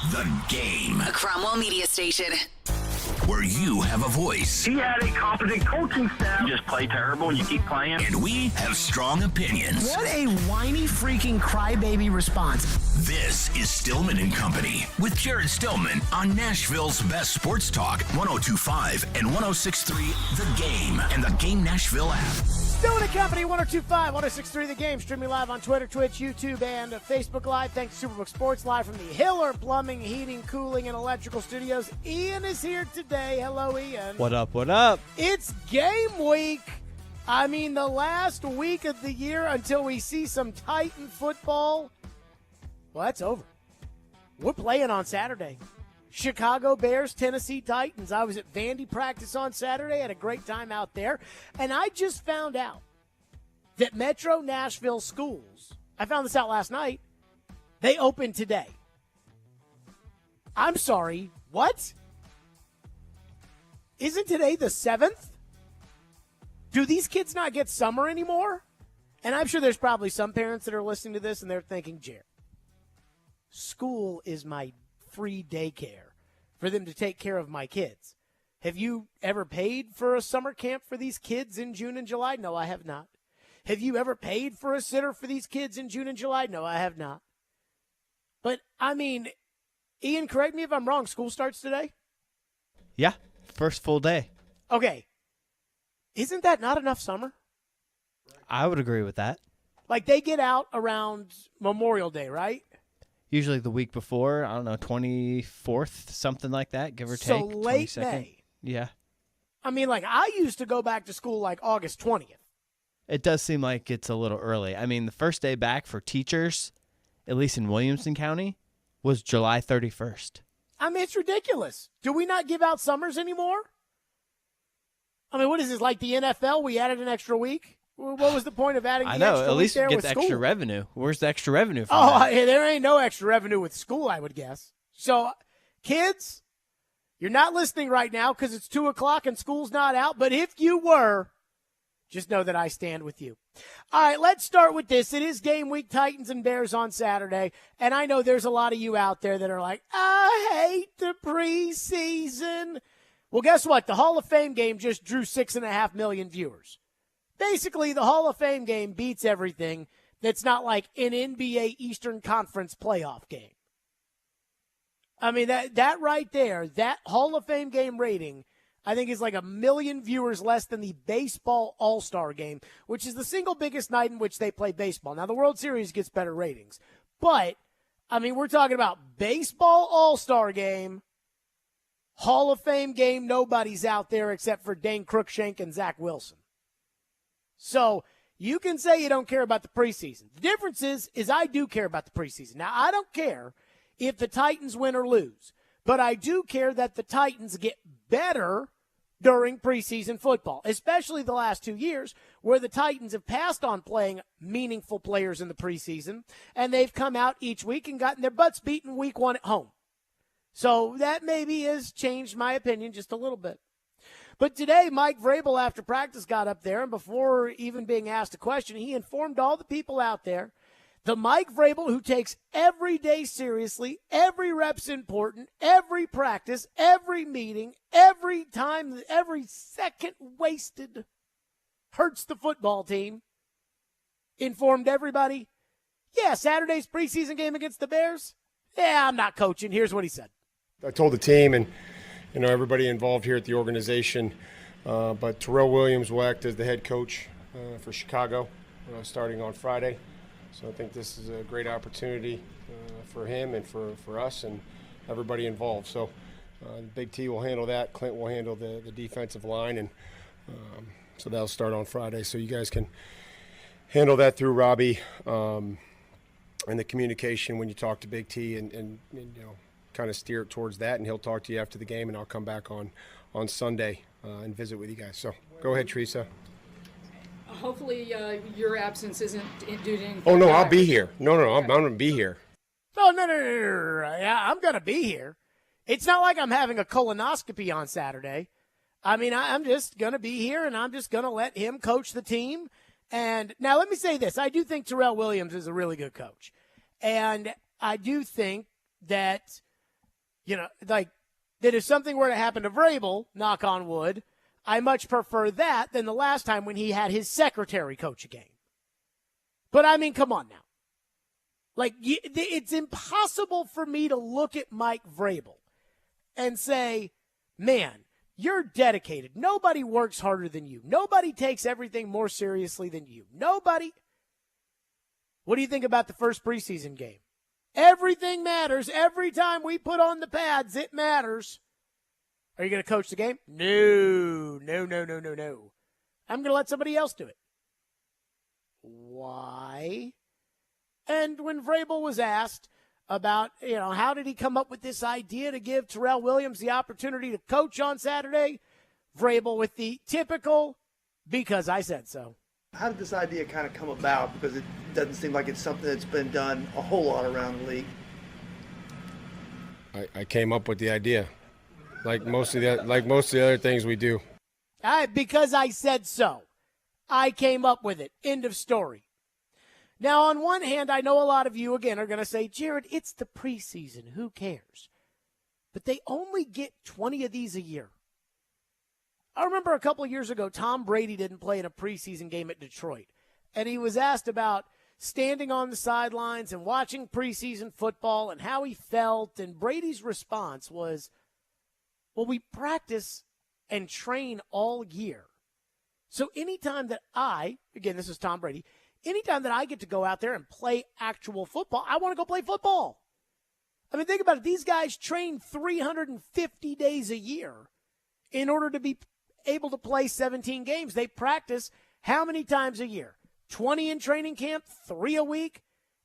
The Game. A Cromwell Media Station. Where you have a voice. He had a competent coaching staff. You just play terrible and you keep playing. And we have strong opinions. What a whiny freaking crybaby response. This is Stillman and Company with Jared Stillman on Nashville's best sports talk, 102.5 and 106.3 The Game and The Game Nashville app. Stillman and Company, 102.5, 106.3 The Game. Streaming live on Twitter, Twitch, YouTube, and Facebook Live. Thanks to Superbook Sports, live from the Hiller Plumbing, Heating, Cooling, and Electrical Studios. Ian is here today. Hello, Ian. What up, what up? It's game week. I mean, the last week of the year until we see some Titan football. Well, that's over. We're playing on Saturday. Chicago Bears, Tennessee Titans. I was at Vandy practice on Saturday. Had a great time out there. And I just found out that Metro Nashville schools, I found this out last night, they open today. I'm sorry, what? Isn't today the 7th? Do these kids not get summer anymore? And I'm sure there's probably some parents that are listening to this and they're thinking, Jared, school is my free daycare for them to take care of my kids. Have you ever paid for a summer camp for these kids in June and July? No, I have not. Have you ever paid for a sitter for these kids in June and July? No, I have not. But, I mean, Ian, correct me if I'm wrong. School starts today? Yeah, first full day. Okay. Isn't that not enough summer? I would agree with that. Like, they get out around Memorial Day, right? Usually the week before, I don't know, 24th, something like that, give or take. So late 22nd. May. Yeah. I mean, like, I used to go back to school like August 20th. It does seem like it's a little early. I mean, the first day back for teachers, at least in Williamson County, was July 31st. I mean, it's ridiculous. Do we not give out summers anymore? I mean, what is this, like the NFL? We added an extra week? What was the point of adding the I know, extra at week least there you get with the school? extra revenue. Where's the extra revenue from Oh, that? there ain't no extra revenue with school, I would guess. So, kids, you're not listening right now because it's 2 o'clock and school's not out. But if you were, just know that I stand with you. All right, let's start with this. It is game week, Titans and Bears on Saturday. And I know there's a lot of you out there that are like, I hate the preseason. Well, guess what? The Hall of Fame game just drew 6.5 million viewers. Basically, the Hall of Fame game beats everything that's not like an NBA Eastern Conference playoff game. I mean, that right there, that Hall of Fame game rating, I think is like 1 million viewers less than the baseball All-Star game, which is the single biggest night in which they play baseball. Now, the World Series gets better ratings. But, I mean, we're talking about baseball All-Star game, Hall of Fame game, nobody's out there except for Dane Cruikshank and Zach Wilson. So you can say you don't care about the preseason. The difference is I do care about the preseason. Now, I don't care if the Titans win or lose, but I do care that the Titans get better during preseason football, especially the last 2 years where the Titans have passed on playing meaningful players in the preseason, and they've come out each week and gotten their butts beaten week 1 at home. So that maybe has changed my opinion just a little bit. But today, Mike Vrabel, after practice, got up there, and before even being asked a question, he informed all the people out there, the Mike Vrabel who takes every day seriously, every rep's important, every practice, every meeting, every time, every second wasted hurts the football team, informed everybody, yeah, Saturday's preseason game against the Bears, yeah, I'm not coaching. Here's what he said. I told the team and everybody involved here at the organization. But Terrell Williams will act as the head coach for Chicago starting on Friday. So I think this is a great opportunity for him and for us and everybody involved. So Big T will handle that. Clint will handle the defensive line. And so that'll start on Friday. So you guys can handle that through Robbie and the communication when you talk to Big T and kind of steer it towards that, and he'll talk to you after the game, and I'll come back on Sunday and visit with you guys. So go ahead, Teresa. Hopefully your absence isn't due to anything. Oh, no, I'll be here. No, I'm going to be here. Oh, no. Yeah, I'm going to be here. It's not like I'm having a colonoscopy on Saturday. I mean, I'm just going to be here, and I'm just going to let him coach the team. And now let me say this. I do think Terrell Williams is a really good coach. And I do think that like that if something were to happen to Vrabel, knock on wood, I much prefer that than the last time when he had his secretary coach a game. But, I mean, come on now. Like, it's impossible for me to look at Mike Vrabel and say, man, you're dedicated. Nobody works harder than you. Nobody takes everything more seriously than you. Nobody. What do you think about the first preseason game? Everything matters. Every time we put on the pads, it matters. Are you going to coach the game? No. I'm going to let somebody else do it. Why? And when Vrabel was asked about, how did he come up with this idea to give Terrell Williams the opportunity to coach on Saturday, Vrabel with the typical, because I said so. How did this idea kind of come about? Because it doesn't seem like it's something that's been done a whole lot around the league. I came up with the idea, like most of the other things we do. Because I said so. I came up with it. End of story. Now, on one hand, I know a lot of you, again, are going to say, Jared, it's the preseason. Who cares? But they only get 20 of these a year. I remember a couple of years ago, Tom Brady didn't play in a preseason game at Detroit. And he was asked about standing on the sidelines and watching preseason football and how he felt. And Brady's response was, well, we practice and train all year. So anytime that again, this is Tom Brady, anytime that I get to go out there and play actual football, I want to go play football. I mean, think about it. These guys train 350 days a year in order to be able to play 17 games. They practice how many times a year? 20 in training camp, 3 a week,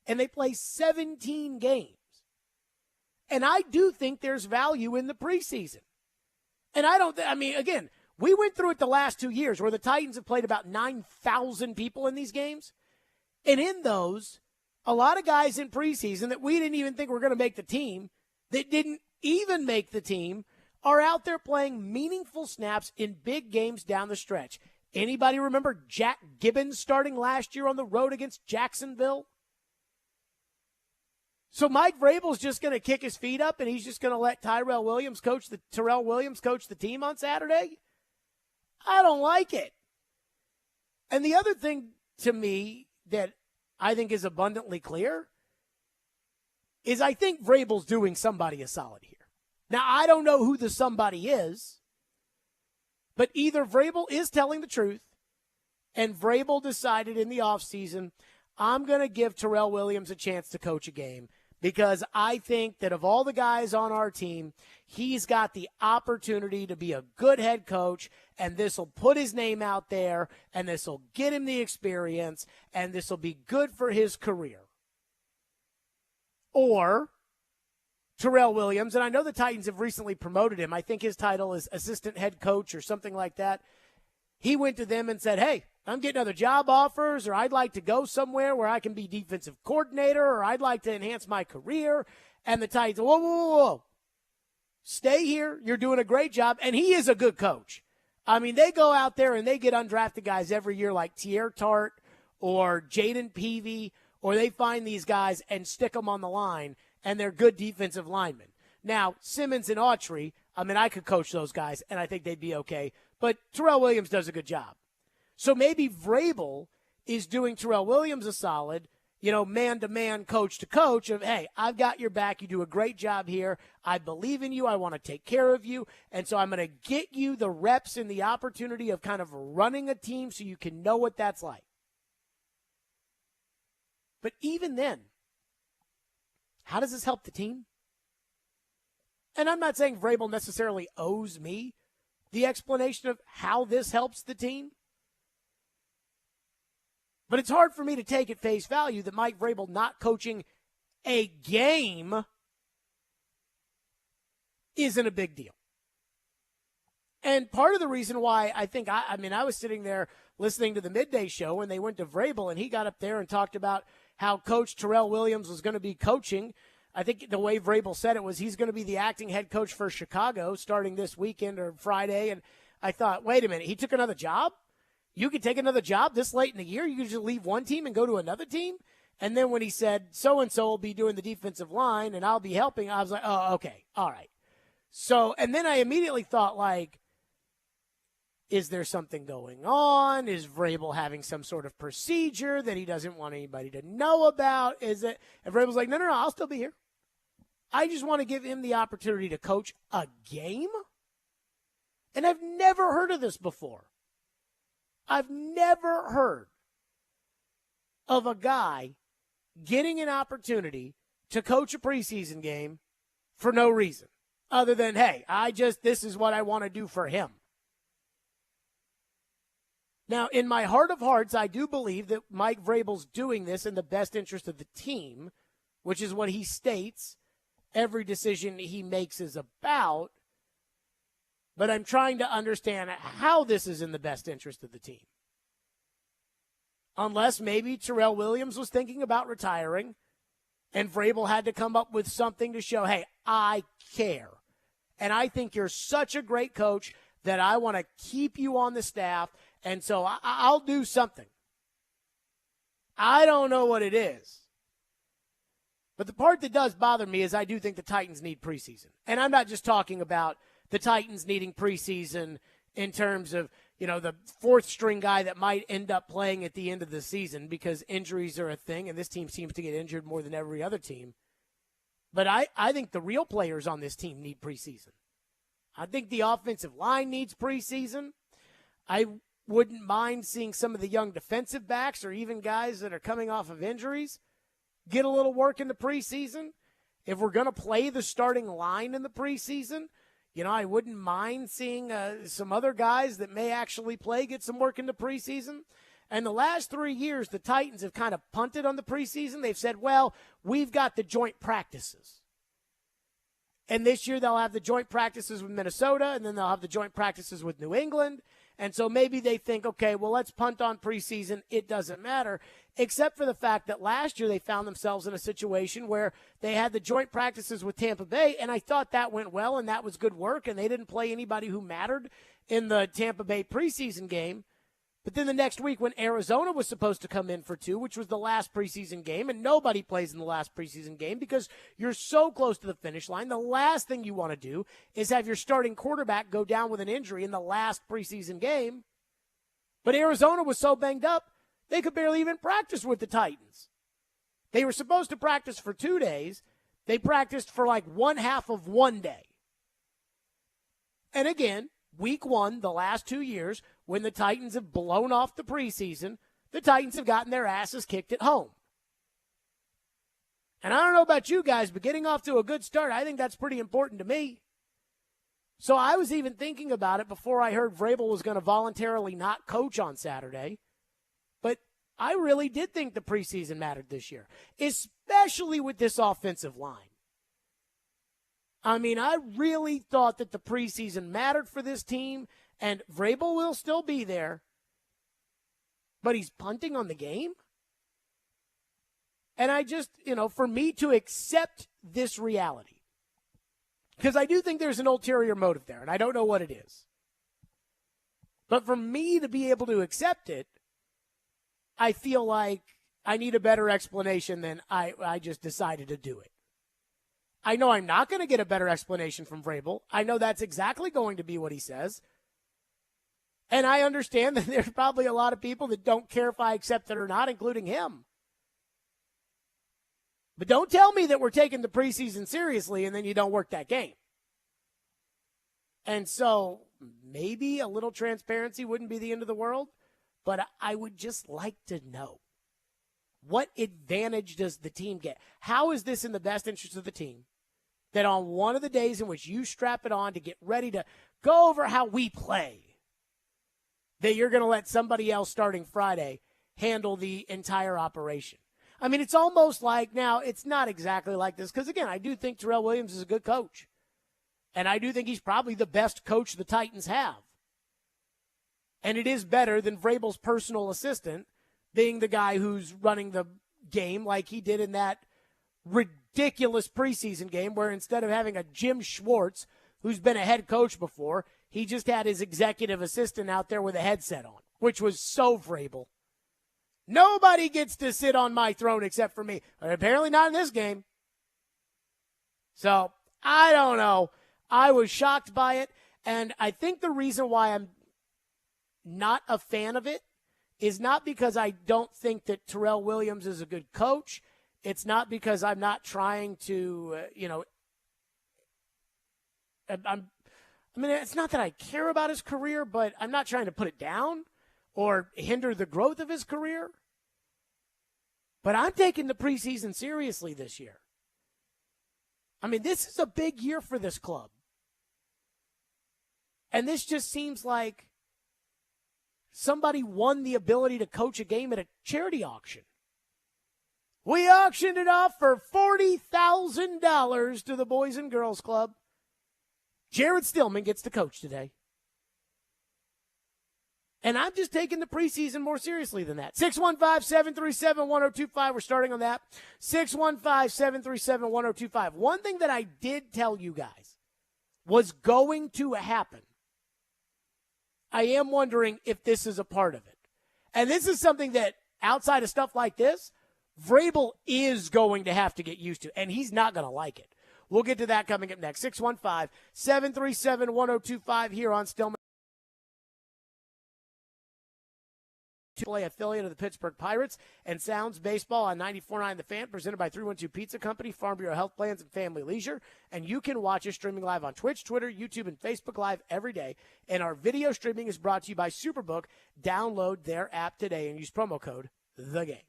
and they play 17 games. And I do think there's value in the preseason. And again, we went through it the last 2 years where the Titans have played about 9,000 people in these games. And in those, a lot of guys in preseason that we didn't even think were going to make the team, that didn't even make the team, are out there playing meaningful snaps in big games down the stretch. Anybody remember Jack Gibbons starting last year on the road against Jacksonville? So Mike Vrabel's just going to kick his feet up and he's just going to let Terrell Williams coach the team on Saturday? I don't like it. And the other thing to me that I think is abundantly clear is I think Vrabel's doing somebody a solid here. Now, I don't know who the somebody is, but either Vrabel is telling the truth and Vrabel decided in the offseason, I'm going to give Terrell Williams a chance to coach a game because I think that of all the guys on our team, he's got the opportunity to be a good head coach, and this will put his name out there, and this will get him the experience, and this will be good for his career. Or Terrell Williams, and I know the Titans have recently promoted him. I think his title is assistant head coach or something like that. He went to them and said, hey, I'm getting other job offers, or I'd like to go somewhere where I can be defensive coordinator, or I'd like to enhance my career. And the Titans, whoa. Stay here. You're doing a great job. And he is a good coach. I mean, they go out there and they get undrafted guys every year like Tier Tart or Jaden Peavy, or they find these guys and stick them on the line, and they're good defensive linemen. Now, Simmons and Autry, I could coach those guys, and I think they'd be okay. But Terrell Williams does a good job. So maybe Vrabel is doing Terrell Williams a solid, man-to-man, coach-to-coach of, hey, I've got your back. You do a great job here. I believe in you. I want to take care of you. And so I'm going to get you the reps and the opportunity of kind of running a team so you can know what that's like. But even then, how does this help the team? And I'm not saying Vrabel necessarily owes me the explanation of how this helps the team. But it's hard for me to take at face value that Mike Vrabel not coaching a game isn't a big deal. And part of the reason why I think, I was sitting there listening to the midday show when they went to Vrabel, and he got up there and talked about how Coach Terrell Williams was going to be coaching. I think the way Vrabel said it was he's going to be the acting head coach for Chicago starting this weekend or Friday. And I thought, wait a minute, he took another job? You could take another job this late in the year? You could just leave one team and go to another team? And then when he said so-and-so will be doing the defensive line and I'll be helping, I was like, oh, okay, all right. So, and then I immediately thought, like, is there something going on? Is Vrabel having some sort of procedure that he doesn't want anybody to know about? Is it? And Vrabel's like, no, I'll still be here. I just want to give him the opportunity to coach a game? And I've never heard of this before. I've never heard of a guy getting an opportunity to coach a preseason game for no reason other than, hey, this is what I want to do for him. Now, in my heart of hearts, I do believe that Mike Vrabel's doing this in the best interest of the team, which is what he states every decision he makes is about. But I'm trying to understand how this is in the best interest of the team. Unless maybe Terrell Williams was thinking about retiring and Vrabel had to come up with something to show, hey, I care. And I think you're such a great coach that I want to keep you on the staff. And so I'll do something. I don't know what it is. But the part that does bother me is I do think the Titans need preseason. And I'm not just talking about the Titans needing preseason in terms of, the fourth string guy that might end up playing at the end of the season because injuries are a thing, and this team seems to get injured more than every other team. But I think the real players on this team need preseason. I think the offensive line needs preseason. I wouldn't mind seeing some of the young defensive backs or even guys that are coming off of injuries get a little work in the preseason. If we're going to play the starting line in the preseason, I wouldn't mind seeing some other guys that may actually play get some work in the preseason. And the last 3 years, the Titans have kind of punted on the preseason. They've said, well, we've got the joint practices. And this year they'll have the joint practices with Minnesota, and then they'll have the joint practices with New England. And so maybe they think, okay, well, let's punt on preseason. It doesn't matter, except for the fact that last year they found themselves in a situation where they had the joint practices with Tampa Bay, and I thought that went well, and that was good work, and they didn't play anybody who mattered in the Tampa Bay preseason game. But then the next week when Arizona was supposed to come in for 2, which was the last preseason game, and nobody plays in the last preseason game because you're so close to the finish line, the last thing you want to do is have your starting quarterback go down with an injury in the last preseason game. But Arizona was so banged up, they could barely even practice with the Titans. They were supposed to practice for 2 days. They practiced for like one half of 1 day. And again, week 1, the last 2 years, when the Titans have blown off the preseason, the Titans have gotten their asses kicked at home. And I don't know about you guys, but getting off to a good start, I think that's pretty important to me. So I was even thinking about it before I heard Vrabel was going to voluntarily not coach on Saturday. But I really did think the preseason mattered this year, especially with this offensive line. I mean, I really thought that the preseason mattered for this team, and Vrabel will still be there, but he's punting on the game. And I just, for me to accept this reality, because I do think there's an ulterior motive there, and I don't know what it is. But for me to be able to accept it, I feel like I need a better explanation than I just decided to do it. I know I'm not going to get a better explanation from Vrabel. I know that's exactly going to be what he says. And I understand that there's probably a lot of people that don't care if I accept it or not, including him. But don't tell me that we're taking the preseason seriously and then you don't work that game. And so maybe a little transparency wouldn't be the end of the world, but I would just like to know, what advantage does the team get? How is this in the best interest of the team that on one of the days in which you strap it on to get ready to go over how we play, that you're going to let somebody else starting Friday handle the entire operation? I mean, it's almost like, now, it's not exactly like this, because, again, I do think Terrell Williams is a good coach. And I do think he's probably the best coach the Titans have. And it is better than Vrabel's personal assistant being the guy who's running the game like he did in that ridiculous preseason game where instead of having a Jim Schwartz, who's been a head coach before, he just had his executive assistant out there with a headset on, which was so Vrabel. Nobody gets to sit on my throne except for me. Apparently not in this game. So, I don't know. I was shocked by it, and I think the reason why I'm not a fan of it is not because I don't think that Terrell Williams is a good coach. It's not because I'm not trying to, it's not that I care about his career, but I'm not trying to put it down or hinder the growth of his career. But I'm taking the preseason seriously this year. I mean, this is a big year for this club. And this just seems like somebody won the ability to coach a game at a charity auction. We auctioned it off for $40,000 to the Boys and Girls Club. Jared Stillman gets to coach today. And I'm just taking the preseason more seriously than that. 615-737-1025. We're starting on that. 615-737-1025. One thing that I did tell you guys was going to happen. I am wondering if this is a part of it. And this is something that, outside of stuff like this, Vrabel is going to have to get used to, and he's not going to like it. We'll get to that coming up next. 615-737-1025 here on Stillman. Affiliate of the Pittsburgh Pirates and Sounds Baseball on 94.9 The Fan, presented by 312 Pizza Company, Farm Bureau Health Plans, and Family Leisure. And you can watch us streaming live on Twitch, Twitter, YouTube, and Facebook Live every day. And our video streaming is brought to you by Superbook. Download their app today and use promo code THEGAME.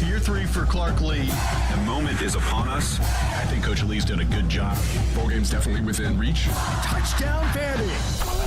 Year 3 for Clark Lee. The moment is upon us. I think Coach Lee's done a good job. Bowl game's definitely within reach. Touchdown, Vandy.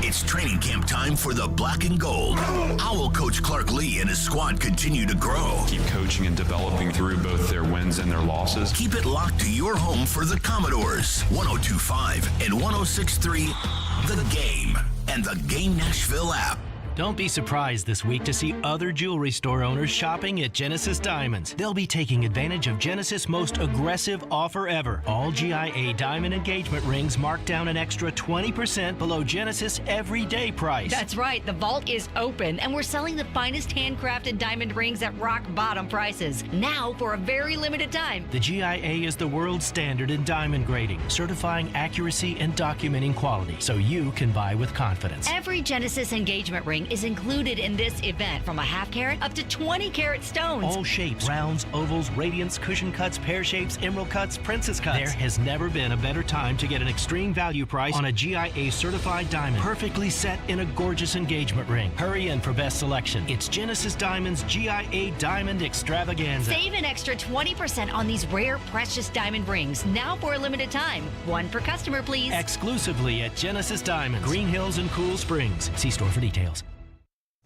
It's training camp time for the Black and Gold. Owl coach Clark Lee and his squad continue to grow. Keep coaching and developing through both their wins and their losses. Keep it locked to your home for the Commodores. 102.5 and 106.3 The Game and the Game Nashville app. Don't be surprised this week to see other jewelry store owners shopping at Genesis Diamonds. They'll be taking advantage of Genesis' most aggressive offer ever. All GIA diamond engagement rings marked down an extra 20% below Genesis' everyday price. That's right. The vault is open, and we're selling the finest handcrafted diamond rings at rock bottom prices. Now for a very limited time. The GIA is the world standard in diamond grading, certifying accuracy and documenting quality, so you can buy with confidence. Every Genesis engagement ring is included in this event, from a half carat up to 20 carat stones. All shapes, rounds, ovals, radiants, cushion cuts, pear shapes, emerald cuts, princess cuts. There has never been a better time to get an extreme value price on a GIA certified diamond, perfectly set in a gorgeous engagement ring. Hurry in for best selection. It's Genesis Diamonds GIA Diamond Extravaganza. Save an extra 20% on these rare, precious diamond rings, now for a limited time. One per customer, please. Exclusively at Genesis Diamonds, Green Hills and Cool Springs. See store for details.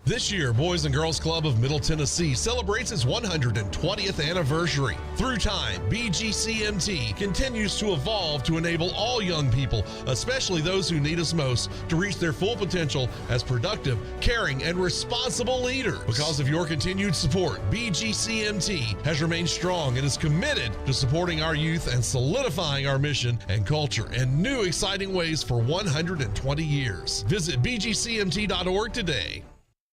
This year, Boys and Girls Club of Middle Tennessee celebrates its 120th anniversary. Through time, BGCMT continues to evolve to enable all young people, especially those who need us most, to reach their full potential as productive, caring, and responsible leaders. Because of your continued support, BGCMT has remained strong and is committed to supporting our youth and solidifying our mission and culture in new exciting ways for 120 years. Visit bgcmt.org today.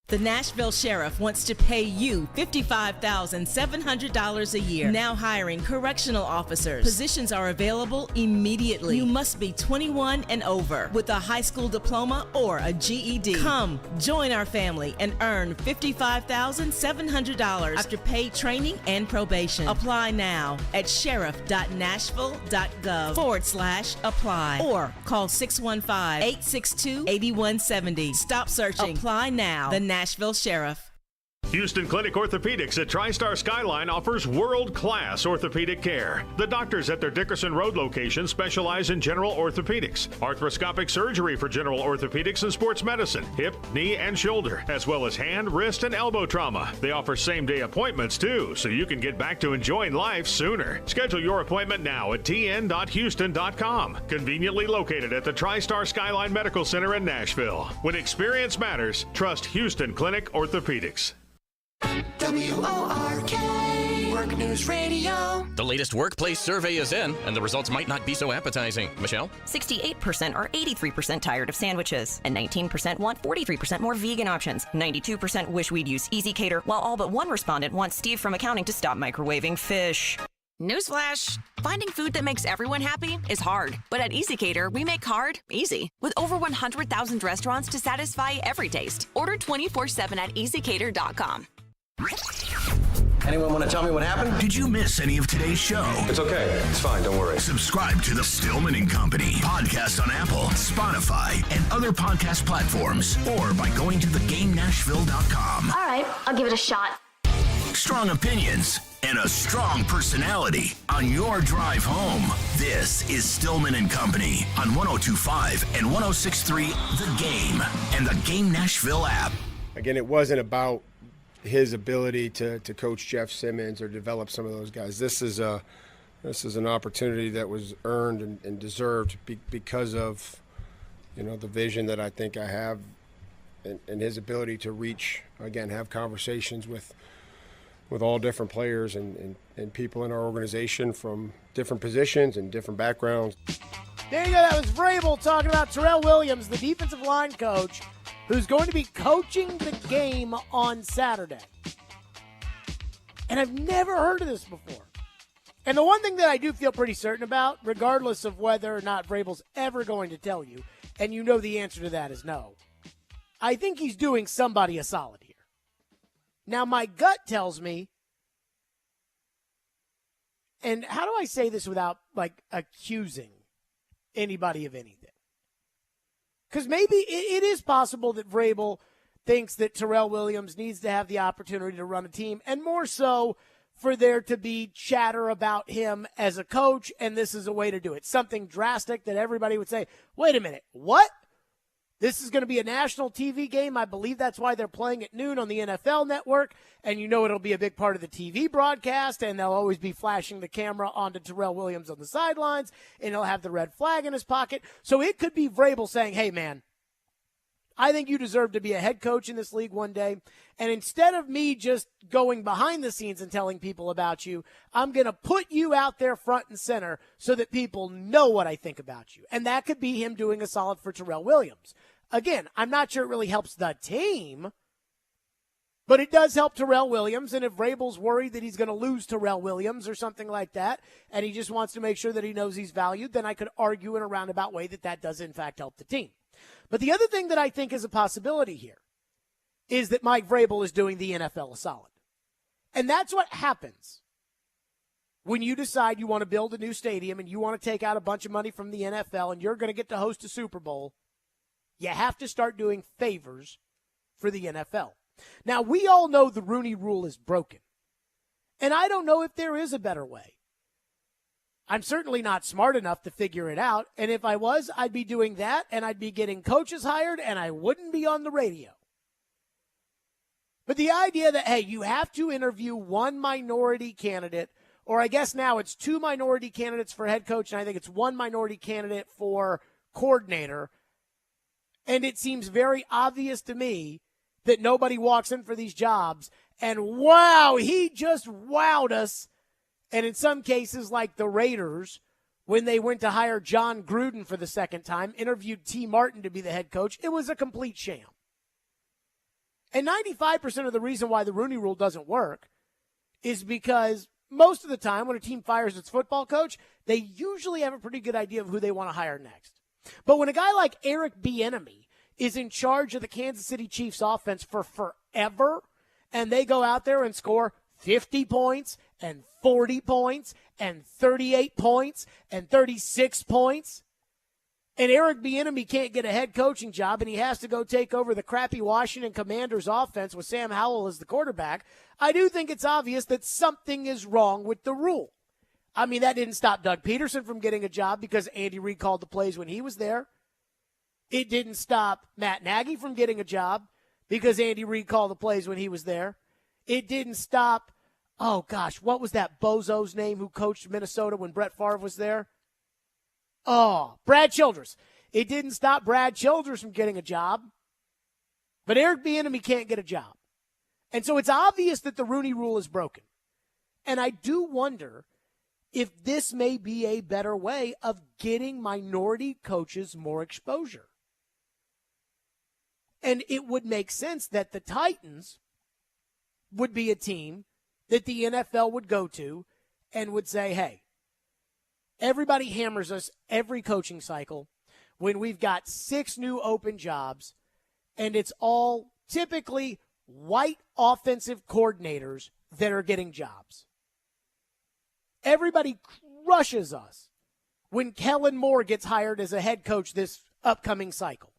The Nashville Sheriff wants to pay you $55,700 a year. Now hiring correctional officers. Positions are available immediately. You must be 21 and over with a high school diploma or a GED. Come, join our family and earn $55,700 after paid training and probation. Apply now at sheriff.nashville.gov/apply or call 615-862-8170. Stop searching. Apply now. The Nashville Sheriff. Houston Clinic Orthopedics at TriStar Skyline offers world-class orthopedic care. The doctors at their Dickerson Road location specialize in general orthopedics, arthroscopic surgery for general orthopedics and sports medicine, hip, knee, and shoulder, as well as hand, wrist, and elbow trauma. They offer same-day appointments, too, so you can get back to enjoying life sooner. Schedule your appointment now at tn.houston.com. Conveniently located at the TriStar Skyline Medical Center in Nashville. When experience matters, trust Houston Clinic Orthopedics. WORK Work News Radio. The latest workplace survey is in, and the results might not be so appetizing. Michelle? 68% are 83% tired of sandwiches, and 19% want 43% more vegan options. 92% wish we'd use Easy Cater, while all but one respondent wants Steve from accounting to stop microwaving fish. Newsflash, finding food that makes everyone happy is hard. But at EasyCater, we make hard easy. With over 100,000 restaurants to satisfy every taste. Order 24/7 at easycater.com. Anyone want to tell me what happened? Did you miss any of today's show? It's okay. It's fine. Don't worry. Subscribe to the Stillman and Company podcast on Apple, Spotify, and other podcast platforms, or by going to theGameNashville.com. All right, I'll give it a shot. Strong opinions and a strong personality on your drive home. This is Stillman and Company on 102.5 and 106.3 The Game and the Game Nashville app. Again, it wasn't about his ability to coach Jeff Simmons or develop some of those guys. This is an opportunity that was earned and deserved because of, the vision that I think I have and his ability to reach, again, have conversations with all different players and people in our organization from different positions and different backgrounds. There you go. That was Vrabel talking about Terrell Williams, the defensive line coach, who's going to be coaching the game on Saturday. And I've never heard of this before. And the one thing that I do feel pretty certain about, regardless of whether or not Vrabel's ever going to tell you, and you know the answer to that is no, I think he's doing somebody a solid here. Now, my gut tells me, and how do I say this without, accusing anybody of anything? Because maybe it is possible that Vrabel thinks that Terrell Williams needs to have the opportunity to run a team, and more so for there to be chatter about him as a coach, and this is a way to do it. Something drastic that everybody would say, wait a minute, what? This is going to be a national TV game. I believe that's why they're playing at noon on the NFL Network. And it'll be a big part of the TV broadcast, and they'll always be flashing the camera onto Terrell Williams on the sidelines, and he'll have the red flag in his pocket. So it could be Vrabel saying, hey, man, I think you deserve to be a head coach in this league one day. And instead of me just going behind the scenes and telling people about you, I'm going to put you out there front and center so that people know what I think about you. And that could be him doing a solid for Terrell Williams. Again, I'm not sure it really helps the team, but it does help Terrell Williams. And if Vrabel's worried that he's going to lose Terrell Williams or something like that, and he just wants to make sure that he knows he's valued, then I could argue in a roundabout way that does, in fact, help the team. But the other thing that I think is a possibility here is that Mike Vrabel is doing the NFL a solid. And that's what happens when you decide you want to build a new stadium and you want to take out a bunch of money from the NFL and you're going to get to host a Super Bowl. You have to start doing favors for the NFL. Now, we all know the Rooney Rule is broken. And I don't know if there is a better way. I'm certainly not smart enough to figure it out. And if I was, I'd be doing that, and I'd be getting coaches hired, and I wouldn't be on the radio. But the idea that, hey, you have to interview one minority candidate, or I guess now it's two minority candidates for head coach, and I think it's one minority candidate for coordinator. And it seems very obvious to me that nobody walks in for these jobs. And wow, he just wowed us. And in some cases, like the Raiders, when they went to hire John Gruden for the second time, interviewed T. Martin to be the head coach, it was a complete sham. And 95% of the reason why the Rooney Rule doesn't work is because most of the time when a team fires its football coach, they usually have a pretty good idea of who they want to hire next. But when a guy like Eric Bieniemy is in charge of the Kansas City Chiefs offense for forever, and they go out there and score 50 points and 40 points and 38 points and 36 points, and Eric Bieniemy can't get a head coaching job and he has to go take over the crappy Washington Commanders offense with Sam Howell as the quarterback, I do think it's obvious that something is wrong with the rule. I mean, that didn't stop Doug Peterson from getting a job because Andy Reid called the plays when he was there. It didn't stop Matt Nagy from getting a job because Andy Reid called the plays when he was there. It didn't stop, what was that bozo's name who coached Minnesota when Brett Favre was there? Brad Childress. It didn't stop Brad Childress from getting a job. But Eric Bieniemy can't get a job. And so it's obvious that the Rooney Rule is broken. And I do wonder if this may be a better way of getting minority coaches more exposure. And it would make sense that the Titans would be a team that the NFL would go to and would say, hey, everybody hammers us every coaching cycle when we've got 6 new open jobs, and it's all typically white offensive coordinators that are getting jobs. Everybody crushes us when Kellen Moore gets hired as a head coach this upcoming cycle.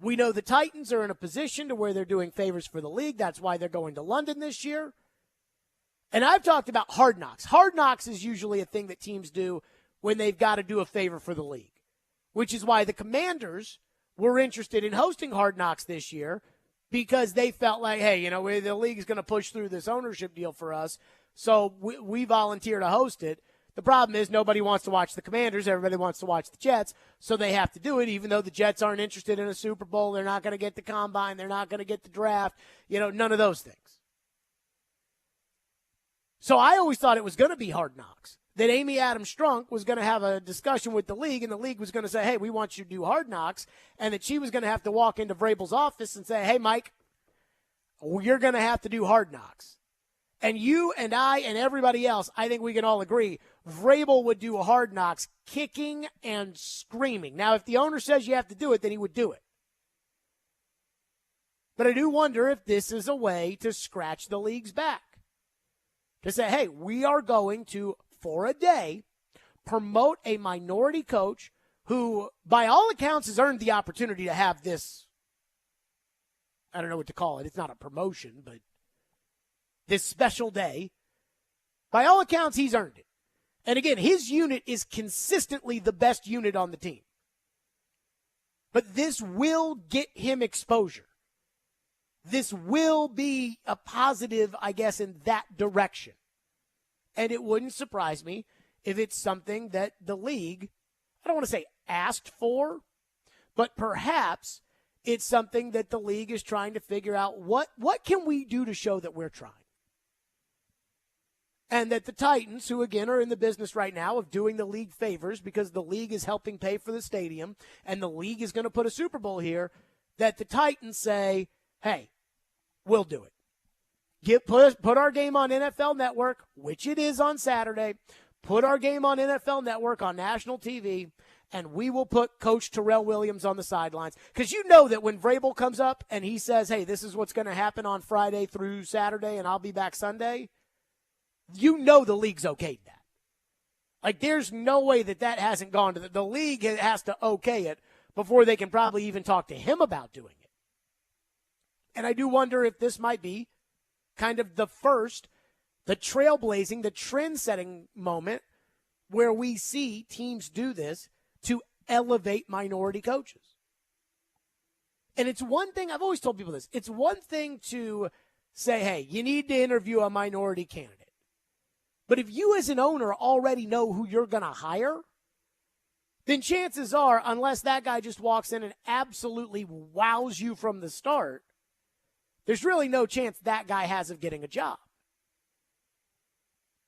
We know the Titans are in a position to where they're doing favors for the league. That's why they're going to London this year. And I've talked about Hard Knocks. Hard Knocks is usually a thing that teams do when they've got to do a favor for the league, which is why the Commanders were interested in hosting Hard Knocks this year, because they felt like, hey, the league is going to push through this ownership deal for us, so we volunteer to host it. The problem is nobody wants to watch the Commanders. Everybody wants to watch the Jets, so they have to do it, even though the Jets aren't interested in a Super Bowl. They're not going to get the Combine. They're not going to get the draft. None of those things. So I always thought it was going to be Hard Knocks, that Amy Adams Strunk was going to have a discussion with the league, and the league was going to say, hey, we want you to do Hard Knocks, and that she was going to have to walk into Vrabel's office and say, hey, Mike, you're going to have to do Hard Knocks. And you and I and everybody else, I think we can all agree, Vrabel would do Hard Knocks kicking and screaming. Now, if the owner says you have to do it, then he would do it. But I do wonder if this is a way to scratch the league's back. To say, hey, we are going to, for a day, promote a minority coach who, by all accounts, has earned the opportunity to have this, I don't know what to call it. It's not a promotion, but this special day. By all accounts, he's earned it. And again, his unit is consistently the best unit on the team. But this will get him exposure. This will be a positive, I guess, in that direction. And it wouldn't surprise me if it's something that the league, I don't want to say asked for, but perhaps it's something that the league is trying to figure out what can we do to show that we're trying. And that the Titans, who again are in the business right now of doing the league favors because the league is helping pay for the stadium and the league is going to put a Super Bowl here, that the Titans say, hey, we'll do it. Put our game on NFL Network, which it is on Saturday. Put our game on NFL Network on national TV, and we will put Coach Terrell Williams on the sidelines. Because you know that when Vrabel comes up and he says, hey, this is what's going to happen on Friday through Saturday and I'll be back Sunday, you know the league's okayed that. Like, there's no way that hasn't gone to the league has to okay it before they can probably even talk to him about doing it. And I do wonder if this might be kind of the trailblazing, the trend-setting moment where we see teams do this to elevate minority coaches. And it's one thing, I've always told people this, it's one thing to say, hey, you need to interview a minority candidate. But if you as an owner already know who you're going to hire, then chances are, unless that guy just walks in and absolutely wows you from the start, there's really no chance that guy has of getting a job.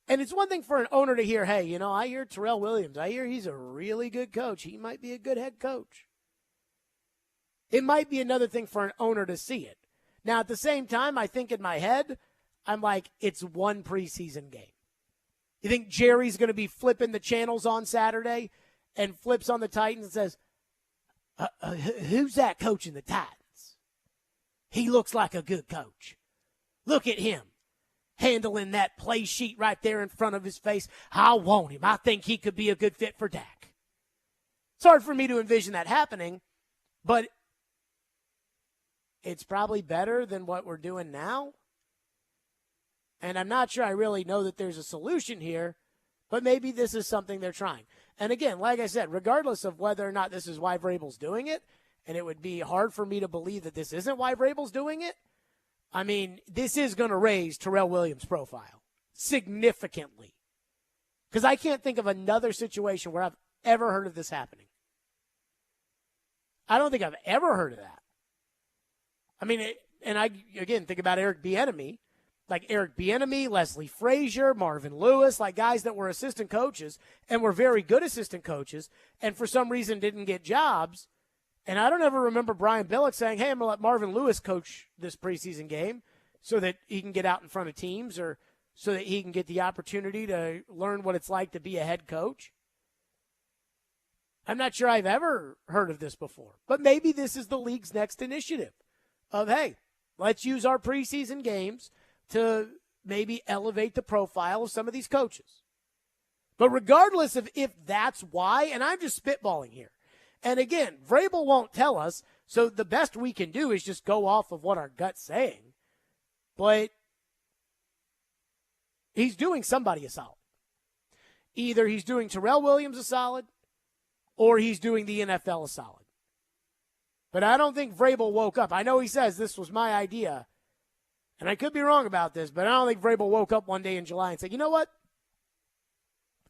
And it's one thing for an owner to hear, hey, I hear Terrell Williams. I hear he's a really good coach. He might be a good head coach. It might be another thing for an owner to see it. Now, at the same time, I think in my head, I'm like, it's one preseason game. You think Jerry's going to be flipping the channels on Saturday and flips on the Titans and says, who's that coaching the Titans? He looks like a good coach. Look at him handling that play sheet right there in front of his face. I want him. I think he could be a good fit for Dak. It's hard for me to envision that happening, but it's probably better than what we're doing now. And I'm not sure I really know that there's a solution here, but maybe this is something they're trying. And again, like I said, regardless of whether or not this is why Vrabel's doing it, and it would be hard for me to believe that this isn't why Vrabel's doing it, I mean, this is going to raise Terrell Williams' profile significantly. Because I can't think of another situation where I've ever heard of this happening. I don't think I've ever heard of that. I mean, again, think about Eric Bieniemy. Like Eric Bieniemy, Leslie Frazier, Marvin Lewis, like guys that were assistant coaches and were very good assistant coaches and for some reason didn't get jobs. And I don't ever remember Brian Billick saying, hey, I'm going to let Marvin Lewis coach this preseason game so that he can get out in front of teams or so that he can get the opportunity to learn what it's like to be a head coach. I'm not sure I've ever heard of this before, but maybe this is the league's next initiative of, hey, let's use our preseason games to maybe elevate the profile of some of these coaches. But regardless of if that's why, and I'm just spitballing here, and again, Vrabel won't tell us, so the best we can do is just go off of what our gut's saying. But he's doing somebody a solid. Either he's doing Terrell Williams a solid, or he's doing the NFL a solid. But I don't think Vrabel woke up. I know he says this was my idea, and I could be wrong about this, but I don't think Vrabel woke up one day in July and said, you know what?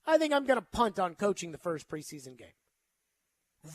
I think I'm going to punt on coaching the first preseason game.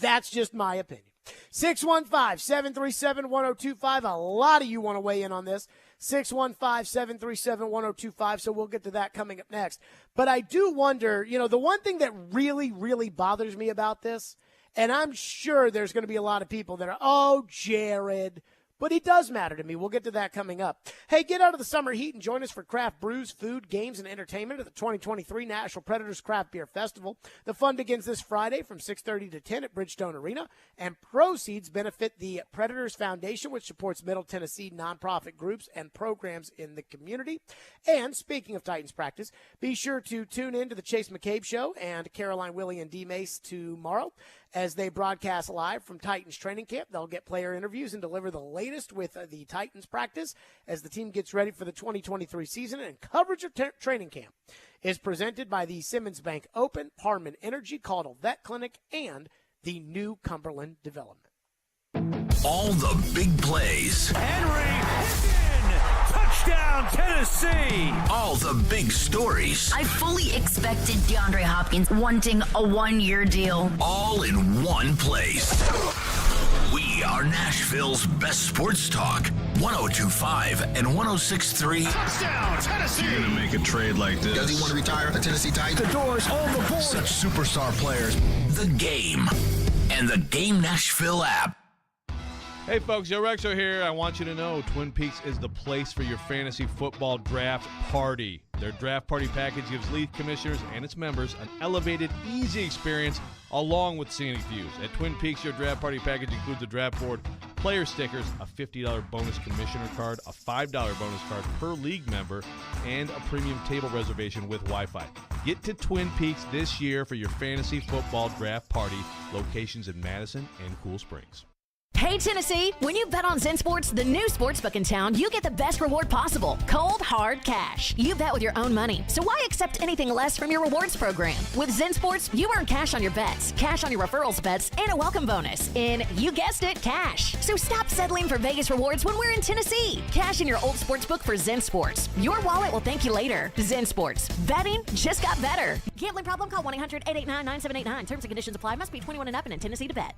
That's just my opinion. 615-737-1025. A lot of you want to weigh in on this. 615-737-1025. So we'll get to that coming up next. But I do wonder, the one thing that really, really bothers me about this, and I'm sure there's going to be a lot of people that are, oh, Jared, but it does matter to me. We'll get to that coming up. Hey, get out of the summer heat and join us for craft brews, food, games, and entertainment at the 2023 National Predators Craft Beer Festival. The fun begins this Friday from 6:30 to 10 at Bridgestone Arena, and proceeds benefit the Predators Foundation, which supports Middle Tennessee nonprofit groups and programs in the community. And speaking of Titans practice, be sure to tune in to the Chase McCabe Show and Caroline Willie and D. Mace tomorrow as they broadcast live from Titans training camp. They'll get player interviews and deliver the latest with the Titans practice as the team gets ready for the 2023 season. And coverage of training camp is presented by the Simmons Bank Open, Harmon Energy, Caudill Vet Clinic, and the New Cumberland Development. All the big plays. Henry, touchdown, Tennessee. All the big stories. I fully expected DeAndre Hopkins wanting a one-year deal. All in one place. We are Nashville's best sports talk. 102.5 and 106.3. Touchdown, Tennessee. You're going to make a trade like this. Does he want to retire a Tennessee Titan? The door's on the board. Such superstar players. The Game and the Game Nashville app. Hey folks, Joe Rexo here. I want you to know Twin Peaks is the place for your fantasy football draft party. Their draft party package gives league commissioners and its members an elevated, easy experience along with scenic views. At Twin Peaks, your draft party package includes a draft board, player stickers, a $50 bonus commissioner card, a $5 bonus card per league member, and a premium table reservation with Wi-Fi. Get to Twin Peaks this year for your fantasy football draft party. Locations in Madison and Cool Springs. Hey, Tennessee, when you bet on Zen Sports, the new sportsbook in town, you get the best reward possible. Cold, hard cash. You bet with your own money, so why accept anything less from your rewards program? With Zen Sports, you earn cash on your bets, cash on your referrals bets, and a welcome bonus in, you guessed it, cash. So stop settling for Vegas rewards when we're in Tennessee. Cash in your old sportsbook for Zen Sports. Your wallet will thank you later. Zen Sports. Betting just got better. Gambling problem? Call 1-800-889-9789. Terms and conditions apply. Must be 21 and up and in Tennessee to bet.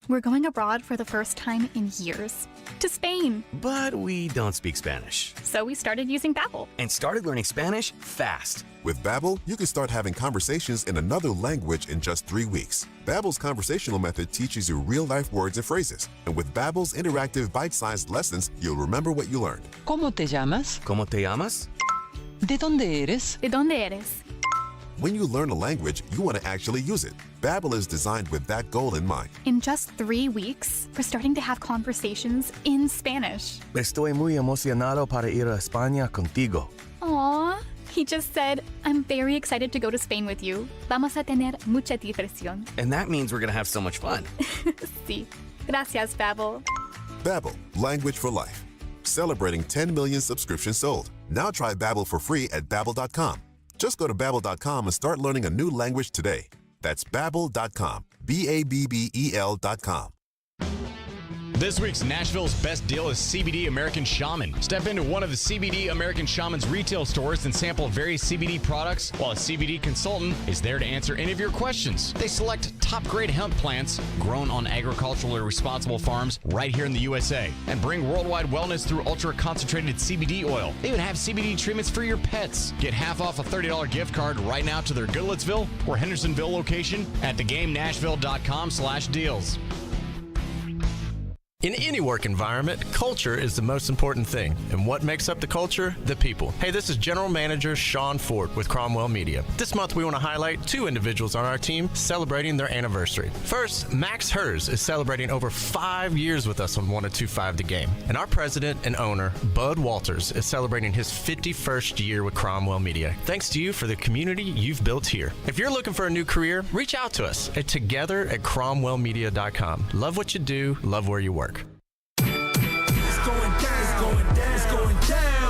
We're going abroad for the first time in years. To Spain. But we don't speak Spanish. So we started using Babbel. And started learning Spanish fast. With Babbel, you can start having conversations in another language in just 3 weeks. Babbel's conversational method teaches you real-life words and phrases. And with Babbel's interactive bite-sized lessons, you'll remember what you learned. ¿Cómo te llamas? ¿Cómo te llamas? ¿De dónde eres? ¿De dónde eres? When you learn a language, you want to actually use it. Babbel is designed with that goal in mind. In just 3 weeks, we're starting to have conversations in Spanish. Estoy muy emocionado para ir a España contigo. Aww. He just said, I'm very excited to go to Spain with you. Vamos a tener mucha diversión. And that means we're going to have so much fun. Sí. Gracias, Babbel. Babbel, language for life. Celebrating 10 million subscriptions sold. Now try Babbel for free at Babbel.com. Just go to Babbel.com and start learning a new language today. That's Babbel.com. Babbel.com. This week's Nashville's best deal is CBD American Shaman. Step into one of the CBD American Shaman's retail stores and sample various CBD products while a CBD consultant is there to answer any of your questions. They select top-grade hemp plants grown on agriculturally responsible farms right here in the USA and bring worldwide wellness through ultra-concentrated CBD oil. They even have CBD treatments for your pets. Get half off a $30 gift card right now to their Goodlettsville or Hendersonville location at thegamenashville.com/deals. In any work environment, culture is the most important thing. And what makes up the culture? The people. Hey, this is General Manager Sean Ford with Cromwell Media. This month we want to highlight 2 individuals on our team celebrating their anniversary. First, Max Hers is celebrating over 5 years with us on 1025 The Game. And our president and owner, Bud Walters, is celebrating his 51st year with Cromwell Media. Thanks to you for the community you've built here. If you're looking for a new career, reach out to us at together@cromwellmedia.com. Love what you do, love where you work.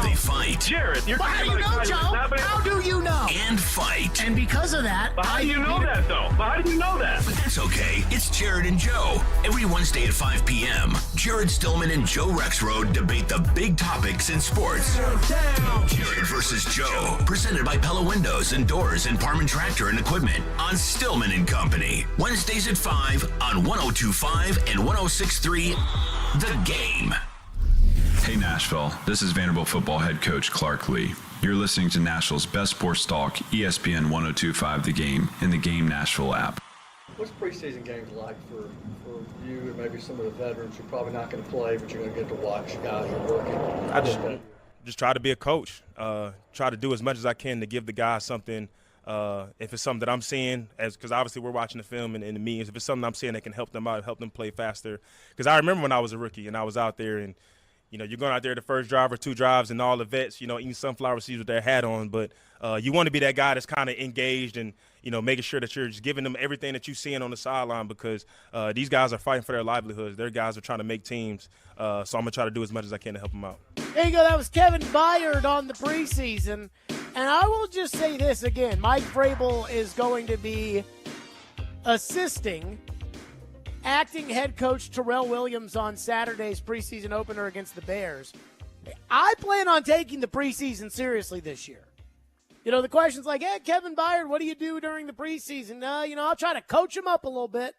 They fight. Jared, you're How do you know, Joe? How do you know? And fight. And because of that, How do you know that, though? How do you know that? But that's okay. It's Jared and Joe. Every Wednesday at 5 p.m., Jared Stillman and Joe Rexroad debate the big topics in sports. Jared versus Joe. Presented by Pella Windows and Doors and Parman Tractor and Equipment on Stillman and Company. Wednesdays at 5 on 102.5 and 106.3 The Game. Hey Nashville, this is Vanderbilt football head coach Clark Lee. You're listening to Nashville's best sports talk, ESPN 102.5 The Game, in the Game Nashville app. What's preseason games like for you and maybe some of the veterans who are probably not going to play, but you're going to get to watch guys who are working? I just try to be a coach. Try to do as much as I can to give the guys something. If it's something that I'm seeing, because obviously we're watching the film and the meetings, if it's something I'm seeing that can help them out, help them play faster. Because I remember when I was a rookie and I was out there and, you're going out there the first drive or 2 drives and all the vets, eating sunflower seeds with their hat on. But you want to be that guy that's kind of engaged and, making sure that you're just giving them everything that you're seeing on the sideline because these guys are fighting for their livelihoods. Their guys are trying to make teams. So I'm going to try to do as much as I can to help them out. There you go. That was Kevin Byard on the preseason. And I will just say this again. Mike Vrabel is going to be assisting acting head coach Terrell Williams on Saturday's preseason opener against the Bears. I plan on taking the preseason seriously this year. The question's like, hey, Kevin Byard, what do you do during the preseason? I'll try to coach him up a little bit.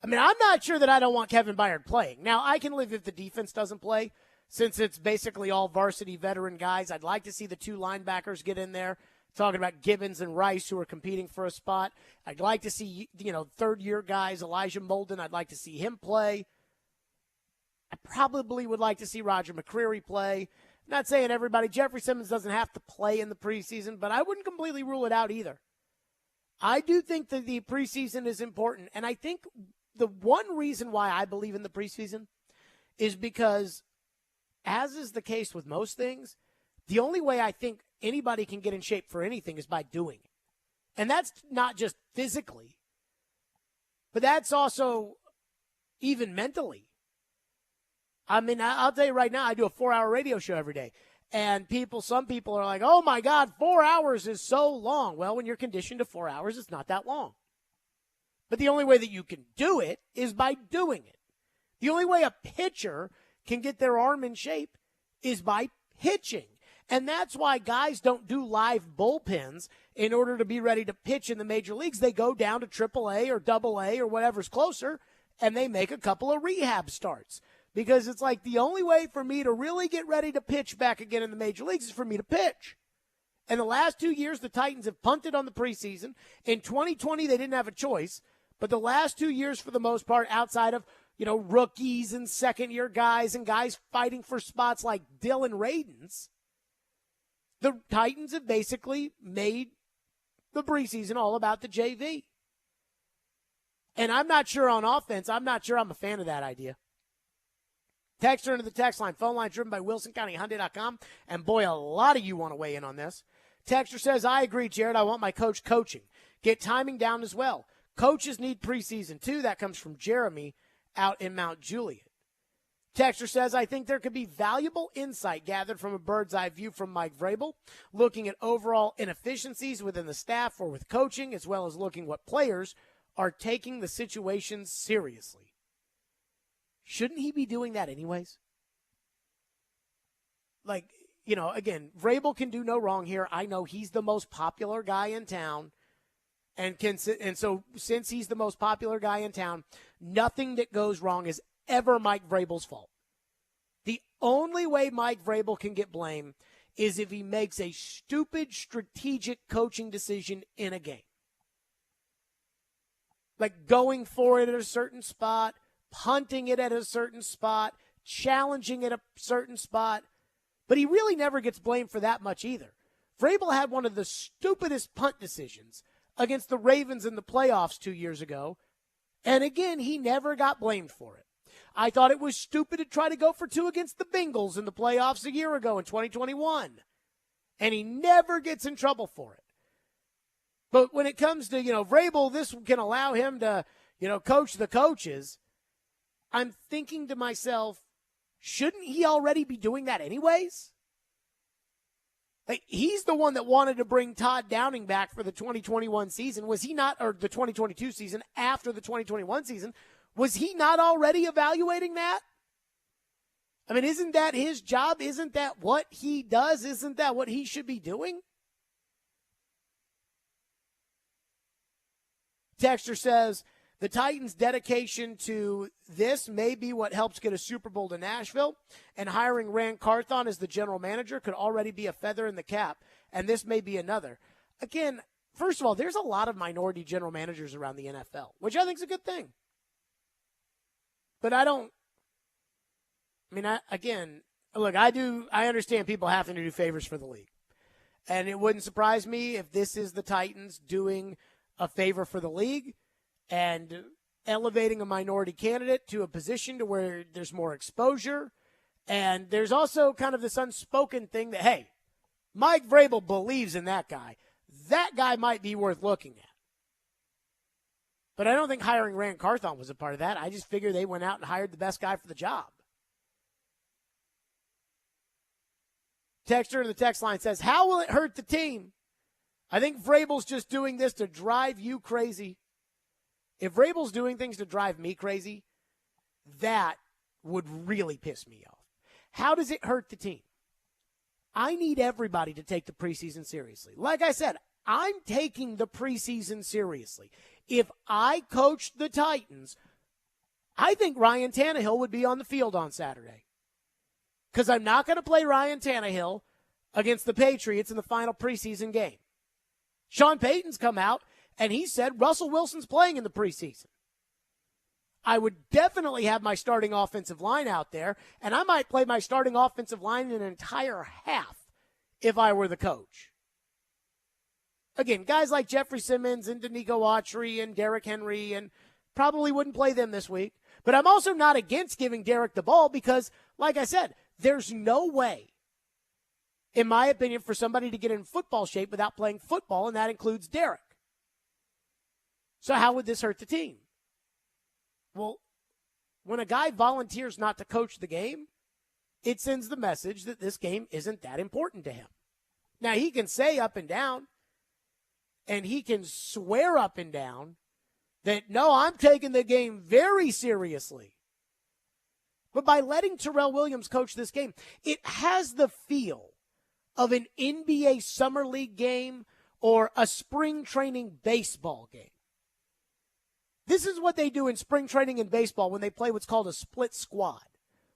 I mean, I'm not sure that I don't want Kevin Byard playing. Now, I can live if the defense doesn't play, since it's basically all varsity veteran guys. I'd like to see the 2 linebackers get in there. Talking about Gibbons and Rice, who are competing for a spot. I'd like to see, third-year guys, Elijah Molden. I'd like to see him play. I probably would like to see Roger McCreary play. I'm not saying everybody. Jeffrey Simmons doesn't have to play in the preseason, but I wouldn't completely rule it out either. I do think that the preseason is important, and I think the one reason why I believe in the preseason is because, as is the case with most things, the only way I think anybody can get in shape for anything is by doing it. And that's not just physically, but that's also even mentally. I mean, I'll tell you right now, I do a 4-hour radio show every day. And some people are like, oh my God, 4 hours is so long. Well, when you're conditioned to 4 hours, it's not that long. But the only way that you can do it is by doing it. The only way a pitcher can get their arm in shape is by pitching. And that's why guys don't do live bullpens in order to be ready to pitch in the major leagues. They go down to AAA or AA or whatever's closer, and they make a couple of rehab starts. Because it's like the only way for me to really get ready to pitch back again in the major leagues is for me to pitch. And the last 2 years, the Titans have punted on the preseason. In 2020, they didn't have a choice. But the last 2 years, for the most part, outside of, rookies and second-year guys and guys fighting for spots like Dylan Radins, the Titans have basically made the preseason all about the JV. And I'm not sure on offense. I'm not sure I'm a fan of that idea. Text her into the text line. Phone line driven by WilsonCountyHyundai.com. And boy, a lot of you want to weigh in on this. Texter says, I agree, Jared. I want my coach coaching. Get timing down as well. Coaches need preseason too. That comes from Jeremy out in Mount Juliet. Texter says, I think there could be valuable insight gathered from a bird's eye view from Mike Vrabel, looking at overall inefficiencies within the staff or with coaching, as well as looking what players are taking the situation seriously. Shouldn't he be doing that anyways? Again, Vrabel can do no wrong here. I know he's the most popular guy in town. And so since he's the most popular guy in town, nothing that goes wrong is ever Mike Vrabel's fault. The only way Mike Vrabel can get blame is if he makes a stupid strategic coaching decision in a game. Like going for it at a certain spot, punting it at a certain spot, challenging at a certain spot, but he really never gets blamed for that much either. Vrabel had one of the stupidest punt decisions against the Ravens in the playoffs 2 years ago, and again, he never got blamed for it. I thought it was stupid to try to go for 2 against the Bengals in the playoffs a year ago in 2021, and he never gets in trouble for it. But when it comes to, Vrabel, this can allow him to, coach the coaches. I'm thinking to myself, shouldn't he already be doing that anyways? Like, he's the one that wanted to bring Todd Downing back for the 2021 season. Was he not, or the 2022 season after the 2021 season? Was he not already evaluating that? I mean, isn't that his job? Isn't that what he does? Isn't that what he should be doing? Texter says, the Titans' dedication to this may be what helps get a Super Bowl to Nashville, and hiring Rand Carthon as the general manager could already be a feather in the cap, and this may be another. Again, first of all, there's a lot of minority general managers around the NFL, which I think is a good thing. But I understand people having to do favors for the league. And it wouldn't surprise me if this is the Titans doing a favor for the league and elevating a minority candidate to a position to where there's more exposure. And there's also kind of this unspoken thing that, hey, Mike Vrabel believes in that guy. That guy might be worth looking at. But I don't think hiring Rand Carthon was a part of that. I just figure they went out and hired the best guy for the job. Texter in the text line says, how will it hurt the team? I think Vrabel's just doing this to drive you crazy. If Vrabel's doing things to drive me crazy, that would really piss me off. How does it hurt the team? I need everybody to take the preseason seriously. Like I said, I'm taking the preseason seriously. If I coached the Titans, I think Ryan Tannehill would be on the field on Saturday. Because I'm not going to play Ryan Tannehill against the Patriots in the final preseason game. Sean Payton's come out, and he said Russell Wilson's playing in the preseason. I would definitely have my starting offensive line out there, and I might play my starting offensive line in an entire half if I were the coach. Again, guys like Jeffrey Simmons and Danico Autry and Derrick Henry, and probably wouldn't play them this week. But I'm also not against giving Derrick the ball because, like I said, there's no way, in my opinion, for somebody to get in football shape without playing football, and that includes Derrick. So how would this hurt the team? Well, when a guy volunteers not to coach the game, it sends the message that this game isn't that important to him. Now, he can say up and down, and he can swear up and down that, no, I'm taking the game very seriously. But by letting Terrell Williams coach this game, it has the feel of an NBA Summer League game or a spring training baseball game. This is what they do in spring training and baseball when they play what's called a split squad,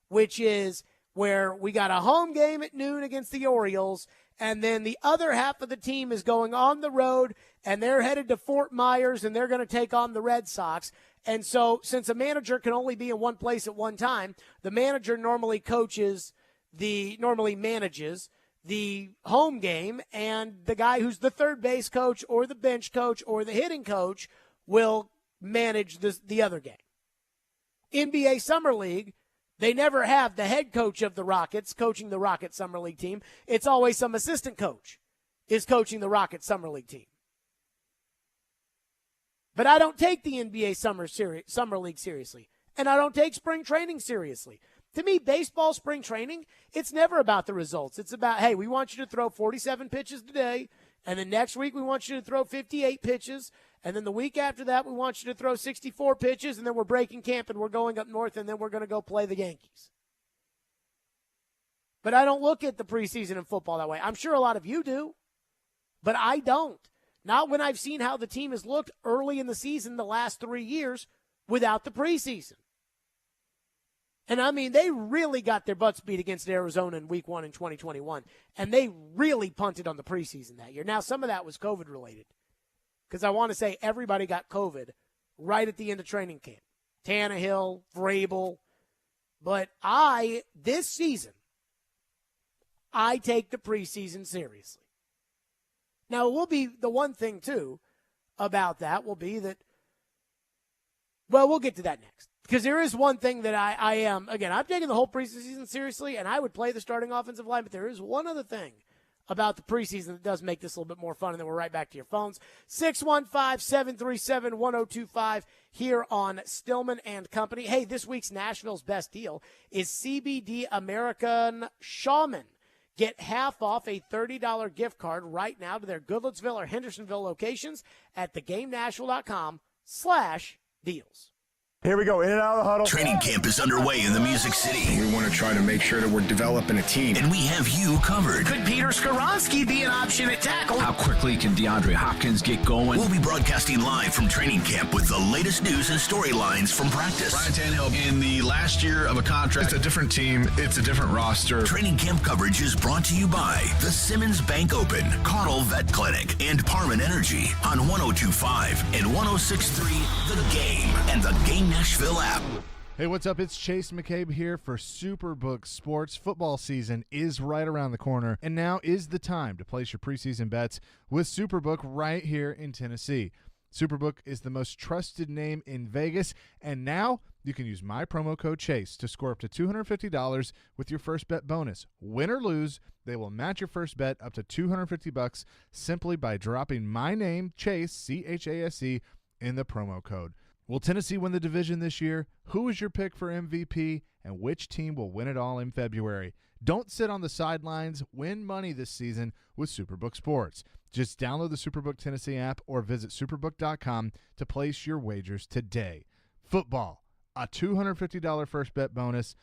which is where we got a home game at noon against the Orioles, and then the other half of the team is going on the road, and they're headed to Fort Myers, and they're going to take on the Red Sox. And so since a manager can only be in one place at one time, the manager normally manages the home game, and the guy who's the third base coach or the bench coach or the hitting coach will manage the other game. NBA Summer League, they never have the head coach of the Rockets coaching the Rockets Summer League team. It's always some assistant coach is coaching the Rockets Summer League team. But I don't take the NBA Summer League seriously, and I don't take spring training seriously. To me, baseball spring training, it's never about the results. It's about, hey, we want you to throw 47 pitches today, and then next week we want you to throw 58 pitches, and then the week after that we want you to throw 64 pitches, and then we're breaking camp and we're going up north, and then we're going to go play the Yankees. But I don't look at the preseason in football that way. I'm sure a lot of you do, but I don't. Not when I've seen how the team has looked early in the season the last 3 years without the preseason. And, I mean, they really got their butts beat against Arizona in Week 1 in 2021, and they really punted on the preseason that year. Now, some of that was COVID-related because I want to say everybody got COVID right at the end of training camp. Tannehill, Vrabel. But this season, I take the preseason seriously. Now, it will be the one thing, too, about that will be that, well, we'll get to that next. Because there is one thing that I am, again, I'm taking the whole preseason seriously, and I would play the starting offensive line, but there is one other thing about the preseason that does make this a little bit more fun, and then we're right back to your phones. 615-737-1025 here on Stillman and Company. Hey, this week's Nashville's best deal is CBD American Shaman. Get half off a $30 gift card right now to their Goodlettsville or Hendersonville locations at theGameNashville.com/deals. Here we go, in and out of the huddle. Training camp is underway in the Music City. We want to try to make sure that we're developing a team. And we have you covered. Could Peter Skoronski be an option at tackle? How quickly can DeAndre Hopkins get going? We'll be broadcasting live from training camp with the latest news and storylines from practice. Ryan Tannehill in the last year of a contract. It's a different team. It's a different roster. Training camp coverage is brought to you by the Simmons Bank Open, Caudill Vet Clinic, and Parman Energy on 102.5 and 106.3 The Game and the Game Nashville app. Hey, what's up? It's Chase McCabe here for Superbook Sports. Football season is right around the corner, and now is the time to place your preseason bets with Superbook right here in Tennessee. Superbook is the most trusted name in Vegas, and now you can use my promo code CHASE to score up to $250 with your first bet bonus. Win or lose, they will match your first bet up to $250 simply by dropping my name, Chase, C-H-A-S-E, in the promo code. Will Tennessee win the division this year? Who is your pick for MVP? And which team will win it all in February? Don't sit on the sidelines. Win money this season with Superbook Sports. Just download the Superbook Tennessee app or visit superbook.com to place your wagers today. Football, a $250 first bet bonus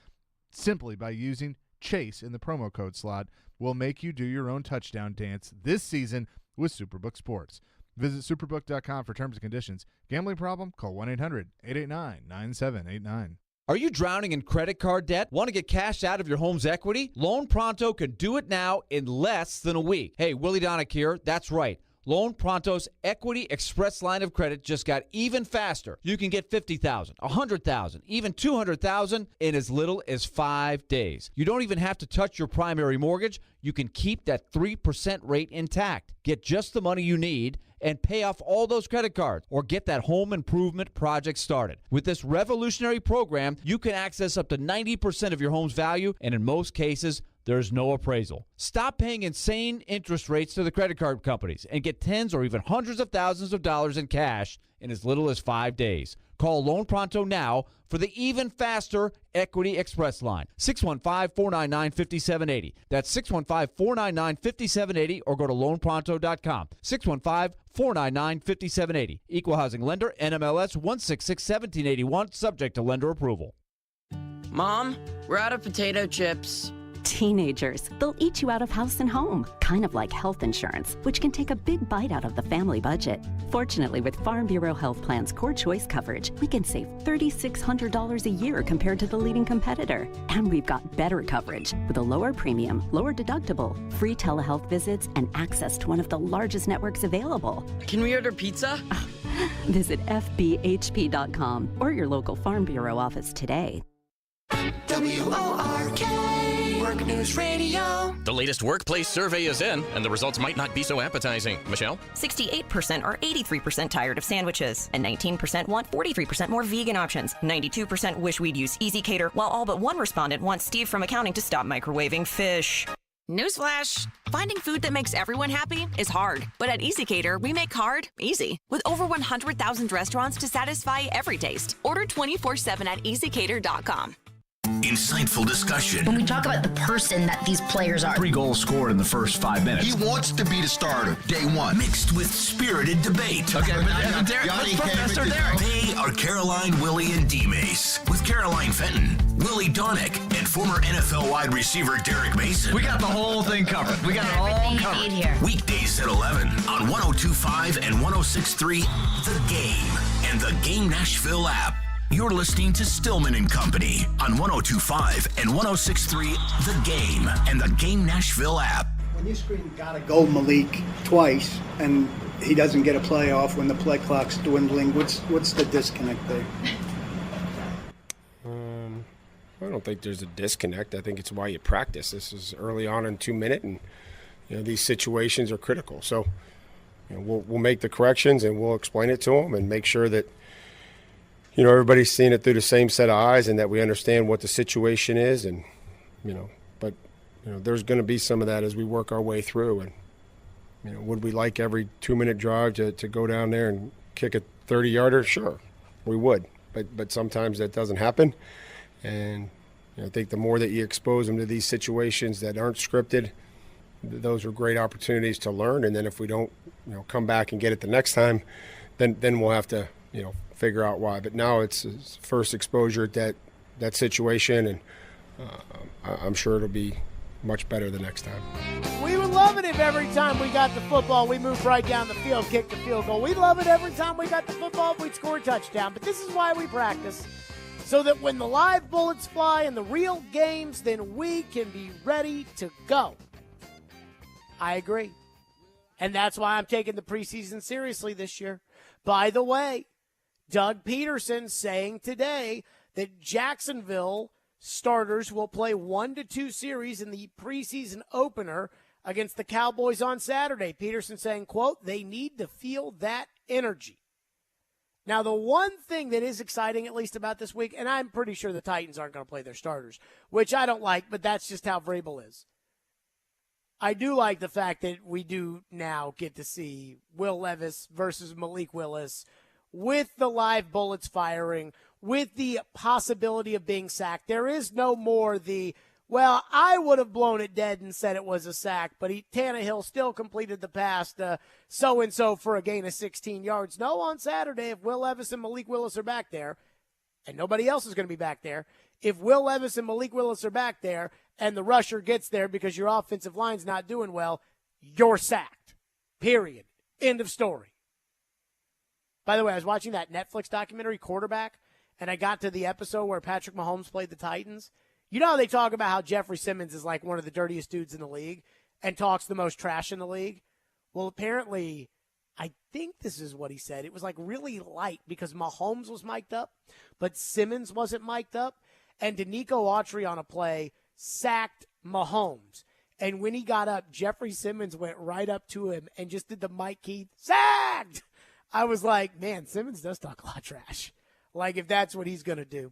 simply by using Chase in the promo code slot will make you do your own touchdown dance this season with Superbook Sports. Visit superbook.com for terms and conditions. Gambling problem? Call 1-800-889-9789. Are you drowning in credit card debt? Want to get cash out of your home's equity? Loan Pronto can do it now in less than a week. Hey, Willie Donick here. That's right. Loan Pronto's Equity Express line of credit just got even faster. You can get $50,000, $100,000, even $200,000 in as little as 5 days. You don't even have to touch your primary mortgage. You can keep that 3% rate intact. Get just the money you need and pay off all those credit cards or get that home improvement project started. With this revolutionary program, you can access up to 90% of your home's value, and in most cases, there's no appraisal. Stop paying insane interest rates to the credit card companies and get tens or even hundreds of thousands of dollars in cash in as little as 5 days. Call Loan Pronto now for the even faster Equity Express line. 615-499-5780. That's 615-499-5780 or go to loanpronto.com. 615-499-5780. Equal housing lender, NMLS 1661781, subject to lender approval. Mom, we're out of potato chips. Teenagers, they'll eat you out of house and home, kind of like health insurance, which can take a big bite out of the family budget. Fortunately, with Farm Bureau Health Plan's Core Choice coverage, we can save $3,600 a year compared to the leading competitor. And we've got better coverage with a lower premium, lower deductible, free telehealth visits, and access to one of the largest networks available. Can we order pizza? Visit FBHP.com or your local Farm Bureau office today. WORK Work News Radio. The latest workplace survey is in, and the results might not be so appetizing. Michelle? 68% are 83% tired of sandwiches, and 19% want 43% more vegan options. 92% wish we'd use EasyCater, while all but one respondent wants Steve from accounting to stop microwaving fish. Newsflash! Finding food that makes everyone happy is hard. But at EasyCater, we make hard easy. With over 100,000 restaurants to satisfy every taste. Order 24/7 at EasyCater.com. Insightful discussion. When we talk about the person that these players are. 3 goals scored in the first 5 minutes. He wants to be the starter, day one. Mixed with spirited debate. Okay, but Derek, let's Professor Derek. They are Caroline, Willie, and D-Mace. With Caroline Fenton, Willie Donick, and former NFL wide receiver Derek Mason. We got the whole thing covered. We got it all covered. Here. Weekdays at 11 on 102.5 and 106.3 The Game and the Game Nashville app. You're listening to Stillman and Company on 102.5 and 106.3 The Game and the Game Nashville app. When you scream "gotta go Malik" twice and he doesn't get a playoff when the play clock's dwindling, what's the disconnect there? don't think there's a disconnect. I think it's why you practice. This is early on in 2 minutes, and these situations are critical. So we'll make the corrections and we'll explain it to them and make sure that everybody's seeing it through the same set of eyes and that we understand what the situation is. And but there's going to be some of that as we work our way through. And would we like every 2 minute drive to go down there and kick a 30-yarder? Sure, we would. But sometimes that doesn't happen. And I think the more that you expose them to these situations that aren't scripted, those are great opportunities to learn. And then if we don't come back and get it the next time, then we'll have to figure out why. But now it's first exposure at that situation, and I'm sure it'll be much better the next time. We would love it if every time we got the football, we moved right down the field, kicked the field goal. We'd love it every time we got the football if we'd score a touchdown. But this is why we practice, so that when the live bullets fly in the real games, then we can be ready to go. I agree. And that's why I'm taking the preseason seriously this year. By the way, Doug Peterson saying today that Jacksonville starters will play 1 to 2 series in the preseason opener against the Cowboys on Saturday. Peterson saying, quote, they need to feel that energy. Now, the one thing that is exciting, at least about this week, and I'm pretty sure the Titans aren't going to play their starters, which I don't like, but that's just how Vrabel is. I do like the fact that we do now get to see Will Levis versus Malik Willis with the live bullets firing, with the possibility of being sacked. There is no more well, I would have blown it dead and said it was a sack, but Tannehill still completed the pass to so-and-so for a gain of 16 yards. No, on Saturday, if Will Levis and Malik Willis are back there, and nobody else is going to be back there, if Will Levis and Malik Willis are back there and the rusher gets there because your offensive line's not doing well, you're sacked. Period. End of story. By the way, I was watching that Netflix documentary, Quarterback, and I got to the episode where Patrick Mahomes played the Titans. You know how they talk about how Jeffrey Simmons is like one of the dirtiest dudes in the league and talks the most trash in the league? Well, apparently, I think this is what he said. It was like really light because Mahomes was mic'd up, but Simmons wasn't mic'd up. And Danico Autry on a play sacked Mahomes. And when he got up, Jeffrey Simmons went right up to him and just did the Mike Keith, sacked! I was like, man, Simmons does talk a lot of trash. Like, if that's what he's going to do.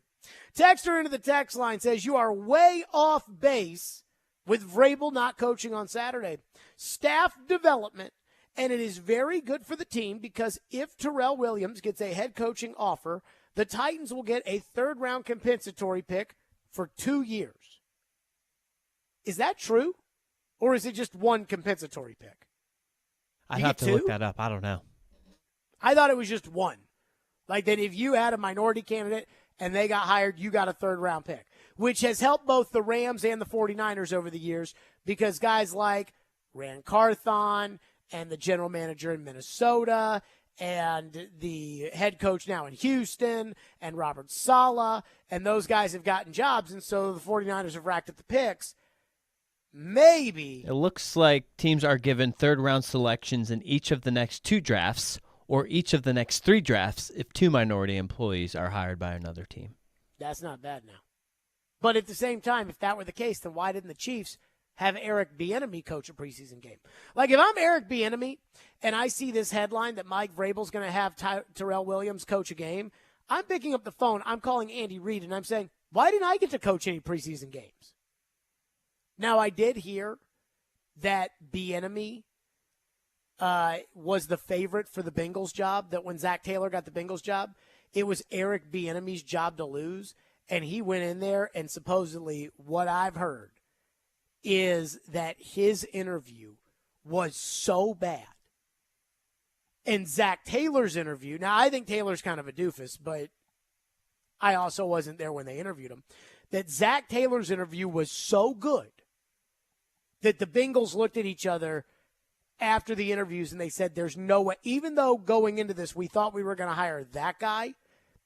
Texter into the text line says, you are way off base with Vrabel not coaching on Saturday. Staff development, and it is very good for the team because if Terrell Williams gets a head coaching offer, the Titans will get a third-round compensatory pick for 2 years. Is that true? Or is it just one compensatory pick? I'd have to look that up. I don't know. I thought it was just one. Like that if you had a minority candidate and they got hired, you got a third-round pick, which has helped both the Rams and the 49ers over the years because guys like Ran Carthon and the general manager in Minnesota and the head coach now in Houston and Robert Saleh, and those guys have gotten jobs, and so the 49ers have racked up the picks. Maybe. It looks like teams are given third-round selections in each of the next 2 drafts or each of the next 3 drafts if 2 minority employees are hired by another team. That's not bad now. But at the same time, if that were the case, then why didn't the Chiefs have Eric Bieniemy coach a preseason game? Like, if I'm Eric Bieniemy and I see this headline that Mike Vrabel's going to have Terrell Williams coach a game, I'm picking up the phone, I'm calling Andy Reid, and I'm saying, why didn't I get to coach any preseason games? Now, I did hear that Bieniemy was the favorite for the Bengals job, that when Zach Taylor got the Bengals job, it was Eric Bieniemy's job to lose, and he went in there, and supposedly what I've heard is that his interview was so bad. And Zach Taylor's interview, now I think Taylor's kind of a doofus, but I also wasn't there when they interviewed him, that Zach Taylor's interview was so good that the Bengals looked at each other after the interviews and they said, there's no way, even though going into this we thought we were going to hire that guy,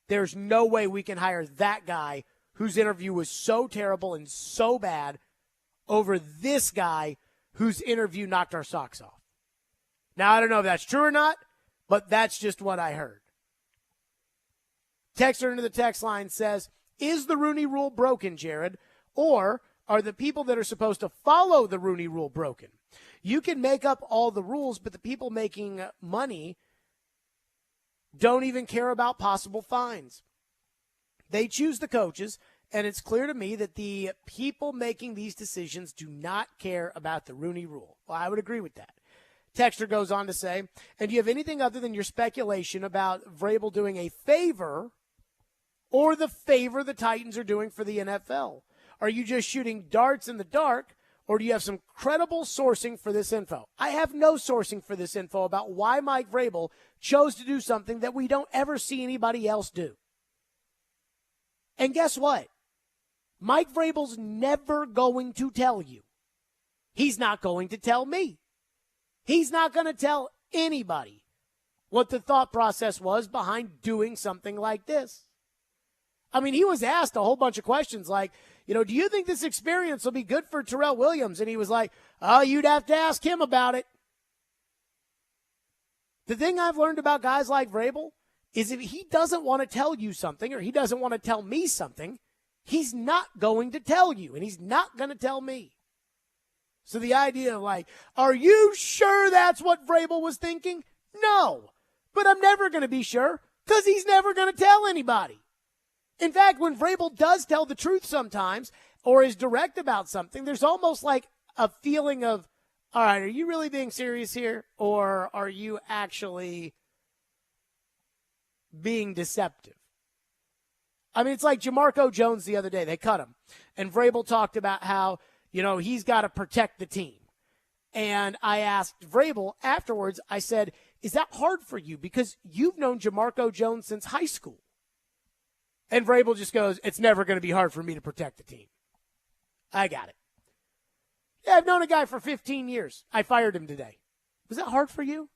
there's no way we can hire that guy whose interview was so terrible and so bad over this guy whose interview knocked our socks off. Now, I don't know if that's true or not, but that's just what I heard. Texter into the text line says, Is the Rooney Rule broken, Jared? Or are the people that are supposed to follow the Rooney Rule broken? You can make up all the rules, but the people making money don't even care about possible fines. They choose the coaches, and it's clear to me that the people making these decisions do not care about the Rooney Rule. Well, I would agree with that. Texter goes on to say, and do you have anything other than your speculation about Vrabel doing a favor or the favor the Titans are doing for the NFL? Are you just shooting darts in the dark, or do you have some credible sourcing for this info? I have no sourcing for this info about why Mike Vrabel chose to do something that we don't ever see anybody else do. And guess what? Mike Vrabel's never going to tell you. He's not going to tell me. He's not going to tell anybody what the thought process was behind doing something like this. I mean, he was asked a whole bunch of questions like, do you think this experience will be good for Terrell Williams? And he was like, oh, you'd have to ask him about it. The thing I've learned about guys like Vrabel is if he doesn't want to tell you something or he doesn't want to tell me something, he's not going to tell you, and he's not going to tell me. So the idea of like, are you sure that's what Vrabel was thinking? No, but I'm never going to be sure because he's never going to tell anybody. In fact, when Vrabel does tell the truth sometimes or is direct about something, there's almost like a feeling of, all right, are you really being serious here, or are you actually being deceptive? I mean, it's like Jamarco Jones the other day. They cut him. And Vrabel talked about how, he's got to protect the team. And I asked Vrabel afterwards, I said, is that hard for you? Because you've known Jamarco Jones since high school. And Vrabel just goes, it's never going to be hard for me to protect the team. I got it. Yeah, I've known a guy for 15 years. I fired him today. Was that hard for you?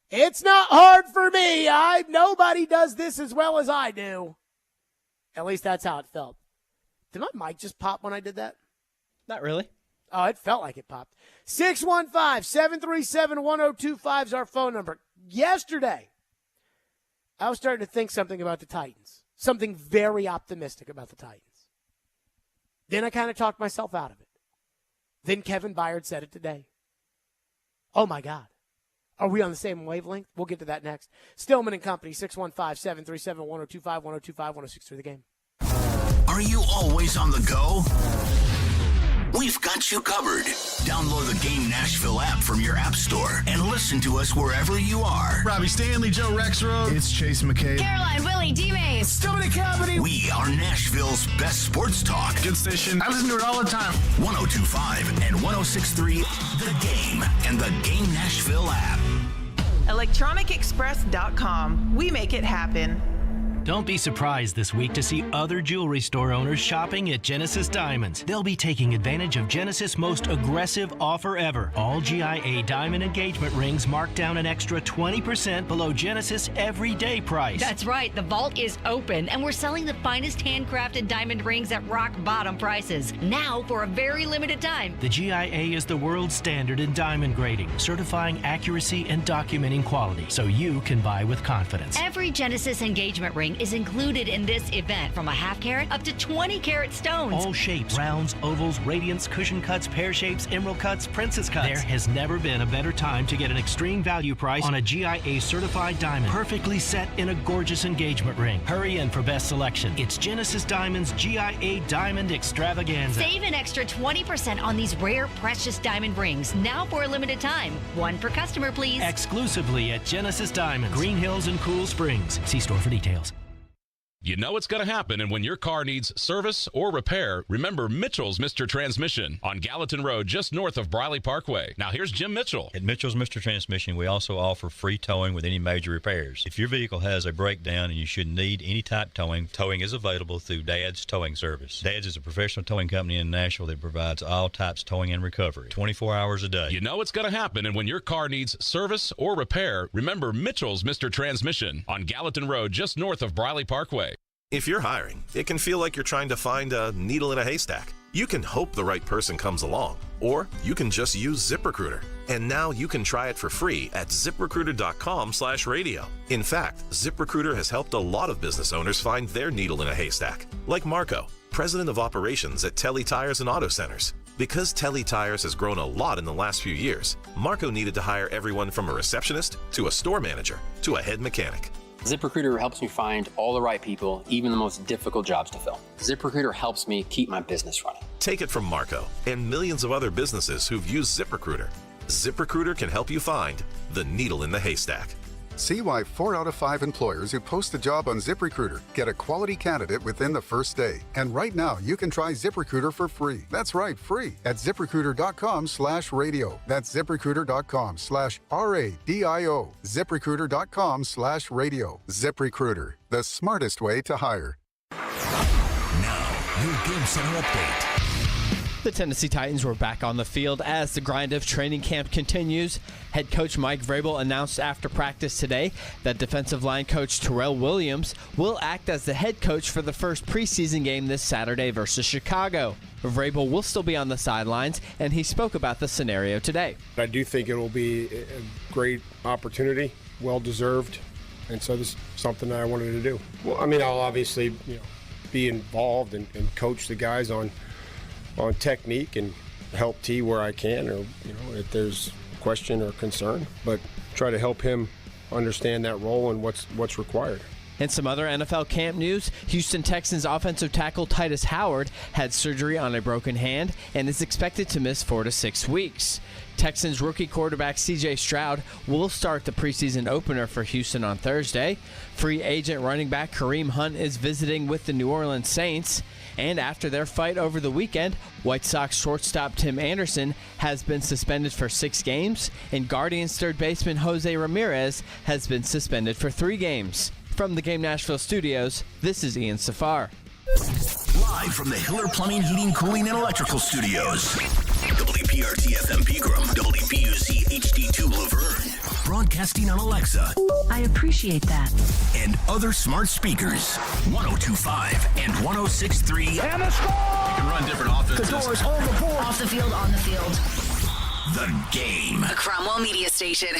It's not hard for me. Nobody does this as well as I do. At least that's how it felt. Did my mic just pop when I did that? Not really. Oh, it felt like it popped. 615-737-1025 is our phone number. Yesterday, I was starting to think something about the Titans. Something very optimistic about the Titans. Then I kind of talked myself out of it. Then Kevin Byard said it today. Oh, my God. Are we on the same wavelength? We'll get to that next. Stillman and Company, 615-737-1025, 1025-1063 The Game. Are you always on the go? We've got you covered. Download the Game Nashville app from your app store and listen to us wherever you are. Robbie Stanley, Joe Rexroad. It's Chase McCabe. Caroline, Willie, D-Mays. Stillman and Company. We are Nashville's best sports talk. Good station. I listen to it all the time. 102.5 and 106.3 The Game and the Game Nashville app. ElectronicExpress.com. We make it happen. Don't be surprised this week to see other jewelry store owners shopping at Genesis Diamonds. They'll be taking advantage of Genesis' most aggressive offer ever. All GIA diamond engagement rings marked down an extra 20% below Genesis' everyday price. That's right. The vault is open, and we're selling the finest handcrafted diamond rings at rock bottom prices. Now for a very limited time. The GIA is the world standard in diamond grading, certifying accuracy and documenting quality, so you can buy with confidence. Every Genesis engagement ring is included in this event, from a half carat up to 20 carat stones. All shapes, rounds, ovals, radiants, cushion cuts, pear shapes, emerald cuts, princess cuts. There has never been a better time to get an extreme value price on a GIA certified diamond, perfectly set in a gorgeous engagement ring. Hurry in for best selection. It's Genesis Diamonds GIA Diamond Extravaganza. Save an extra 20% on these rare, precious diamond rings, now for a limited time. One per customer, please. Exclusively at Genesis Diamonds, Green Hills and Cool Springs. See store for details. You know it's going to happen, and when your car needs service or repair, remember Mitchell's Mr. Transmission on Gallatin Road, just north of Briley Parkway. Now here's Jim Mitchell. At Mitchell's Mr. Transmission, we also offer free towing with any major repairs. If your vehicle has a breakdown and you should need any type towing is available through Dad's Towing Service. Dad's is a professional towing company in Nashville that provides all types towing and recovery, 24 hours a day. You know it's going to happen, and when your car needs service or repair, remember Mitchell's Mr. Transmission on Gallatin Road, just north of Briley Parkway. If you're hiring, it can feel like you're trying to find a needle in a haystack. You can hope the right person comes along, or you can just use ZipRecruiter. And now you can try it for free at ZipRecruiter.com/radio. In fact, ZipRecruiter has helped a lot of business owners find their needle in a haystack, like Marco, president of operations at Telly Tires and Auto Centers. Because Telly Tires has grown a lot in the last few years, Marco needed to hire everyone from a receptionist to a store manager to a head mechanic. ZipRecruiter helps me find all the right people, even the most difficult jobs to fill. ZipRecruiter helps me keep my business running. Take it from Marco and millions of other businesses who've used ZipRecruiter. ZipRecruiter can help you find the needle in the haystack. See why 4 out of 5 employers who post a job on ZipRecruiter get a quality candidate within the first day. And right now, you can try ZipRecruiter for free. That's right, free at ZipRecruiter.com/radio. That's ZipRecruiter.com/RADIO. ZipRecruiter.com/radio. ZipRecruiter, the smartest way to hire. Now, your Game Center update. The Tennessee Titans were back on the field as the grind of training camp continues. Head coach Mike Vrabel announced after practice today that defensive line coach Terrell Williams will act as the head coach for the first preseason game this Saturday versus Chicago. Vrabel will still be on the sidelines, and he spoke about the scenario today. I do think it will be a great opportunity, well-deserved, and so this is something that I wanted to do. Well, I mean, I'll obviously be involved and coach the guys on technique and help T where I can, or if there's question or concern, but try to help him understand that role and what's required. And some other NFL camp news, Houston Texans offensive tackle Titus Howard had surgery on a broken hand and is expected to miss 4 to 6 weeks. Texans rookie quarterback C.J. Stroud will start the preseason opener for Houston on Thursday. Free agent running back Kareem Hunt is visiting with the New Orleans Saints. And after their fight over the weekend, White Sox shortstop Tim Anderson has been suspended for 6 games, and Guardians third baseman Jose Ramirez has been suspended for 3 games. From the Game Nashville studios, this is Ian Safar. Live from the Hiller Plumbing, Heating, Cooling, and Electrical Studios. WPRT FM Pegram, WPUZ HD2 Laverne. Broadcasting on Alexa. I appreciate that. And other smart speakers. 102.5 and 106.3. And a score! You can run different offenses. The doors on the board. Off the field, on the field. The Game. A Cromwell Media Station.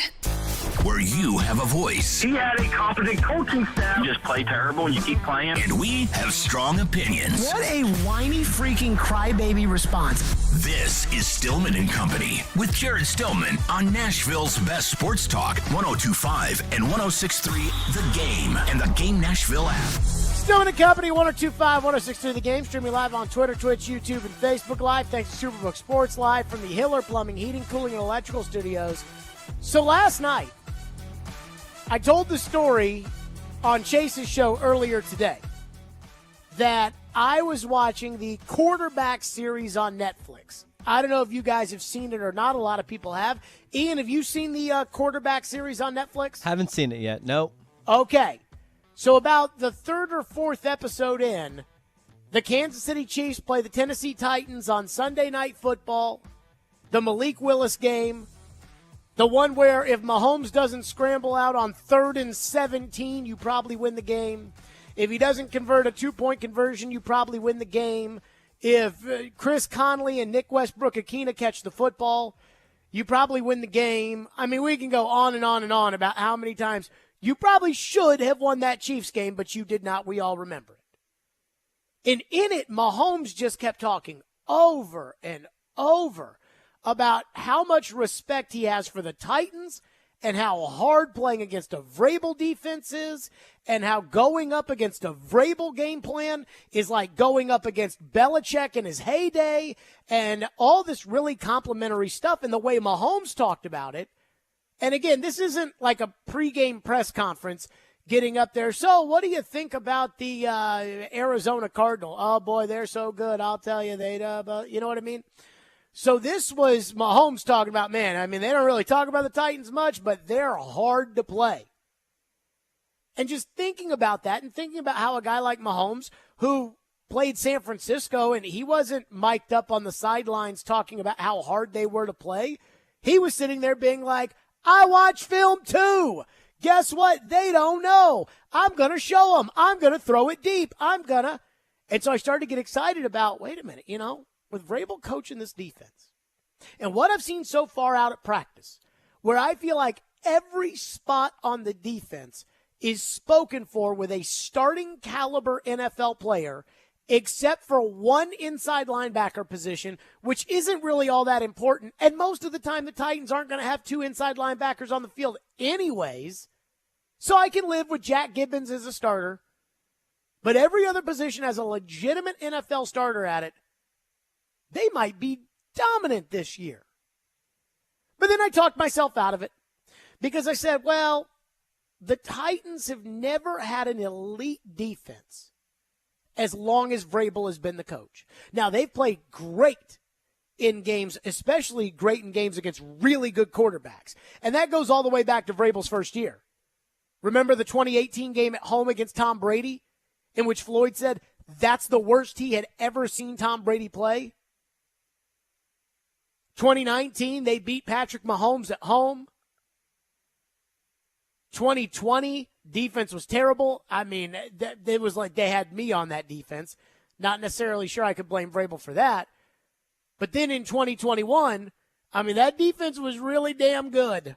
Where you have a voice. He had a competent coaching staff. You just play terrible and you keep playing. And we have strong opinions. What a whiny freaking crybaby response. This is Stillman and Company with Jared Stillman on Nashville's best sports talk, 102.5 and 106.3 The Game and the Game Nashville app. Stillman and Company, 102.5, 106.3 The Game, streaming live on Twitter, Twitch, YouTube, and Facebook Live. Thanks to Superbook Sports Live from the Hiller Plumbing, Heating, Cooling, and Electrical Studios. So last night, I told the story on Chase's show earlier today that I was watching the quarterback series on Netflix. I don't know if you guys have seen it or not. A lot of people have. Ian, have you seen the quarterback series on Netflix? Haven't seen it yet. Nope. Okay. So about the 3rd or 4th episode in, the Kansas City Chiefs play the Tennessee Titans on Sunday Night Football, the Malik Willis game, the one where if Mahomes doesn't scramble out on 3rd and 17, you probably win the game. If he doesn't convert a 2-point conversion, you probably win the game. If Chris Conley and Nick Westbrook-Akina catch the football, you probably win the game. I mean, we can go on and on and on about how many times you probably should have won that Chiefs game, but you did not. We all remember it. And in it, Mahomes just kept talking over and over about how much respect he has for the Titans and how hard playing against a Vrabel defense is and how going up against a Vrabel game plan is like going up against Belichick in his heyday and all this really complimentary stuff and the way Mahomes talked about it. And again, this isn't like a pregame press conference getting up there. So what do you think about the Arizona Cardinal? Oh, boy, they're so good. I'll tell you, you know what I mean? So this was Mahomes talking about, man, I mean, they don't really talk about the Titans much, but they're hard to play. And just thinking about that and thinking about how a guy like Mahomes, who played San Francisco, and he wasn't mic'd up on the sidelines talking about how hard they were to play. He was sitting there being like, I watch film too. Guess what? They don't know. I'm going to show them. I'm going to throw it deep. And so I started to get excited about, wait a minute, with Vrabel coaching this defense, and what I've seen so far out at practice, where I feel like every spot on the defense is spoken for with a starting caliber NFL player, except for one inside linebacker position, which isn't really all that important. And most of the time, the Titans aren't going to have two inside linebackers on the field anyways. So I can live with Jack Gibbons as a starter. But every other position has a legitimate NFL starter at it. They might be dominant this year. But then I talked myself out of it because I said, well, the Titans have never had an elite defense as long as Vrabel has been the coach. Now, they've played great in games, especially great in games against really good quarterbacks. And that goes all the way back to Vrabel's first year. Remember the 2018 game at home against Tom Brady, in which Floyd said that's the worst he had ever seen Tom Brady play? 2019, they beat Patrick Mahomes at home. 2020, defense was terrible. I mean, it was like they had me on that defense. Not necessarily sure I could blame Vrabel for that. But then in 2021, I mean, that defense was really damn good.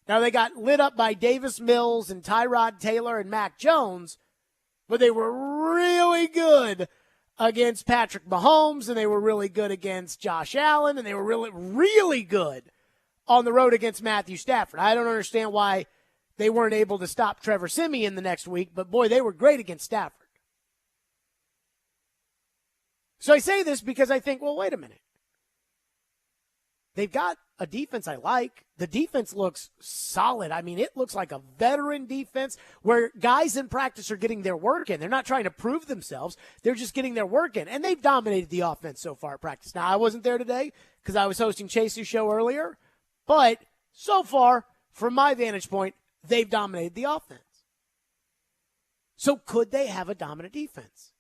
Now, they got lit up by Davis Mills and Tyrod Taylor and Mac Jones, but they were really good against Patrick Mahomes, and they were really good against Josh Allen, and they were really, really good on the road against Matthew Stafford. I don't understand why they weren't able to stop Trevor Siemian the next week, but boy, they were great against Stafford. So I say this because I think, well, wait a minute. They've got a defense I like. The defense looks solid. I mean, it looks like a veteran defense where guys in practice are getting their work in. They're not trying to prove themselves. They're just getting their work in. And they've dominated the offense so far at practice. Now, I wasn't there today because I was hosting Chase's show earlier. But so far, from my vantage point, they've dominated the offense. So could they have a dominant defense?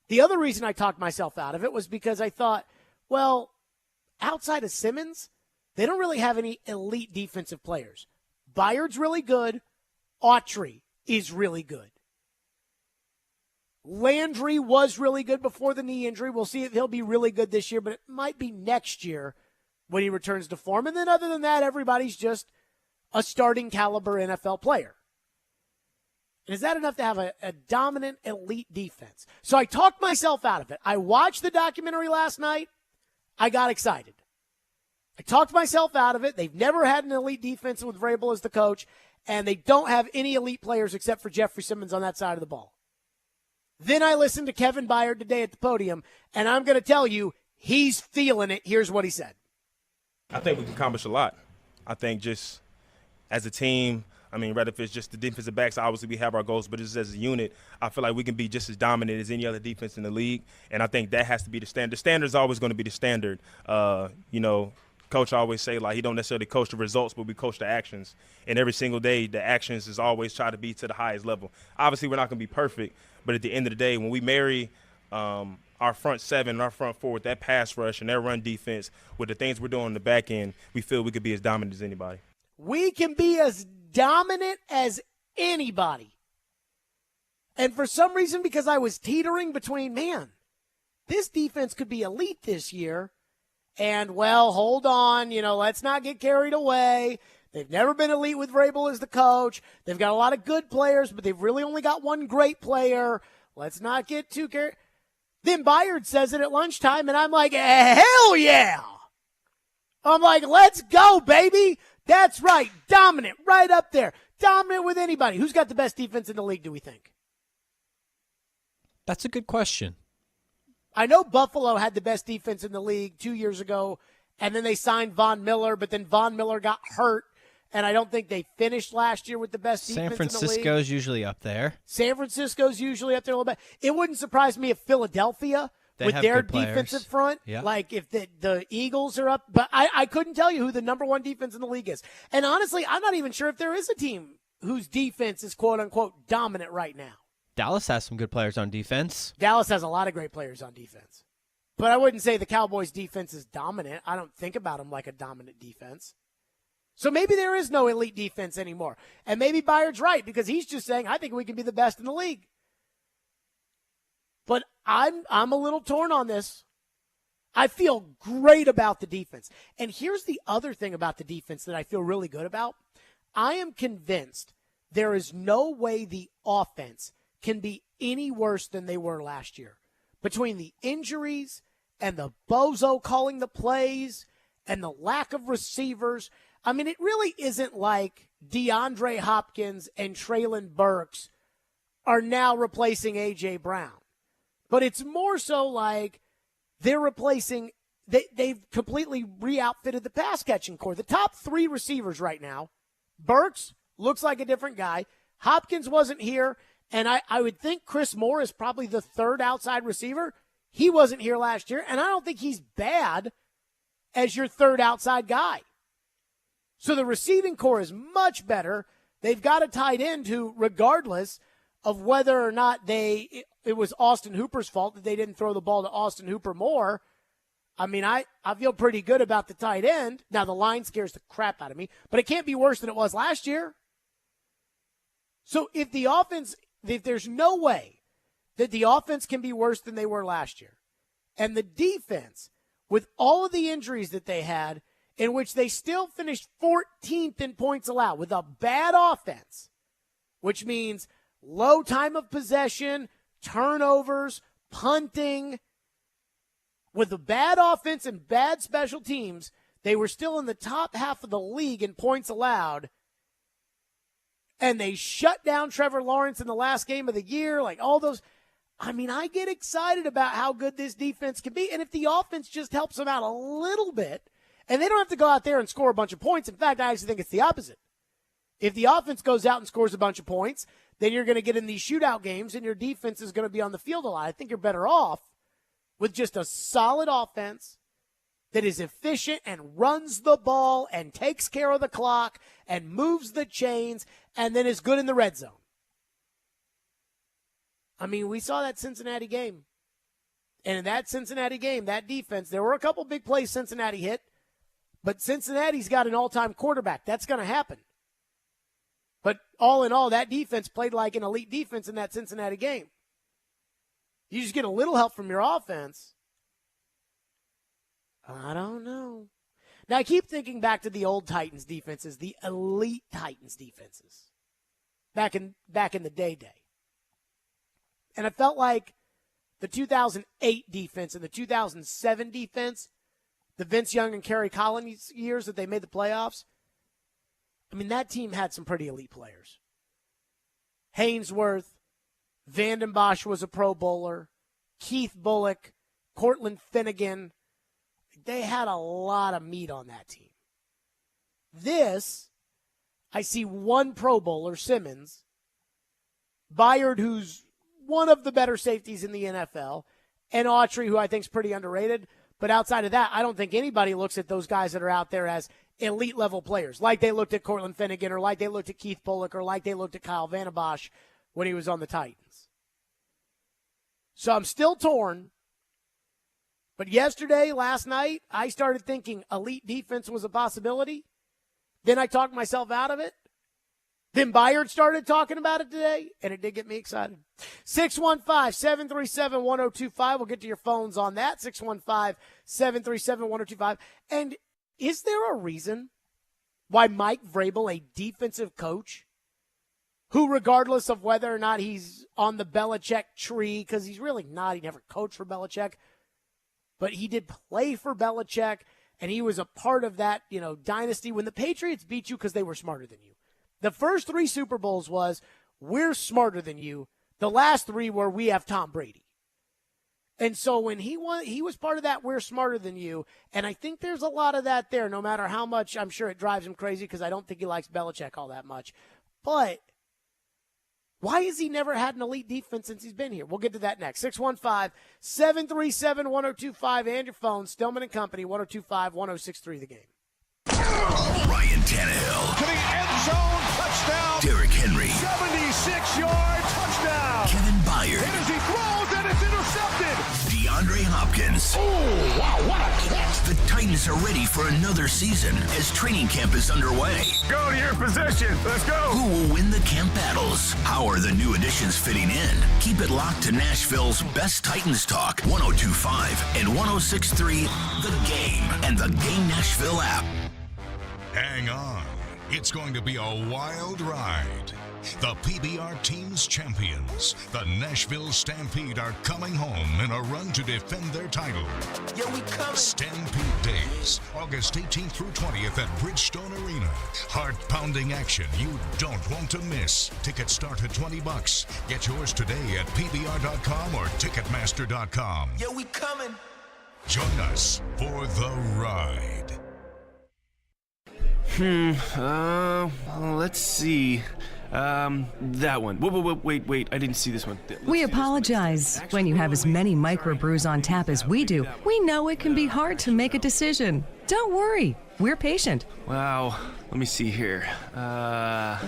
The other reason I talked myself out of it was because I thought, well, outside of Simmons, they don't really have any elite defensive players. Byard's really good. Autry is really good. Landry was really good before the knee injury. We'll see if he'll be really good this year, but it might be next year when he returns to form. And then other than that, everybody's just a starting caliber NFL player. And is that enough to have a dominant elite defense? So I talked myself out of it. I watched the documentary last night. I got excited. I talked myself out of it. They've never had an elite defense with Vrabel as the coach, and they don't have any elite players except for Jeffrey Simmons on that side of the ball. Then I listened to Kevin Byard today at the podium, and I'm going to tell you, he's feeling it. Here's what he said. I think we can accomplish a lot. I think just as a team, I mean, rather if it's just the defensive backs, obviously we have our goals, but just as a unit, I feel like we can be just as dominant as any other defense in the league, and I think that has to be the standard. The standard is always going to be the standard. Coach always say, like, he don't necessarily coach the results, but we coach the actions. And every single day, the actions is always try to be to the highest level. Obviously, we're not going to be perfect, but at the end of the day, when we marry our front seven and our front four with that pass rush and their run defense with the things we're doing on the back end, we feel we could be as dominant as anybody. We can be as dominant as anybody. And for some reason, because I was teetering between, man, this defense could be elite this year. And, well, hold on, let's not get carried away. They've never been elite with Vrabel as the coach. They've got a lot of good players, but they've really only got one great player. Let's not get too carried. Then Byard says it at lunchtime, and I'm like, hell yeah. I'm like, let's go, baby. That's right. Dominant, right up there. Dominant with anybody. Who's got the best defense in the league, do we think? That's a good question. I know Buffalo had the best defense in the league 2 years ago, and then they signed Von Miller, but then Von Miller got hurt, and I don't think they finished last year with the best defense in the league. San Francisco's usually up there. San Francisco's usually up there a little bit. It wouldn't surprise me if Philadelphia, with their defensive front, like if the Eagles are up, but I couldn't tell you who the number one defense in the league is. And honestly, I'm not even sure if there is a team whose defense is quote-unquote dominant right now. Dallas has some good players on defense. Dallas has a lot of great players on defense. But I wouldn't say the Cowboys' defense is dominant. I don't think about them like a dominant defense. So maybe there is no elite defense anymore. And maybe Byard's right because he's just saying, I think we can be the best in the league. But I'm a little torn on this. I feel great about the defense. And here's the other thing about the defense that I feel really good about. I am convinced there is no way the offense can be any worse than they were last year. Between the injuries and the bozo calling the plays and the lack of receivers, I mean, it really isn't like DeAndre Hopkins and Treylon Burks are now replacing A.J. Brown. But it's more so like they're replacing, they've completely re-outfitted the pass-catching core. The top three receivers right now, Burks looks like a different guy. Hopkins wasn't here, and I would think Chris Moore is probably the third outside receiver. He wasn't here last year, and I don't think he's bad as your third outside guy. So the receiving core is much better. They've got a tight end who, regardless of whether or not it was Austin Hooper's fault that they didn't throw the ball to Austin Hooper more, I mean, I feel pretty good about the tight end. Now, the line scares the crap out of me, but it can't be worse than it was last year. So if there's no way that the offense can be worse than they were last year, and the defense, with all of the injuries that they had, in which they still finished 14th in points allowed with a bad offense, which means low time of possession, turnovers, punting. With a bad offense and bad special teams, they were still in the top half of the league in points allowed. And they shut down Trevor Lawrence in the last game of the year. Like all those. I mean, I get excited about how good this defense can be. And if the offense just helps them out a little bit, and they don't have to go out there and score a bunch of points. In fact, I actually think it's the opposite. If the offense goes out and scores a bunch of points, then you're going to get in these shootout games and your defense is going to be on the field a lot. I think you're better off with just a solid offense that is efficient and runs the ball and takes care of the clock and moves the chains and then is good in the red zone. I mean, we saw that Cincinnati game. And in that Cincinnati game, that defense, there were a couple big plays Cincinnati hit, but Cincinnati's got an all-time quarterback. That's going to happen. But all in all, that defense played like an elite defense in that Cincinnati game. You just get a little help from your offense. I don't know. Now, I keep thinking back to the old Titans defenses, the elite Titans defenses, back in the day. And I felt like the 2008 defense and the 2007 defense, the Vince Young and Kerry Collins years that they made the playoffs, I mean, that team had some pretty elite players. Hainsworth, Vanden Bosch was a Pro Bowler, Keith Bullock, Cortland Finnegan. They had a lot of meat on that team. This, I see one Pro Bowler, Simmons, Byard, who's one of the better safeties in the NFL, and Autry, who I think is pretty underrated. But outside of that, I don't think anybody looks at those guys that are out there as elite-level players, like they looked at Cortland Finnegan or like they looked at Keith Bullock or like they looked at Kyle Vanden Bosch when he was on the Titans. So I'm still torn. But last night, I started thinking elite defense was a possibility. Then I talked myself out of it. Then Byard started talking about it today, and it did get me excited. 615-737-1025. We'll get to your phones on that, 615-737-1025. And is there a reason why Mike Vrabel, a defensive coach, who regardless of whether or not he's on the Belichick tree, because he's really not, he never coached for Belichick, but he did play for Belichick, and he was a part of that, dynasty when the Patriots beat you because they were smarter than you. The first 3 Super Bowls was, we're smarter than you. The last 3 were, we have Tom Brady. And so when he won, he was part of that, we're smarter than you. And I think there's a lot of that there, no matter how much I'm sure it drives him crazy because I don't think he likes Belichick all that much. But why has he never had an elite defense since he's been here? We'll get to that next. 615-737-1025 and your phone. Stillman and Company, 1025-1063 The Game. Ryan Tannehill. To the end zone, touchdown. Derrick Henry. 76-yard touchdown. Kevin Byard. And as he throws, and it's intercepted. DeAndre Hopkins. Oh, wow, what a catch. The Titans are ready for another season as training camp is underway. Go to your position. Let's go. Who will win the camp battles? How are the new additions fitting in? Keep it locked to Nashville's best Titans talk, 102.5 and 106.3 The Game and the Game Nashville app. Hang on. It's going to be a wild ride. The PBR team's champions, the Nashville Stampede, are coming home in a run to defend their title. Yeah, we coming. Stampede Days, August 18th through 20th at Bridgestone Arena. Heart-pounding action you don't want to miss. Tickets start at $20. Get yours today at PBR.com or Ticketmaster.com. Yeah, we coming. Join us for the ride. Let's see. That one. Wait, I didn't see this one. We apologize. When you have as many microbrews on tap as we do, we know it can be hard to make a decision. Don't worry, we're patient. Wow, let me see here. Bar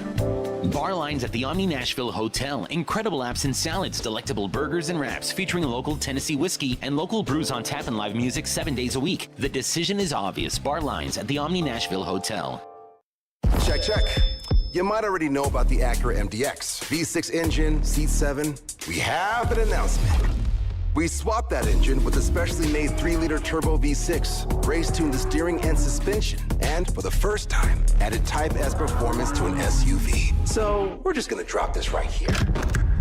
lines at the Omni Nashville Hotel. Incredible apps and salads, delectable burgers and wraps featuring local Tennessee whiskey and local brews on tap and live music 7 days a week. The decision is obvious. Bar lines at the Omni Nashville Hotel. Check. You might already know about the Acura MDX. V6 engine, seat 7. We have an announcement. We swapped that engine with a specially made 3-liter turbo V6, race-tuned the steering and suspension, and for the first time, added Type S performance to an SUV. So we're just gonna drop this right here.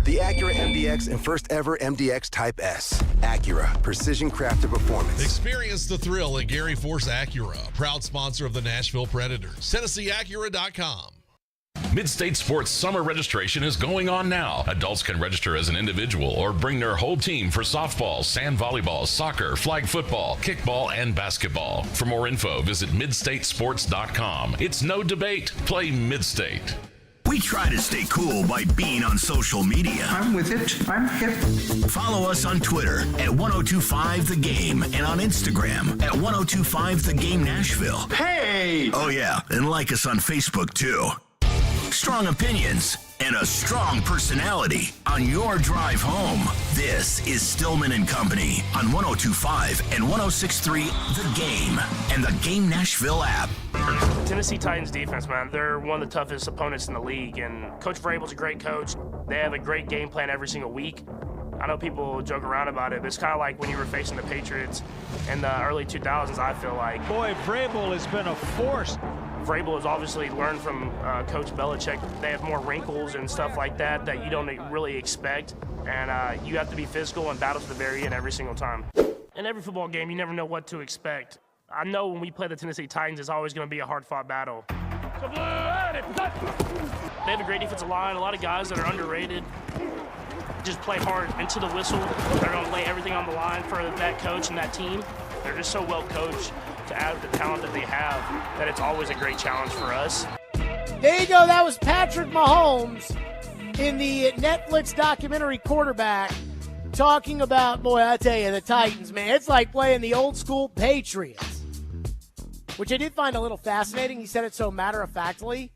The Acura MDX and first ever MDX Type S. Acura, precision crafted performance. Experience the thrill at Gary Force Acura, proud sponsor of the Nashville Predators. TennesseeAcura.com. Mid-State Sports summer registration is going on now. Adults can register as an individual or bring their whole team for softball, sand volleyball, soccer, flag football, kickball, and basketball. For more info, visit midstatesports.com. It's no debate. Play Mid-State. We try to stay cool by being on social media. I'm with it. I'm hip. Follow us on Twitter at 1025 The Game and on Instagram at 1025 The Game Nashville. Hey! Oh yeah, and like us on Facebook too. Strong opinions and a strong personality on your drive home. This is Stillman and Company on 1025 and 106.3 The Game and the Game Nashville app. Tennessee Titans defense, man, they're one of the toughest opponents in the league, and Coach Vrabel's a great coach. They have a great game plan every single week. I know people joke around about it, but it's kind of like when you were facing the Patriots in the early 2000s, I feel like. Boy, Vrabel has been a force. Vrabel has obviously learned from Coach Belichick. They have more wrinkles and stuff like that that you don't really expect, and you have to be physical and battle to the very end every single time. In every football game, you never know what to expect. I know when we play the Tennessee Titans, it's always going to be a hard-fought battle. They have a great defensive line, a lot of guys that are underrated. Just play hard into the whistle. They're going to lay everything on the line for that coach and that team. They're just so well coached to add the talent that they have that it's always a great challenge for us. There you go. That was Patrick Mahomes in the Netflix documentary Quarterback talking about, boy, I tell you, the Titans, man. It's like playing the old school Patriots, which I did find a little fascinating. He said it so matter-of-factly.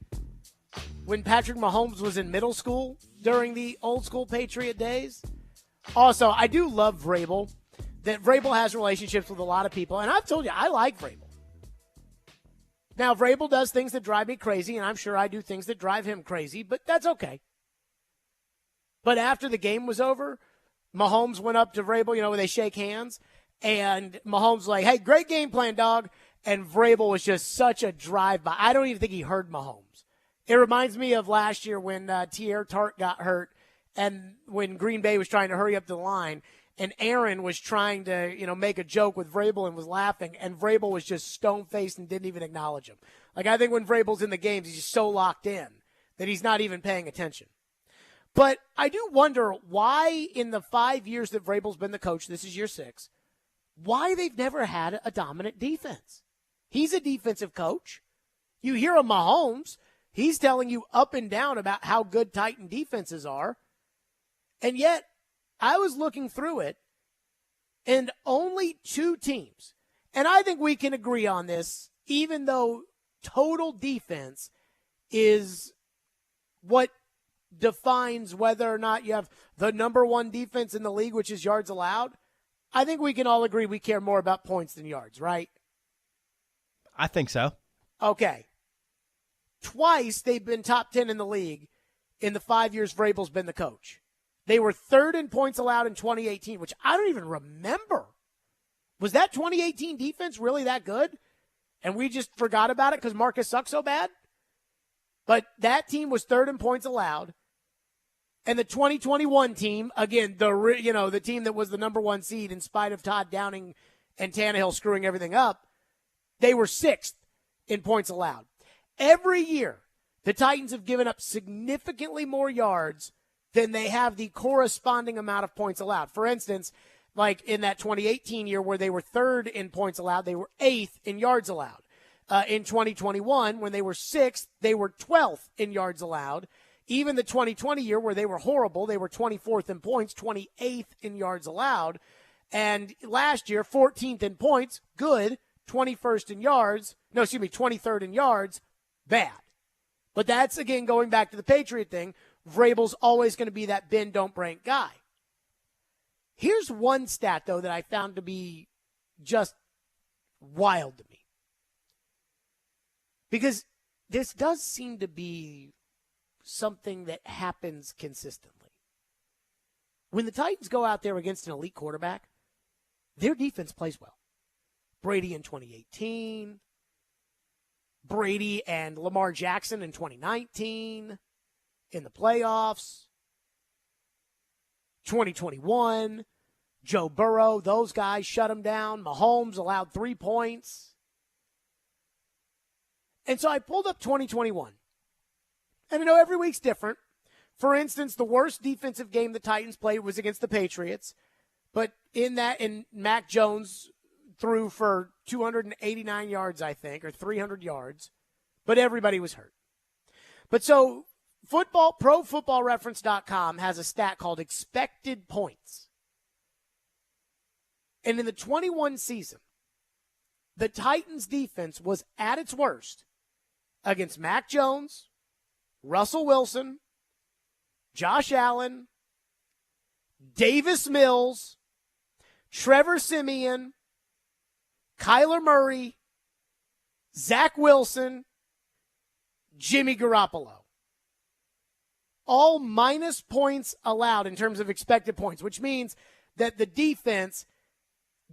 When Patrick Mahomes was in middle school during the old school Patriot days. Also, I do love Vrabel. That Vrabel has relationships with a lot of people. And I've told you, I like Vrabel. Now, Vrabel does things that drive me crazy, and I'm sure I do things that drive him crazy, but that's okay. But after the game was over, Mahomes went up to Vrabel, where they shake hands, and Mahomes was like, hey, great game plan, dog. And Vrabel was just such a drive-by. I don't even think he heard Mahomes. It reminds me of last year when Tier Tart got hurt, and when Green Bay was trying to hurry up the line, and Aaron was trying to, make a joke with Vrabel and was laughing, and Vrabel was just stone-faced and didn't even acknowledge him. Like, I think when Vrabel's in the games, he's just so locked in that he's not even paying attention. But I do wonder why in the 5 years that Vrabel's been the coach, this is year 6, why they've never had a dominant defense. He's a defensive coach. You hear of Mahomes, he's telling you up and down about how good Titan defenses are. And yet, I was looking through it, and only 2 teams, and I think we can agree on this, even though total defense is what defines whether or not you have the number 1 defense in the league, which is yards allowed. I think we can all agree we care more about points than yards, right? I think so. Okay. Twice they've been top 10 in the league in the 5 years Vrabel's been the coach. They were third in points allowed in 2018, which I don't even remember. Was that 2018 defense really that good? And we just forgot about it because Marcus sucked so bad? But that team was third in points allowed. And the 2021 team, again, the team that was the number one seed in spite of Todd Downing and Tannehill screwing everything up, they were sixth in points allowed. Every year, the Titans have given up significantly more yards than they have the corresponding amount of points allowed. For instance, like in that 2018 year where they were third in points allowed, they were eighth in yards allowed. In 2021, when they were sixth, they were 12th in yards allowed. Even the 2020 year where they were horrible, they were 24th in points, 28th in yards allowed. And last year, 14th in points, good. 23rd in yards, bad. But that's, again, going back to the Patriot thing. Vrabel's always going to be that bend, don't break guy. Here's one stat, though, that I found to be just wild to me. Because this does seem to be something that happens consistently. When the Titans go out there against an elite quarterback, their defense plays well. Brady in 2018, Brady and Lamar Jackson in 2019, in the playoffs, 2021, Joe Burrow, those guys shut them down. Mahomes allowed 3 points. And so I pulled up 2021. And I know every week's different. For instance, the worst defensive game the Titans played was against the Patriots. But in Mac Jones threw for 289 yards, I think, or 300 yards. But everybody was hurt. But so ProFootballReference.com has a stat called expected points. And in the 21 season, the Titans defense was at its worst against Mac Jones, Russell Wilson, Josh Allen, Davis Mills, Trevor Siemian, Kyler Murray, Zach Wilson, Jimmy Garoppolo. All minus points allowed in terms of expected points, which means that the defense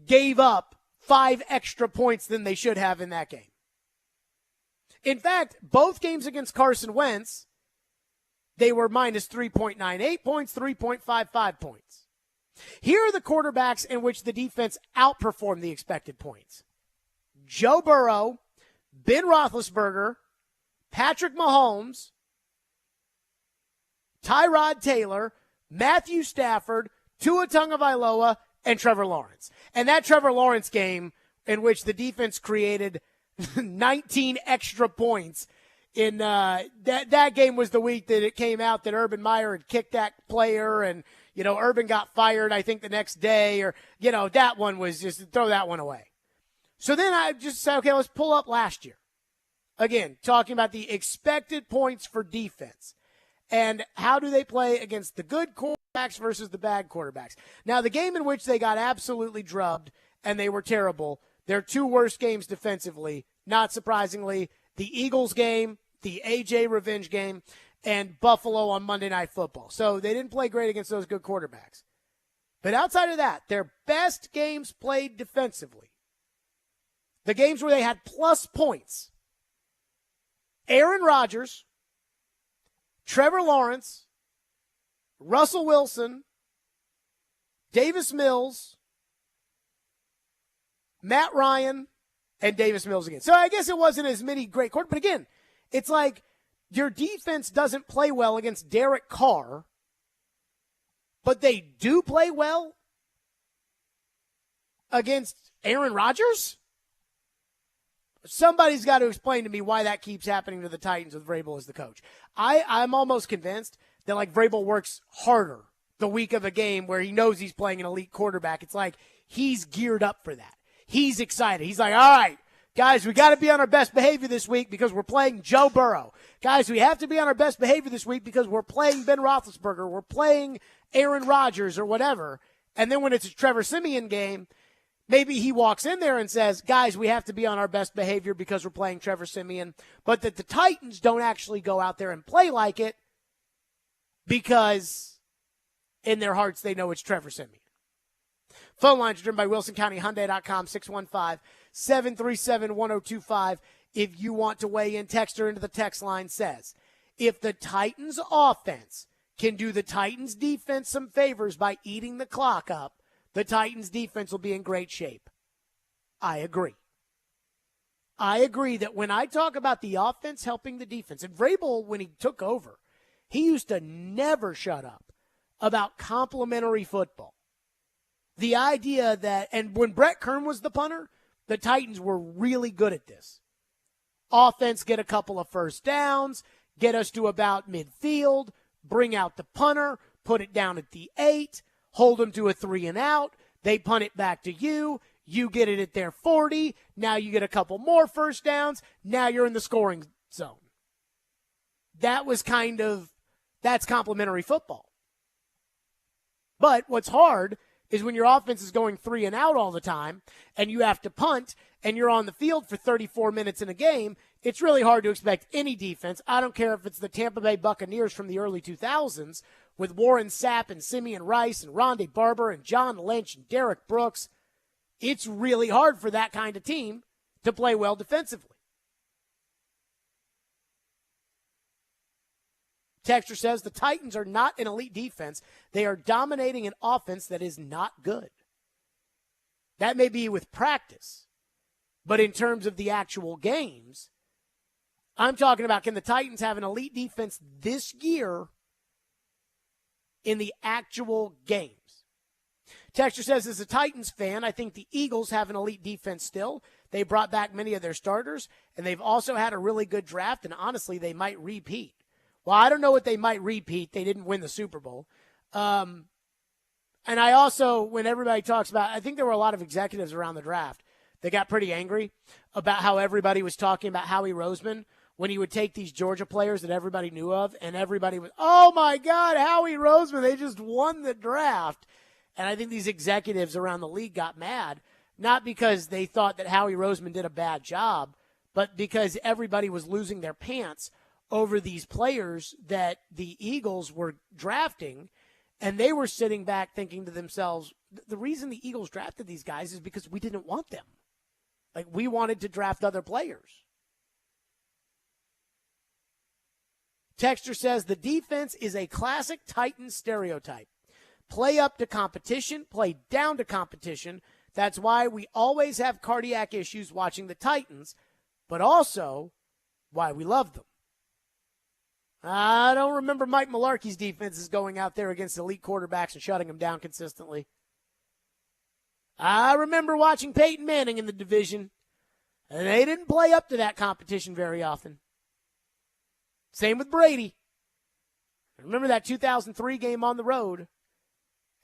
gave up 5 extra points than they should have in that game. In fact, both games against Carson Wentz, they were minus 3.98 points, 3.55 points. Here are the quarterbacks in which the defense outperformed the expected points. Joe Burrow, Ben Roethlisberger, Patrick Mahomes, Tyrod Taylor, Matthew Stafford, Tua Tagovailoa, and Trevor Lawrence. And that Trevor Lawrence game in which the defense created 19 extra points in that game was the week that it came out that Urban Meyer had kicked that player and, Urban got fired, I think, the next day or, that one was just throw that one away. So then I just said, okay, let's pull up last year. Again, talking about the expected points for defense and how do they play against the good quarterbacks versus the bad quarterbacks. Now, the game in which they got absolutely drubbed and they were terrible, their 2 worst games defensively, not surprisingly, the Eagles game, the AJ revenge game, and Buffalo on Monday Night Football. So they didn't play great against those good quarterbacks. But outside of that, their best games played defensively, the games where they had plus points, Aaron Rodgers, Trevor Lawrence, Russell Wilson, Davis Mills, Matt Ryan, and Davis Mills again. So I guess it wasn't as many great quarterbacks. But again, it's like your defense doesn't play well against Derek Carr, but they do play well against Aaron Rodgers? Somebody's got to explain to me why that keeps happening to the Titans with Vrabel as the coach. I'm almost convinced that Vrabel works harder the week of a game where he knows he's playing an elite quarterback. It's like he's geared up for that. He's excited. He's like, all right, guys, we got to be on our best behavior this week because we're playing Joe Burrow. Guys, we have to be on our best behavior this week because we're playing Ben Roethlisberger. We're playing Aaron Rodgers or whatever. And then when it's a Trevor Siemian game, maybe he walks in there and says, guys, we have to be on our best behavior because we're playing Trevor Siemian. But that the Titans don't actually go out there and play like it because in their hearts they know it's Trevor Siemian. Phone lines are driven by WilsonCountyHyundai.com, 615-737-1025. If you want to weigh in, text her into the text line says, if the Titans offense can do the Titans defense some favors by eating the clock up, the Titans defense will be in great shape. I agree. I agree that when I talk about the offense helping the defense, and Vrabel, when he took over, he used to never shut up about complementary football. The idea that, and when Brett Kern was the punter, the Titans were really good at this. Offense, get a couple of first downs, get us to about midfield, bring out the punter, put it down at the 8, hold them to a 3-and-out. They punt it back to you. You get it at their 40. Now you get a couple more first downs. Now you're in the scoring zone. That's complementary football. But what's hard is when your offense is going 3-and-out all the time and you have to punt and you're on the field for 34 minutes in a game, it's really hard to expect any defense. I don't care if it's the Tampa Bay Buccaneers from the early 2000s with Warren Sapp and Simeon Rice and Rondé Barber and John Lynch and Derek Brooks. It's really hard for that kind of team to play well defensively. Texter says the Titans are not an elite defense. They are dominating an offense that is not good. That may be with practice, but in terms of the actual games, I'm talking about, can the Titans have an elite defense this year in the actual games? Texter says, as a Titans fan, I think the Eagles have an elite defense still. They brought back many of their starters, and they've also had a really good draft, and honestly, they might repeat. Well, I don't know what they might repeat. They didn't win the Super Bowl. And I also, when everybody talks about, I think there were a lot of executives around the draft that got pretty angry about how everybody was talking about Howie Roseman when he would take these Georgia players that everybody knew of, and everybody was, oh, my God, Howie Roseman, they just won the draft. And I think these executives around the league got mad, not because they thought that Howie Roseman did a bad job, but because everybody was losing their pants over these players that the Eagles were drafting, and they were sitting back thinking to themselves, the reason the Eagles drafted these guys is because we didn't want them. Like, we wanted to draft other players. Texter says the defense is a classic Titans stereotype. Play up to competition, play down to competition. That's why we always have cardiac issues watching the Titans, but also why we love them. I don't remember Mike Mularkey's defenses going out there against elite quarterbacks and shutting them down consistently. I remember watching Peyton Manning in the division, and they didn't play up to that competition very often. Same with Brady. I remember that 2003 game on the road,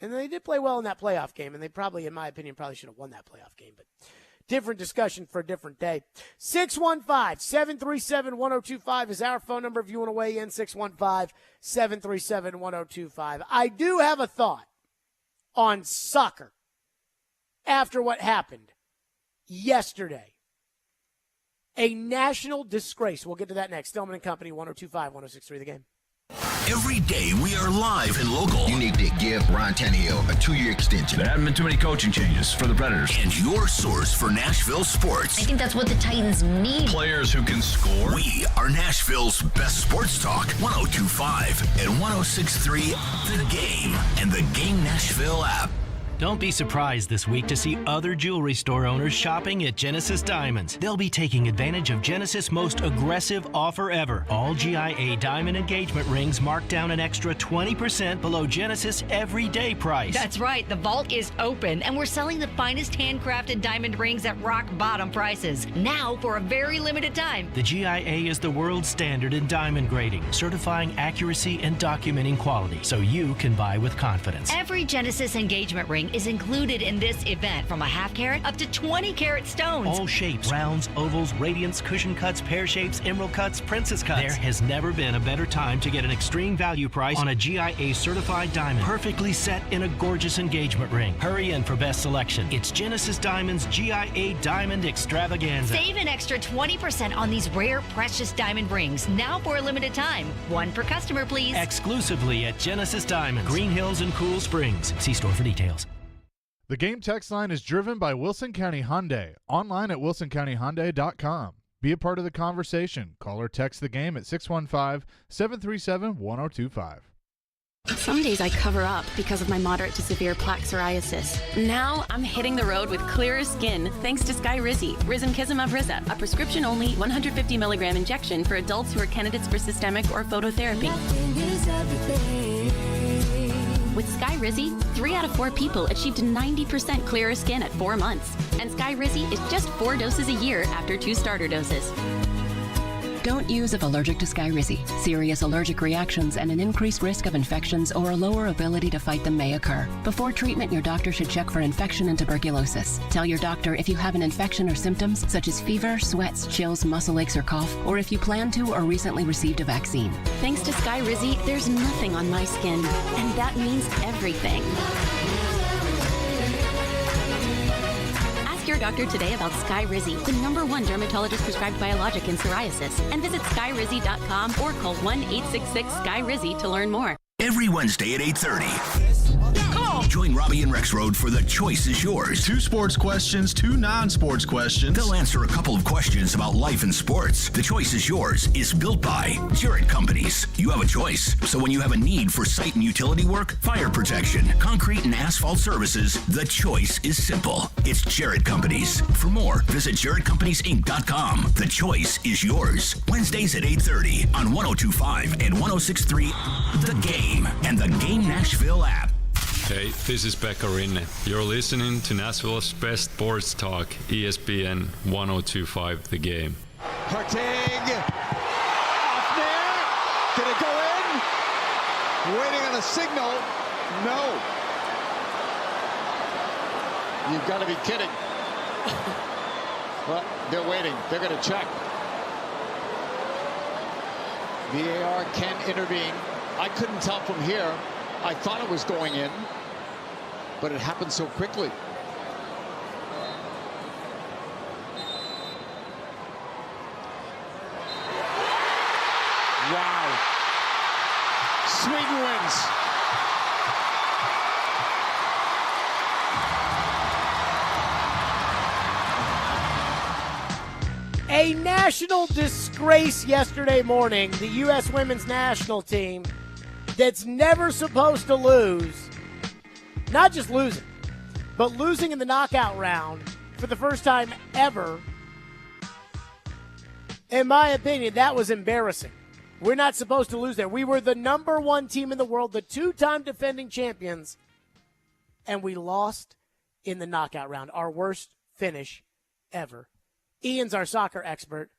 and they did play well in that playoff game, and they probably, in my opinion, probably should have won that playoff game, but different discussion for a different day. 615-737-1025 is our phone number if you want to weigh in, 615-737-1025. I do have a thought on soccer after what happened yesterday. A national disgrace. We'll get to that next. Stillman and Company, 102.5, 106.3 The Game. Every day we are live and local. You need to give Ron Tannehill a 2-year extension. There haven't been too many coaching changes for the Predators. And your source for Nashville sports. I think that's what the Titans need. Players who can score. We are Nashville's best sports talk. 102.5 and 106.3 The Game and the Game Nashville app. Don't be surprised this week to see other jewelry store owners shopping at Genesis Diamonds. They'll be taking advantage of Genesis' most aggressive offer ever. All GIA diamond engagement rings marked down an extra 20% below Genesis' everyday price. That's right. The vault is open, and we're selling the finest handcrafted diamond rings at rock bottom prices. Now for a very limited time. The GIA is the world standard in diamond grading, certifying accuracy and documenting quality, so you can buy with confidence. Every Genesis engagement ring is included in this event, from a half carat up to 20 carat stones. All shapes, rounds, ovals, radiants, cushion cuts, pear shapes, emerald cuts, princess cuts. There has never been a better time to get an extreme value price on a GIA certified diamond, perfectly set in a gorgeous engagement ring. Hurry in for best selection. It's Genesis Diamonds GIA Diamond Extravaganza. Save an extra 20% on these rare, precious diamond rings, now for a limited time. One per customer, please. Exclusively at Genesis Diamonds, Green Hills and Cool Springs. See store for details. The Game text line is driven by Wilson County Hyundai. Online at wilsoncountyhyundai.com. Be a part of the conversation. Call or text the Game at 615-737-1025. Some days I cover up because of my moderate to severe plaque psoriasis. Now I'm hitting the road with clearer skin thanks to Skyrizi, Risankizumab Riza, a prescription-only 150 milligram injection for adults who are candidates for systemic or phototherapy. With Skyrizi, 3 out of 4 people achieved 90% clearer skin at 4 months. And Skyrizi is just 4 doses a year after 2 starter doses. Don't use if allergic to Skyrizi. Serious allergic reactions and an increased risk of infections or a lower ability to fight them may occur. Before treatment, your doctor should check for infection and tuberculosis. Tell your doctor if you have an infection or symptoms such as fever, sweats, chills, muscle aches, or cough, or if you plan to or recently received a vaccine. Thanks to Skyrizi, there's nothing on my skin, and that means everything. Ask your doctor today about Skyrizi, the #1 dermatologist-prescribed biologic in psoriasis, and visit skyrizi.com or call 1-866-SKY-RIZZI to learn more. Every Wednesday at 8:30. Join Robbie and Rex Road for The Choice is Yours. 2 sports questions, 2 non-sports questions. They'll answer a couple of questions about life and sports. The Choice is Yours is built by Jarrett Companies. You have a choice. So when you have a need for site and utility work, fire protection, concrete and asphalt services, the choice is simple. It's Jarrett Companies. For more, visit JarrettCompaniesInc.com. The Choice is Yours. Wednesdays at 8:30 on 102.5 and 106.3 The Game and the Game Nashville app. Hey, this is Pekka Rinne. You're listening to Nashville's best sports talk, ESPN 102.5 The Game. Hartang off there. Did it go in? Waiting on a signal. No. You've got to be kidding. Well, they're waiting. They're going to check. VAR can intervene. I couldn't tell from here. I thought it was going in, but it happened so quickly. Wow. Sweden wins. A national disgrace yesterday morning. The U.S. women's national team that's never supposed to lose, not just losing, but losing in the knockout round for the first time ever. In my opinion, that was embarrassing. We're not supposed to lose there. We were the #1 team in the world, the 2-time defending champions, and we lost in the knockout round, our worst finish ever. Ian's our soccer expert.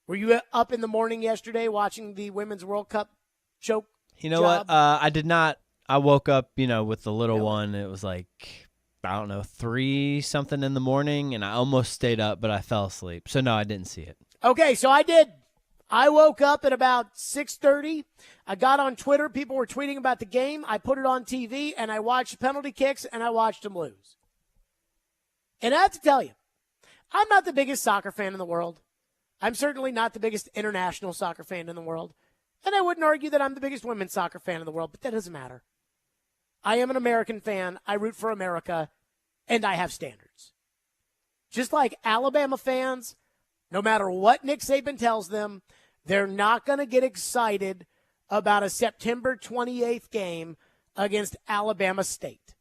Were you up in the morning yesterday watching the Women's World Cup choke? You know what? I did not. I woke up, with the little one. It was like, 3-something in the morning, and I almost stayed up, but I fell asleep. So, no, I didn't see it. Okay, so I did. I woke up at about 6:30. I got on Twitter. People were tweeting about the game. I put it on TV, and I watched penalty kicks, and I watched them lose. And I have to tell you, I'm not the biggest soccer fan in the world. I'm certainly not the biggest international soccer fan in the world. And I wouldn't argue that I'm the biggest women's soccer fan in the world, but that doesn't matter. I am an American fan. I root for America, and I have standards. Just like Alabama fans, no matter what Nick Saban tells them, they're not going to get excited about a September 28th game against Alabama State.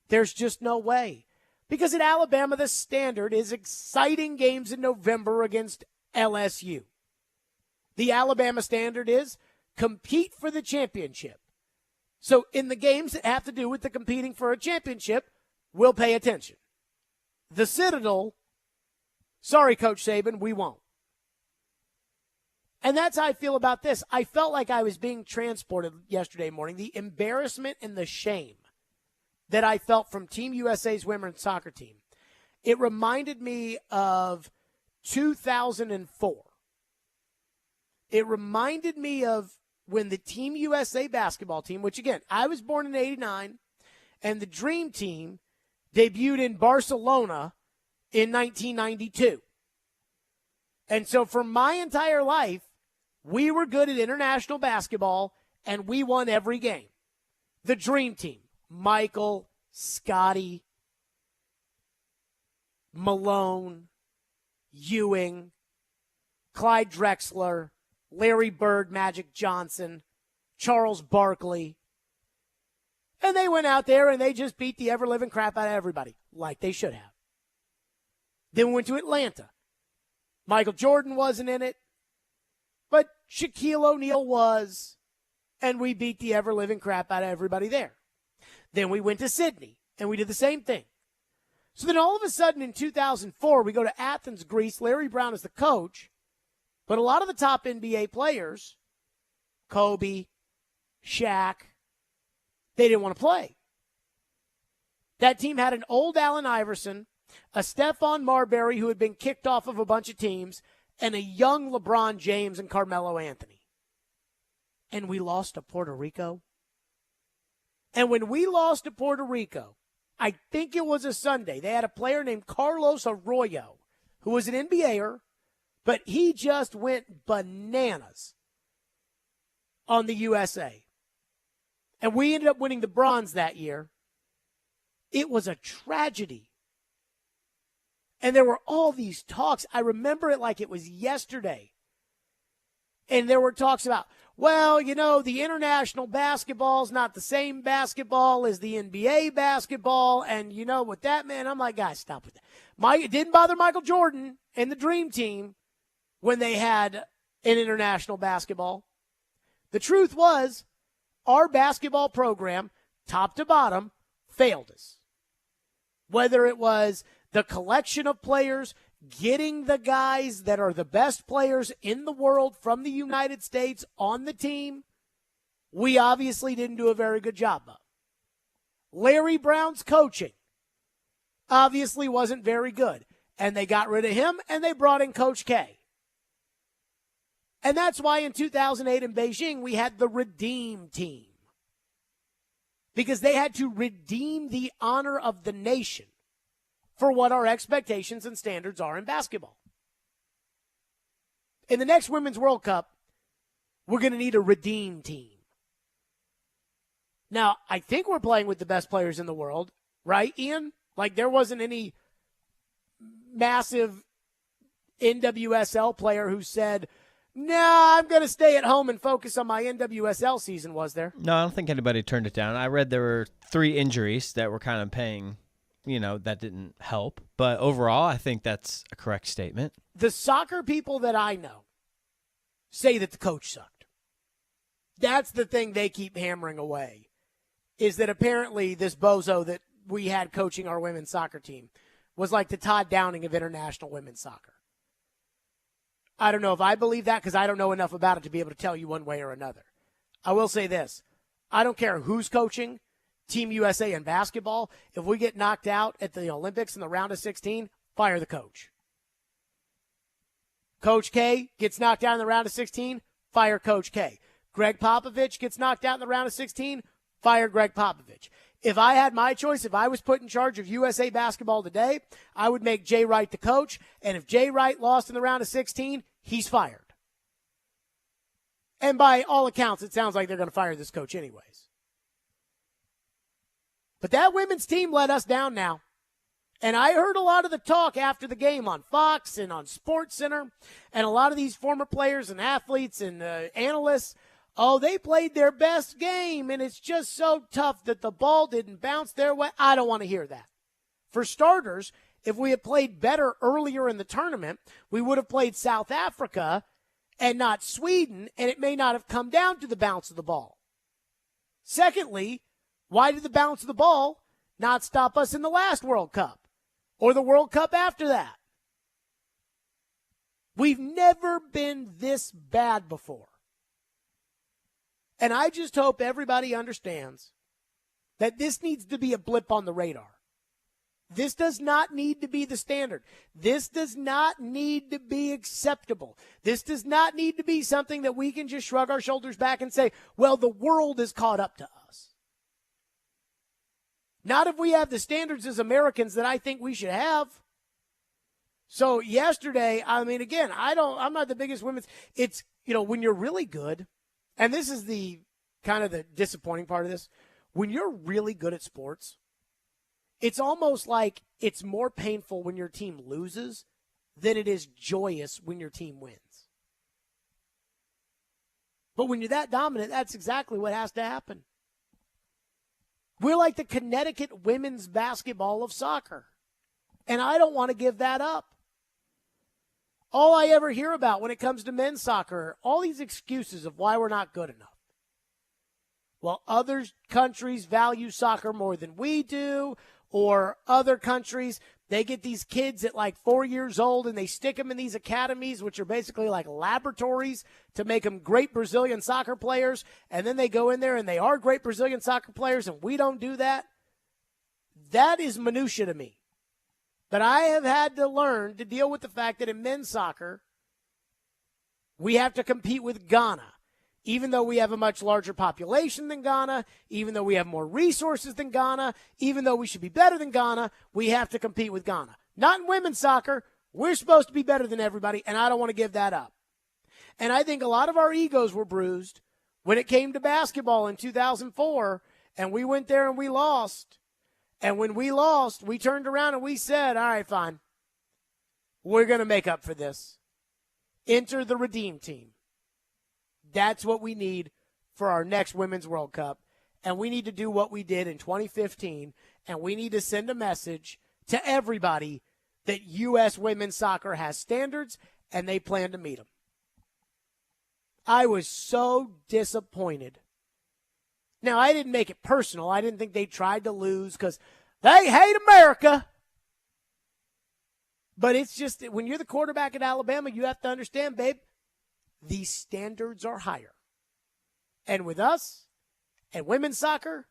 There's just no way. Because at Alabama, the standard is exciting games in November against LSU. The Alabama standard is compete for the championship. So in the games that have to do with the competing for a championship, we'll pay attention. The Citadel, sorry, Coach Saban, we won't. And that's how I feel about this. I felt like I was being transported yesterday morning. The embarrassment and the shame that I felt from Team USA's women's soccer team. It reminded me of 2004. It reminded me of when the Team USA basketball team, which again, I was born in 89, and the Dream Team debuted in Barcelona in 1992. And so for my entire life, we were good at international basketball, and we won every game. The Dream Team, Michael, Scotty, Malone, Ewing, Clyde Drexler, Larry Bird, Magic Johnson, Charles Barkley. And they went out there and they just beat the ever-living crap out of everybody, like they should have. Then we went to Atlanta. Michael Jordan wasn't in it, but Shaquille O'Neal was, and we beat the ever-living crap out of everybody there. Then we went to Sydney, and we did the same thing. So then all of a sudden in 2004, we go to Athens, Greece. Larry Brown is the coach, but a lot of the top NBA players, Kobe, Shaq, they didn't want to play. That team had an old Allen Iverson, a Stephon Marbury who had been kicked off of a bunch of teams, and a young LeBron James and Carmelo Anthony. And we lost to Puerto Rico. And when we lost to Puerto Rico, I think it was a Sunday, they had a player named Carlos Arroyo, who was an NBAer, but he just went bananas on the USA. And we ended up winning the bronze that year. It was a tragedy. And there were all these talks. I remember it like it was yesterday. And there were talks about, well, you know, the international basketball is not the same basketball as the NBA basketball. And you know what that meant? I'm like, guys, stop with that. It didn't bother Michael Jordan and the Dream Team when they had an international basketball. The truth was, our basketball program, top to bottom, failed us. Whether it was the collection of players, getting the guys that are the best players in the world from the United States on the team, we obviously didn't do a very good job of. Larry Brown's coaching obviously wasn't very good, and they got rid of him, and they brought in Coach K. And that's why in 2008 in Beijing, we had the Redeem Team. Because they had to redeem the honor of the nation for what our expectations and standards are in basketball. In the next Women's World Cup, we're going to need a Redeem Team. Now, I think we're playing with the best players in the world, right, Ian? Like, there wasn't any massive NWSL player who said, no, I'm going to stay at home and focus on my NWSL season, was there? No, I don't think anybody turned it down. I read there were 3 injuries that were kind of paying, that didn't help. But overall, I think that's a correct statement. The soccer people that I know say that the coach sucked. That's the thing they keep hammering away, is that apparently this bozo that we had coaching our women's soccer team was like the Todd Downing of international women's soccer. I don't know if I believe that because I don't know enough about it to be able to tell you one way or another. I will say this. I don't care who's coaching Team USA in basketball. If we get knocked out at the Olympics in the round of 16, fire the coach. Coach K gets knocked out in the round of 16, fire Coach K. Greg Popovich gets knocked out in the round of 16, fire Greg Popovich. If I had my choice, if I was put in charge of USA basketball today, I would make Jay Wright the coach. And if Jay Wright lost in the round of 16, he's fired. And by all accounts, it sounds like they're going to fire this coach anyways. But that women's team let us down now. And I heard a lot of the talk after the game on Fox and on SportsCenter, and a lot of these former players and athletes and analysts, they played their best game, and it's just so tough that the ball didn't bounce their way. I don't want to hear that. For starters, if we had played better earlier in the tournament, we would have played South Africa and not Sweden, and it may not have come down to the bounce of the ball. Secondly, why did the bounce of the ball not stop us in the last World Cup or the World Cup after that? We've never been this bad before. And I just hope everybody understands that this needs to be a blip on the radar. This does not need to be the standard. This does not need to be acceptable. This does not need to be something that we can just shrug our shoulders back and say, well, the world is caught up to us. Not if we have the standards as Americans that I think we should have. So yesterday, I mean, again, I'm not the biggest women's. It's, when you're really good, and this is the kind of the disappointing part of this, when you're really good at sports, it's almost like it's more painful when your team loses than it is joyous when your team wins. But when you're that dominant, that's exactly what has to happen. We're like the Connecticut women's basketball of soccer. And I don't want to give that up. All I ever hear about when it comes to men's soccer are all these excuses of why we're not good enough. Well, other countries value soccer more than we do, or other countries, they get these kids at like 4 years old and they stick them in these academies, which are basically like laboratories to make them great Brazilian soccer players. And then they go in there and they are great Brazilian soccer players, and we don't do that. That is minutia to me. But I have had to learn to deal with the fact that in men's soccer, we have to compete with Ghana. Even though we have a much larger population than Ghana, even though we have more resources than Ghana, even though we should be better than Ghana, we have to compete with Ghana. Not in women's soccer. We're supposed to be better than everybody, and I don't want to give that up. And I think a lot of our egos were bruised when it came to basketball in 2004, and we went there and we lost. And when we lost, we turned around and we said, all right, fine. We're going to make up for this. Enter the Redeem Team. That's what we need for our next Women's World Cup. And we need to do what we did in 2015. And we need to send a message to everybody that U.S. women's soccer has standards and they plan to meet them. I was so disappointed. Now, I didn't make it personal. I didn't think they tried to lose because they hate America. But it's just that when you're the quarterback at Alabama, you have to understand, babe, these standards are higher. And with us and women's soccer,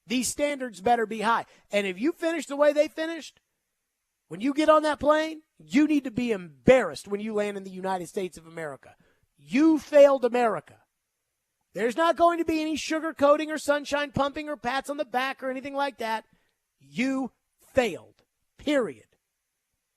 these standards better be high. And if you finish the way they finished, when you get on that plane, you need to be embarrassed when you land in the United States of America. You failed America. There's not going to be any sugarcoating or sunshine pumping or pats on the back or anything like that. You failed, period.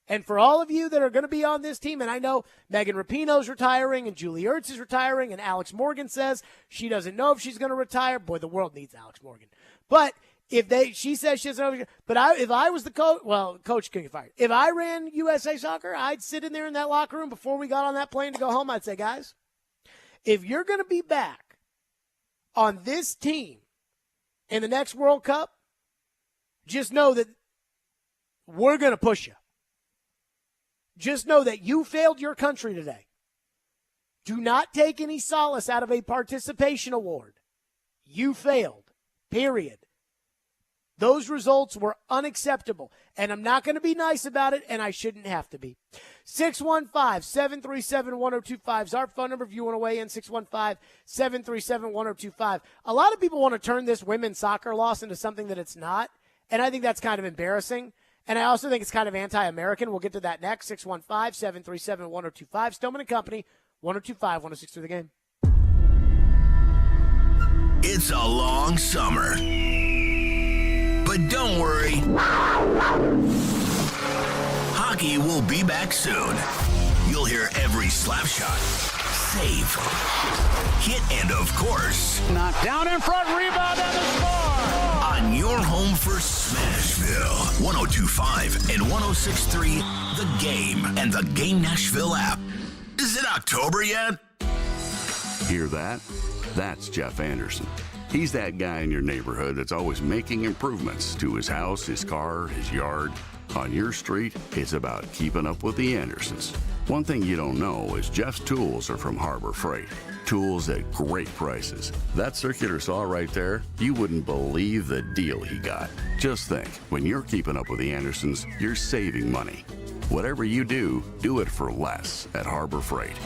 And for all of you that are going to be on this team, and I know Megan Rapinoe's retiring and Julie Ertz is retiring, and Alex Morgan says she doesn't know if she's going to retire. Boy, the world needs Alex Morgan. But she says she doesn't know. But if I was the coach, well, coach can get fired. If I ran USA Soccer, I'd sit in there in that locker room before we got on that plane to go home. I'd say, guys, if you're going to be back on this team in the next World Cup, just know that we're going to push you. Just know that you failed your country today. Do not take any solace out of a participation award. You failed, period. Those results were unacceptable, and I'm not going to be nice about it, and I shouldn't have to be. 615-737-1025 is our phone number if you want to weigh in, 615-737-1025. A lot of people want to turn this women's soccer loss into something that it's not, and I think that's kind of embarrassing. And I also think it's kind of anti-American. We'll get to that next. 615-737-1025. Stillman and Company, 102.5, 106 through the game. It's a long summer. But don't worry. Hockey will be back soon. You'll hear every slap shot, save, hit, and of course, knocked down in front, rebound, and a score! On your home for Smashville, 102.5 and 106.3, The Game and the Game Nashville app. Is it October yet? Hear that? That's Jeff Anderson. He's that guy in your neighborhood that's always making improvements to his house, his car, his yard. On your street, it's about keeping up with the Andersons. One thing you don't know is Jeff's tools are from Harbor Freight. Tools at great prices. That circular saw right there, you wouldn't believe the deal he got. Just think, when you're keeping up with the Andersons, you're saving money. Whatever you do, do it for less at Harbor Freight.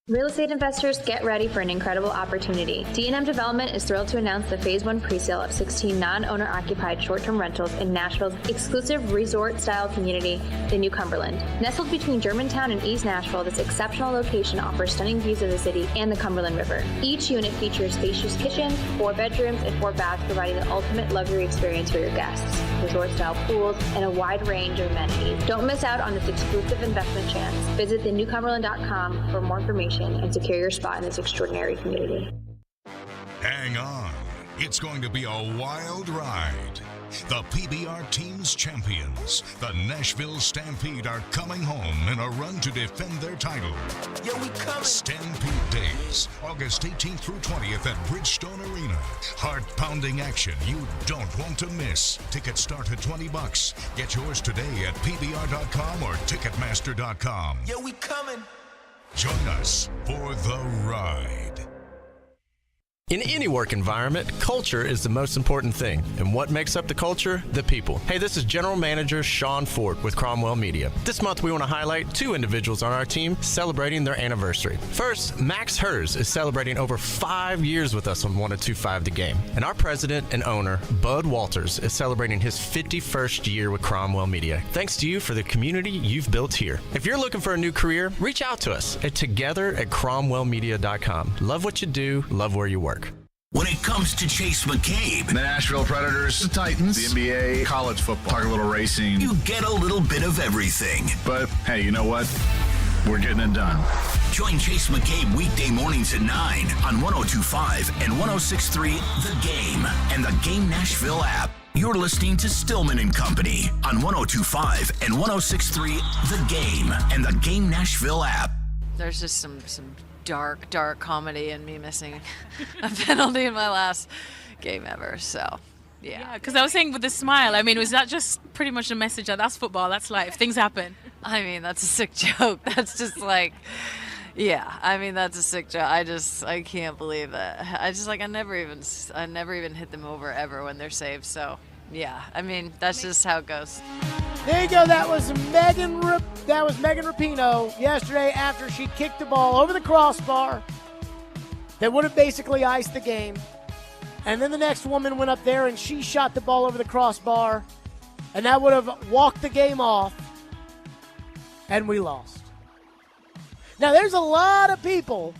Real estate investors, get ready for an incredible opportunity. D&M Development is thrilled to announce the Phase 1 presale of 16 non-owner occupied short-term rentals in Nashville's exclusive resort-style community, the New Cumberland. Nestled between Germantown and East Nashville, this exceptional location offers stunning views of the city and the Cumberland River. Each unit features spacious kitchens, 4 bedrooms, and 4 baths, providing the ultimate luxury experience for your guests. Resort-style pools and a wide range of amenities. Don't miss out on this exclusive investment chance. Visit thenewcumberland.com for more information and secure your spot in this extraordinary community. Hang on. It's going to be a wild ride. The PBR team's champions, the Nashville Stampede, are coming home in a run to defend their title. Yo, we coming. Stampede Days, August 18th through 20th at Bridgestone Arena. Heart-pounding action you don't want to miss. Tickets start at $20. Get yours today at PBR.com or Ticketmaster.com. Yo, we coming. Join us for the ride. In any work environment, culture is the most important thing. And what makes up the culture? The people. Hey, this is General Manager Sean Ford with Cromwell Media. This month, we want to highlight 2 individuals on our team celebrating their anniversary. First, Max Hers is celebrating over 5 years with us on 1025 The Game. And our president and owner, Bud Walters, is celebrating his 51st year with Cromwell Media. Thanks to you for the community you've built here. If you're looking for a new career, reach out to us at together@cromwellmedia.com. Love what you do, love where you work. When it comes to Chase McCabe, The Nashville Predators, the Titans, the NBA, college football, talk a little racing. you get a little bit of everything. But hey, you know what? We're getting it done. Join Chase McCabe weekday mornings at 9 on 102.5 and 106.3 The Game and the Game Nashville app. You're listening to Stillman and Company on 102.5 and 106.3 The Game and the Game Nashville app. There's just some dark comedy in me missing a penalty in my last game ever. So, yeah. Because I was saying with the smile, I mean, was that just pretty much a message that that's football, that's life, things happen? I mean, that's a sick joke. That's just like, yeah. I mean, that's a sick joke. I can't believe that. I never even hit them over ever when they're saved. So, yeah. I mean, that's just how it goes. There you go. That was Megan Rapinoe yesterday after she kicked the ball over the crossbar that would have basically iced the game. And then the next woman went up there and she shot the ball over the crossbar, and that would have walked the game off, and we lost. Now, there's a lot of people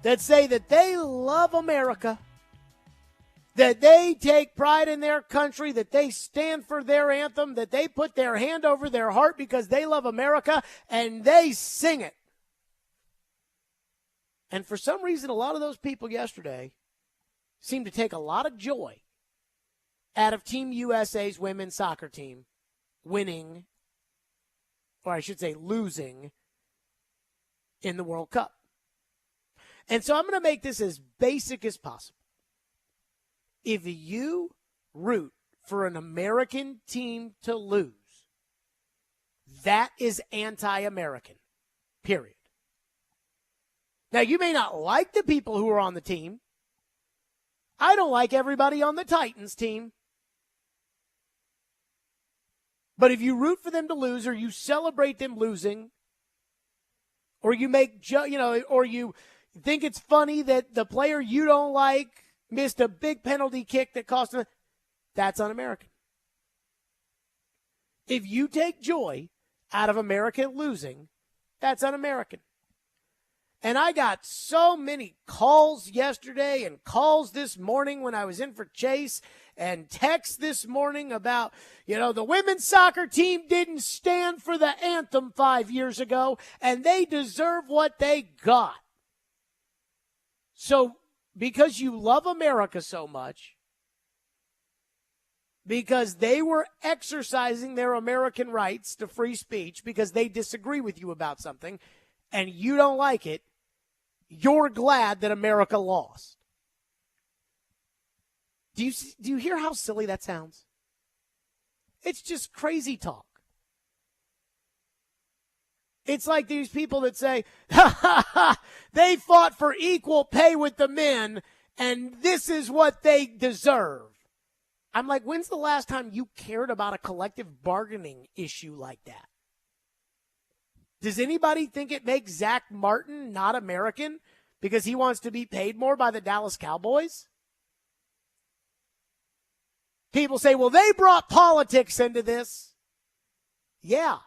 that say that they love America, that they take pride in their country, that they stand for their anthem, that they put their hand over their heart because they love America, and they sing it. And for some reason, a lot of those people yesterday seemed to take a lot of joy out of Team USA's women's soccer team winning, or I should say losing, in the World Cup. And so I'm going to make this as basic as possible. If you root for an American team to lose, that is anti-American, period. Now, you may not like the people who are on the team. I don't like everybody on the Titans team. But if you root for them to lose, or you celebrate them losing, or you or you think it's funny that the player you don't like missed a big penalty kick that cost him, that's un-American. If you take joy out of America losing, that's un-American. And I got so many calls yesterday and calls this morning when I was in for Chase, and texts this morning about, the women's soccer team didn't stand for the anthem 5 years ago, and they deserve what they got. So, because you love America so much, because they were exercising their American rights to free speech because they disagree with you about something, and you don't like it, you're glad that America lost. Do you hear how silly that sounds? It's just crazy talk. It's like these people that say, they fought for equal pay with the men, and this is what they deserve. I'm like, when's the last time you cared about a collective bargaining issue like that? Does anybody think it makes Zach Martin not American because he wants to be paid more by the Dallas Cowboys? People say, well, they brought politics into this. Yeah,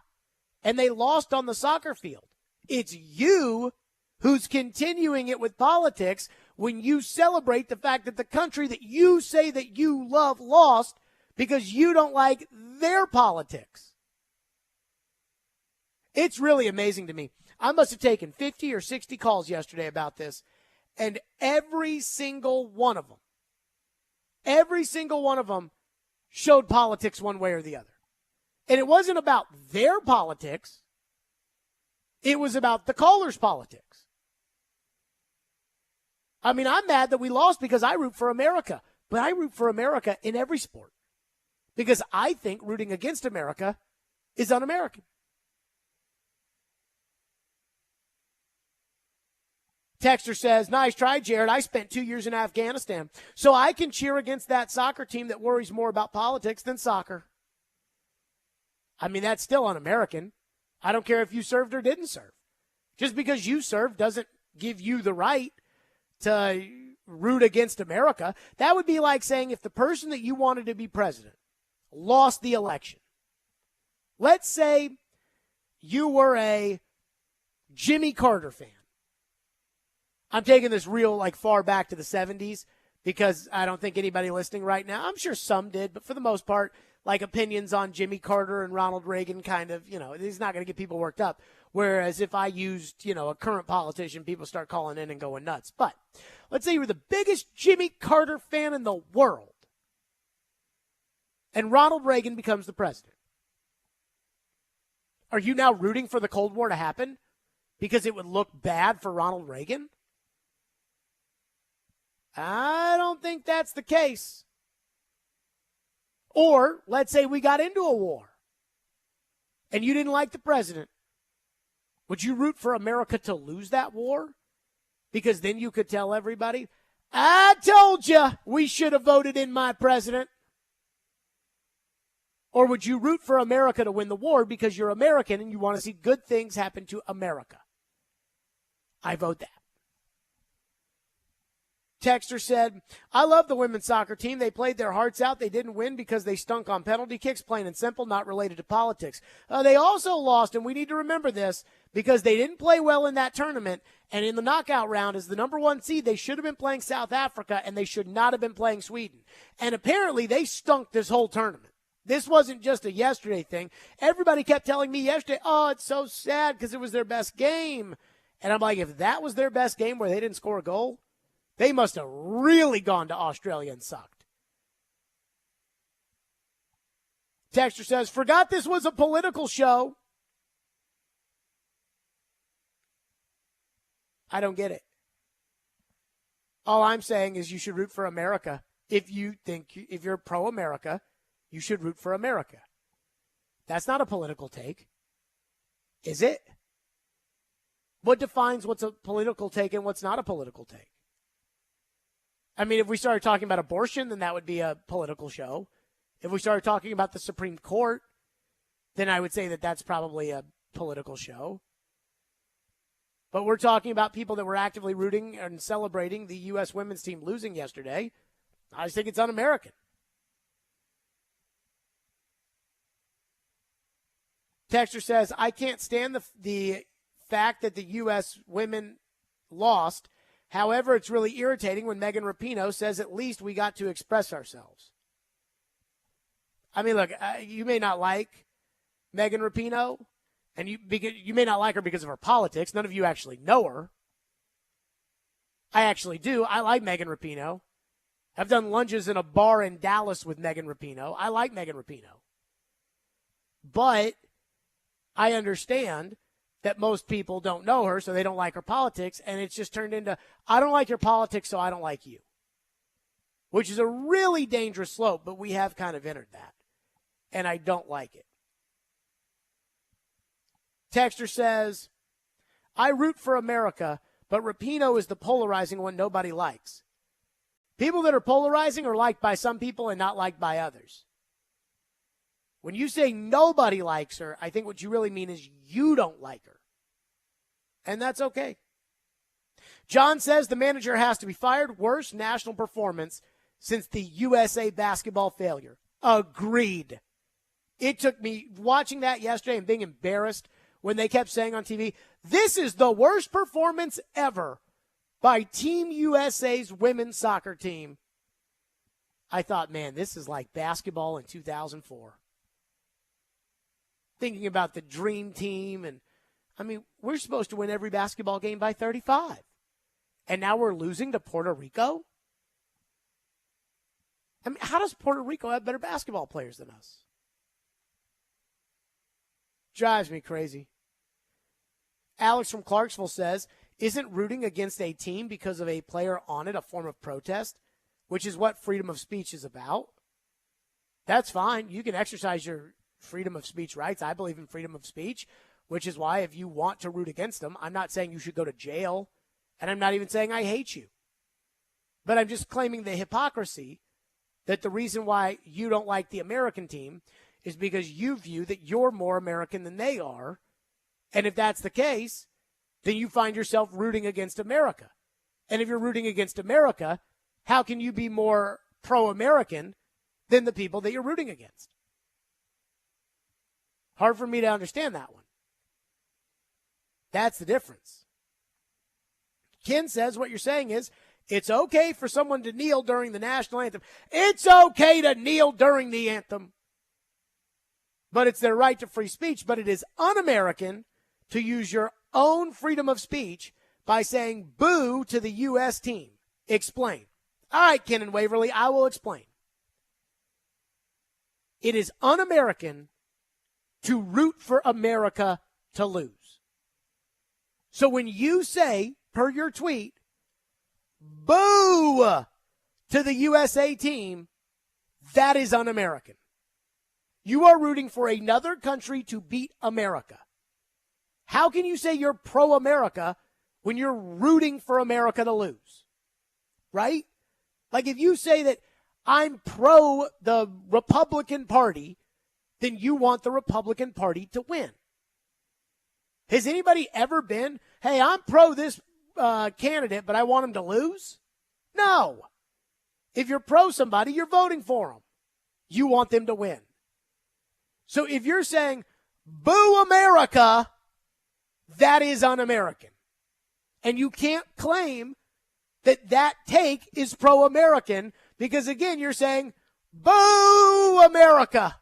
and they lost on the soccer field. It's you who's continuing it with politics when you celebrate the fact that the country that you say that you love lost because you don't like their politics. It's really amazing to me. I must have taken 50 or 60 calls yesterday about this, and every single one of them showed politics one way or the other. And it wasn't about their politics. It was about the caller's politics. I mean, I'm mad that we lost because I root for America, but I root for America in every sport because I think rooting against America is un-American. Texter says, nice try, Jared. I spent 2 years in Afghanistan, so I can cheer against that soccer team that worries more about politics than soccer. I mean, that's still un-American. I don't care if you served or didn't serve. Just because you served doesn't give you the right to root against America. That would be like saying if the person that you wanted to be president lost the election. Let's say you were a Jimmy Carter fan. I'm taking this real far back to the 70s because I don't think anybody listening right now, I'm sure some did, but for the most part, opinions on Jimmy Carter and Ronald Reagan kind of, he's not going to get people worked up. Whereas if I used, a current politician, people start calling in and going nuts. But let's say you were the biggest Jimmy Carter fan in the world and Ronald Reagan becomes the president. Are you now rooting for the Cold War to happen because it would look bad for Ronald Reagan? I don't think that's the case. Or let's say we got into a war and you didn't like the president. Would you root for America to lose that war? Because then you could tell everybody, I told you we should have voted in my president. Or would you root for America to win the war because you're American and you want to see good things happen to America? I vote that. Texter said, I love the women's soccer team. They played their hearts out. They didn't win because they stunk on penalty kicks, plain and simple, not related to politics. They also lost, and we need to remember this, because they didn't play well in that tournament. And in the knockout round, as the number 1 seed, they should have been playing South Africa, and they should not have been playing Sweden. And apparently they stunk this whole tournament. This wasn't just a yesterday thing. Everybody kept telling me yesterday, oh, it's so sad because it was their best game. And I'm like, if that was their best game where they didn't score a goal, they must have really gone to Australia and sucked. Texter says, forgot this was a political show. I don't get it. All I'm saying is you should root for America. If you're pro-America, you should root for America. That's not a political take. Is it? What defines what's a political take and what's not a political take? I mean, if we started talking about abortion, then that would be a political show. If we started talking about the Supreme Court, then I would say that that's probably a political show. But we're talking about people that were actively rooting and celebrating the U.S. women's team losing yesterday. I just think it's un-American. Texter says, I can't stand the fact that the U.S. women lost. However, it's really irritating when Megan Rapinoe says at least we got to express ourselves. I mean, look, you may not like Megan Rapinoe, and you may not like her because of her politics. None of you actually know her. I actually do. I like Megan Rapinoe. I've done lunges in a bar in Dallas with Megan Rapinoe. I like Megan Rapinoe. But I understand that most people don't know her, so they don't like her politics, and it's just turned into, I don't like your politics, so I don't like you. Which is a really dangerous slope, but we have kind of entered that, and I don't like it. Texter says, I root for America, but Rapinoe is the polarizing one nobody likes. People that are polarizing are liked by some people and not liked by others. When you say nobody likes her, I think what you really mean is you don't like her. And that's okay. John says the manager has to be fired. Worst national performance since the USA basketball failure. Agreed. It took me watching that yesterday and being embarrassed when they kept saying on TV, this is the worst performance ever by Team USA's women's soccer team. I thought, man, this is like basketball in 2004. Thinking about the dream team. And, I mean, we're supposed to win every basketball game by 35. And now we're losing to Puerto Rico? I mean, how does Puerto Rico have better basketball players than us? Drives me crazy. Alex from Clarksville says, isn't rooting against a team because of a player on it a form of protest, which is what freedom of speech is about? That's fine. You can exercise your freedom of speech rights. I believe in freedom of speech, which is why if you want to root against them, I'm not saying you should go to jail, and I'm not even saying I hate you. But I'm just claiming the hypocrisy that the reason why you don't like the American team is because you view that you're more American than they are. And if that's the case, then you find yourself rooting against America. And if you're rooting against America, how can you be more pro-American than the people that you're rooting against? Hard for me to understand that one. That's the difference. Ken says what you're saying is, it's okay for someone to kneel during the national anthem. It's okay to kneel during the anthem. But it's their right to free speech. But it is un-American to use your own freedom of speech by saying boo to the U.S. team. Explain. All right, Ken and Waverly, I will explain. It is un-American to root for America to lose. So when you say, per your tweet, boo to the USA team, that is un-American. You are rooting for another country to beat America. How can you say you're pro-America when you're rooting for America to lose? Right? Like if you say that I'm pro the Republican Party, then you want the Republican Party to win. Has anybody ever been, hey, I'm pro this candidate, but I want him to lose? No. If you're pro somebody, you're voting for them. You want them to win. So if you're saying, boo America, that is un-American. And you can't claim that that take is pro-American because, again, you're saying, boo America.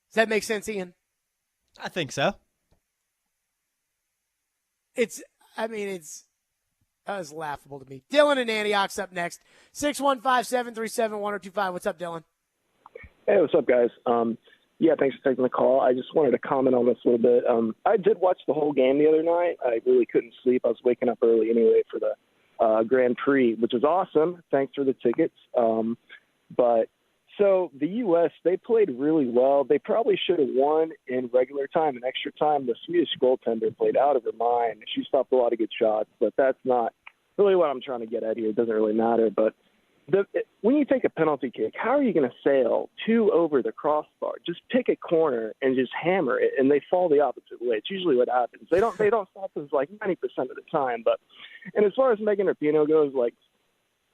Does that make sense, Ian? I think so. That was laughable to me. Dylan in Antioch's up next. 615-737-1025. What's up, Dylan? Hey, what's up, guys? Yeah, thanks for taking the call. I just wanted to comment on this a little bit. I did watch the whole game the other night. I really couldn't sleep. I was waking up early anyway for the Grand Prix, which is awesome. Thanks for the tickets. So the U.S., they played really well. They probably should have won in regular time and extra time. The Swedish goaltender played out of her mind. She stopped a lot of good shots, but that's not really what I'm trying to get at here. It doesn't really matter. But when you take a penalty kick, how are you going to sail two over the crossbar? Just pick a corner and just hammer it, and they fall the opposite way. It's usually what happens. They don't stop us like 90% of the time. And as far as Megan Rapinoe goes, like,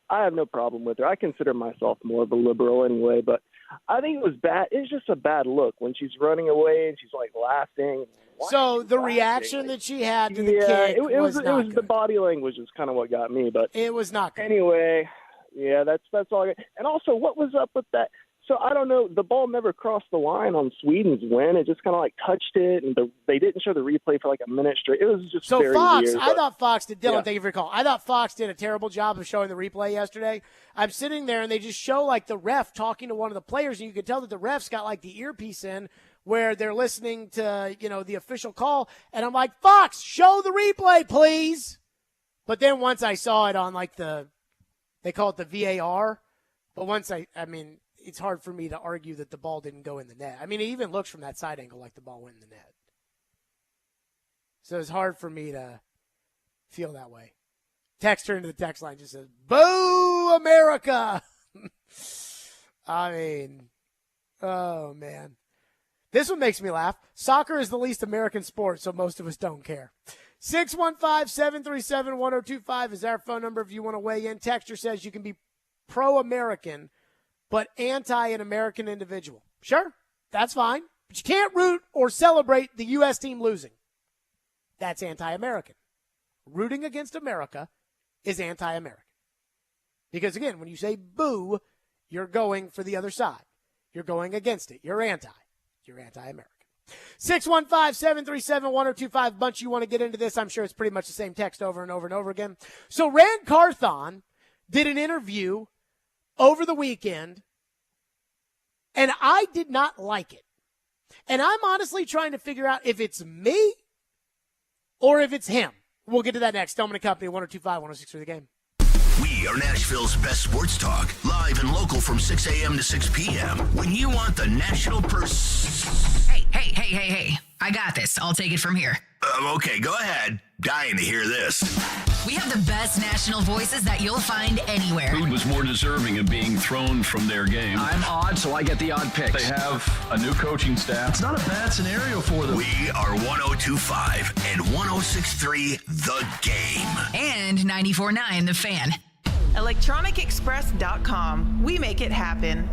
I have no problem with her. I consider myself more of a liberal anyway, but I think it was bad. It's just a bad look when she's running away and she's like laughing. So the reaction that she had to the kick was not good. The body language is kind of what got me, but it was not good. Anyway, yeah, that's all. And also, what was up with that? So I don't know. The ball never crossed the line on Sweden's win. It just kind of like touched it, and they didn't show the replay for like a minute straight. It was just so very Fox. weird. I thought Fox did. Dylan, Yeah. thank you for your call. I thought Fox did a terrible job of showing the replay yesterday. I'm sitting there, and they just show like the ref talking to one of the players, and you could tell that the ref's got like the earpiece in where they're listening to the official call. And I'm like, Fox, show the replay, please. But then once I saw it on like they call it the VAR. But once it's hard for me to argue that the ball didn't go in the net. I mean, it even looks from that side angle like the ball went in the net. So it's hard for me to feel that way. Texter into the text line just says, boo, America. I mean, oh, man. This one makes me laugh. Soccer is the least American sport, so most of us don't care. 615-737-1025 is our phone number if you want to weigh in. Texture says you can be pro-American, but anti an American individual. Sure, that's fine. But you can't root or celebrate the U.S. team losing. That's anti-American. Rooting against America is anti-American. Because, again, when you say boo, you're going for the other side. You're going against it. You're anti. You're anti-American. 615-737-1025. Bunch you want to get into this. I'm sure it's pretty much the same text over and over and over again. So Rand Carthon did an interview over the weekend, and I did not like it. And I'm honestly trying to figure out if it's me or if it's him. We'll get to that next. Stillman and Company, 102.5, 106.3 The Game. We are Nashville's best sports talk, live and local from 6 a.m. to 6 p.m. When you want the national Hey. I got this. I'll take it from here. Okay, go ahead. Dying to hear this. We have the best national voices that you'll find anywhere. Who was more deserving of being thrown from their game? I'm odd, so I get the odd picks. They have a new coaching staff. It's not a bad scenario for them. We are 102.5 and 106.3 The Game. And 94.9 The Fan. ElectronicExpress.com. We make it happen.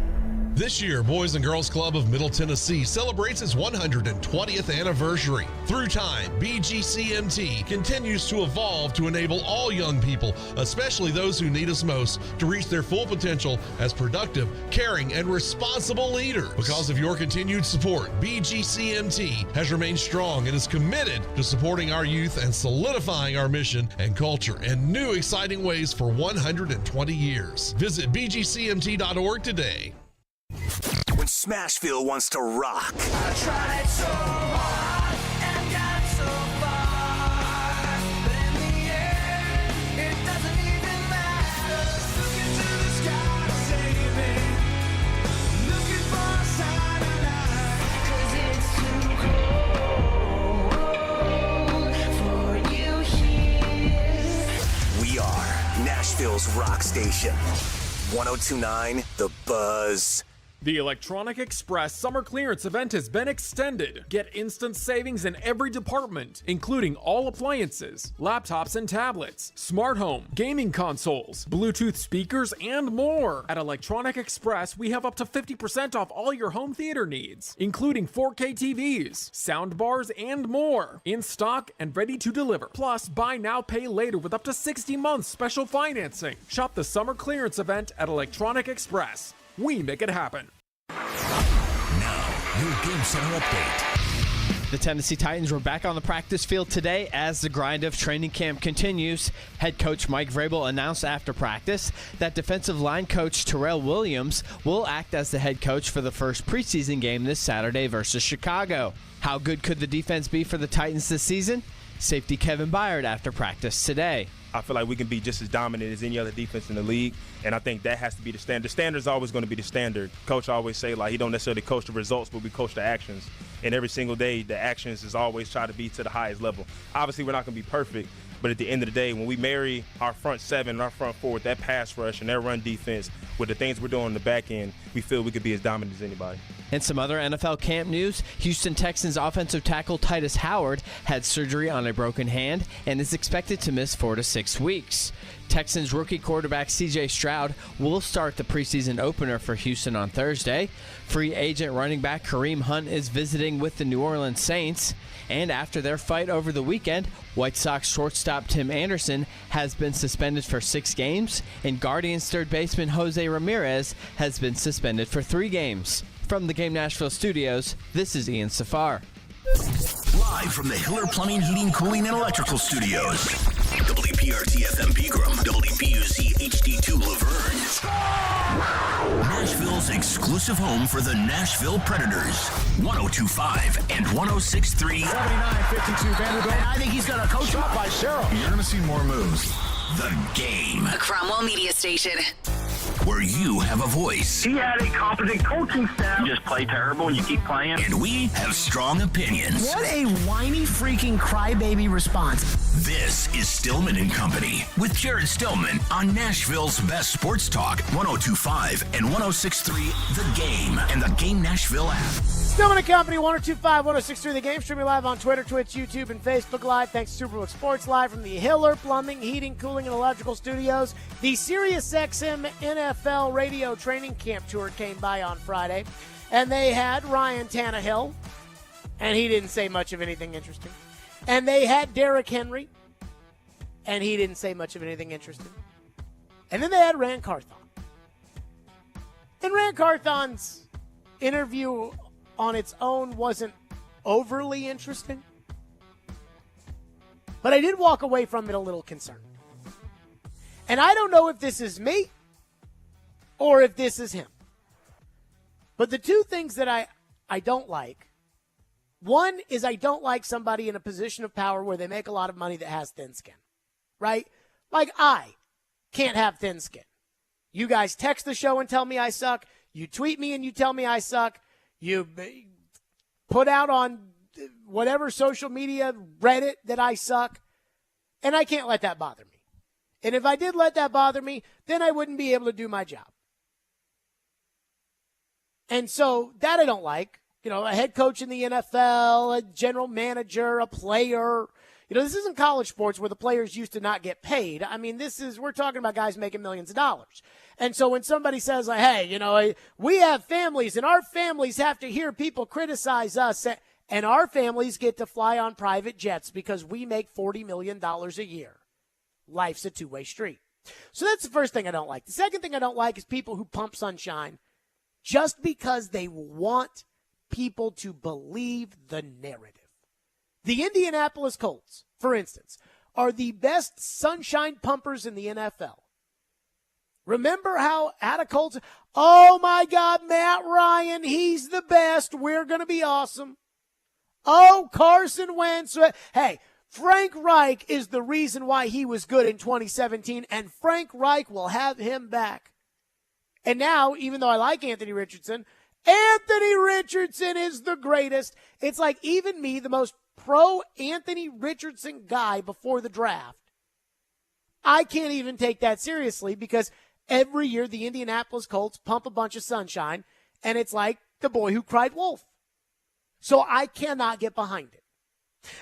This year, Boys and Girls Club of Middle Tennessee celebrates its 120th anniversary. Through time, BGCMT continues to evolve to enable all young people, especially those who need us most, to reach their full potential as productive, caring, and responsible leaders. Because of your continued support, BGCMT has remained strong and is committed to supporting our youth and solidifying our mission and culture in new exciting ways for 120 years. Visit bgcmt.org today. When Smashville wants to rock. I tried so hard and got so far, but in the end, it doesn't even matter. Looking to the sky, saving, looking for a sign of life, 'cause it's too cold for you here. We are Nashville's rock station. 102.9 The Buzz. The Electronic Express Summer Clearance event has been extended. Get instant savings in every department, including all appliances, laptops and tablets, smart home, gaming consoles, Bluetooth speakers, and more. At Electronic Express, we have up to 50% off all your home theater needs, including 4K TVs, sound bars, and more. In stock and ready to deliver. Plus, buy now, pay later with up to 60 months special financing. Shop the Summer Clearance event at Electronic Express. We make it happen. Now, your Game Center update. The Tennessee Titans were back on the practice field today as the grind of training camp continues. Head coach Mike Vrabel announced after practice that defensive line coach Terrell Williams will act as the head coach for the first preseason game this Saturday versus Chicago. How good could the defense be for the Titans this season? Safety Kevin Byard after practice today. I feel like we can be just as dominant as any other defense in the league, and I think that has to be the standard. The standard is always going to be the standard. Coach always say, like, he don't necessarily coach the results, but we coach the actions. And every single day, the actions is always try to be to the highest level. Obviously, we're not going to be perfect, but at the end of the day, when we marry our front seven and our front four with that pass rush and that run defense with the things we're doing on the back end, we feel we could be as dominant as anybody. And some other NFL camp news, Houston Texans offensive tackle Titus Howard had surgery on a broken hand and is expected to miss 4 to 6 weeks. Texans rookie quarterback C.J. Stroud will start the preseason opener for Houston on Thursday. Free agent running back Kareem Hunt is visiting with the New Orleans Saints. And after their fight over the weekend, White Sox shortstop Tim Anderson has been suspended for 6 games, and Guardians third baseman Jose Ramirez has been suspended for 3 games. From the Game Nashville studios, this is Ian Safar. Live from the Hiller Plumbing, Heating, Cooling, and Electrical Studios. WPRT-FM Pegram, WPUC HD2 Laverne. Nashville's exclusive home for the Nashville Predators. 102.5 and 106.3. 79-52 Vanderbilt. And I think he's got a coach shot by Cheryl. You're going to see more moves. The Game. A Cromwell Media Station. Where you have a voice. He had a competent coaching staff. You just play terrible and you keep playing. And we have strong opinions. What a whiny freaking crybaby response. This is Stillman and Company with Jared Stillman on Nashville's best sports talk, 102.5 and 106.3 The Game and the Game Nashville app. Stillman and Company, 1025, 1063 The Game. Streaming live on Twitter, Twitch, YouTube, and Facebook Live. Thanks to Superbook Sports Live from the Hiller Plumbing, Heating, Cooling, and Electrical Studios. The SiriusXM NFL Radio Training Camp Tour came by on Friday, and they had Ryan Tannehill, and he didn't say much of anything interesting. And they had Derrick Henry, and he didn't say much of anything interesting. And then they had Rand Carthon. And Rand Carthon's interview on its own wasn't overly interesting, but I did walk away from it a little concerned. And I don't know if this is me or if this is him. But the two things that I don't like, one is I don't like somebody in a position of power where they make a lot of money that has thin skin, right? Like I can't have thin skin. You guys text the show and tell me I suck. You tweet me and you tell me I suck. You put out on whatever social media, Reddit, that I suck. And I can't let that bother me. And if I did let that bother me, then I wouldn't be able to do my job. And so that I don't like. You know, a head coach in the NFL, a general manager, a player. You know, this isn't college sports where the players used to not get paid. I mean, we're talking about guys making millions of dollars. And so when somebody says, like, hey, you know, we have families and our families have to hear people criticize us, and our families get to fly on private jets because we make $40 million a year. Life's a two-way street. So that's the first thing I don't like. The second thing I don't like is people who pump sunshine just because they want people to believe the narrative. The Indianapolis Colts, for instance, are the best sunshine pumpers in the NFL. Remember how at a Colts, oh my God, Matt Ryan, he's the best. We're going to be awesome. Oh, Carson Wentz. Hey, Frank Reich is the reason why he was good in 2017, and Frank Reich will have him back. And now, even though I like Anthony Richardson is the greatest. It's like even me, the most pro Anthony Richardson guy before the draft, I can't even take that seriously because every year the Indianapolis Colts pump a bunch of sunshine, and it's like the boy who cried wolf. So I cannot get behind it.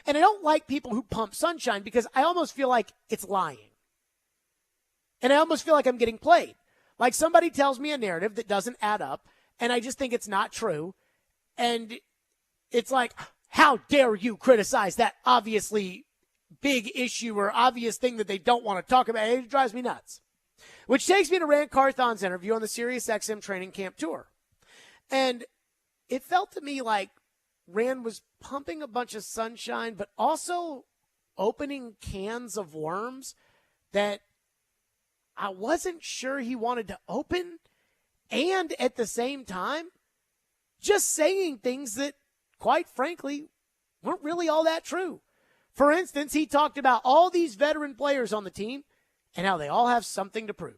And I don't like people who pump sunshine because I almost feel like it's lying. And I almost feel like I'm getting played. Like somebody tells me a narrative that doesn't add up, and I just think it's not true. And it's like, how dare you criticize that obviously big issue or obvious thing that they don't want to talk about? It drives me nuts. Which takes me to Rand Carthon's interview on the SiriusXM Training Camp Tour. And it felt to me like Rand was pumping a bunch of sunshine, but also opening cans of worms that I wasn't sure he wanted to open. And at the same time, just saying things that, quite frankly, weren't really all that true. For instance, he talked about all these veteran players on the team and how they all have something to prove.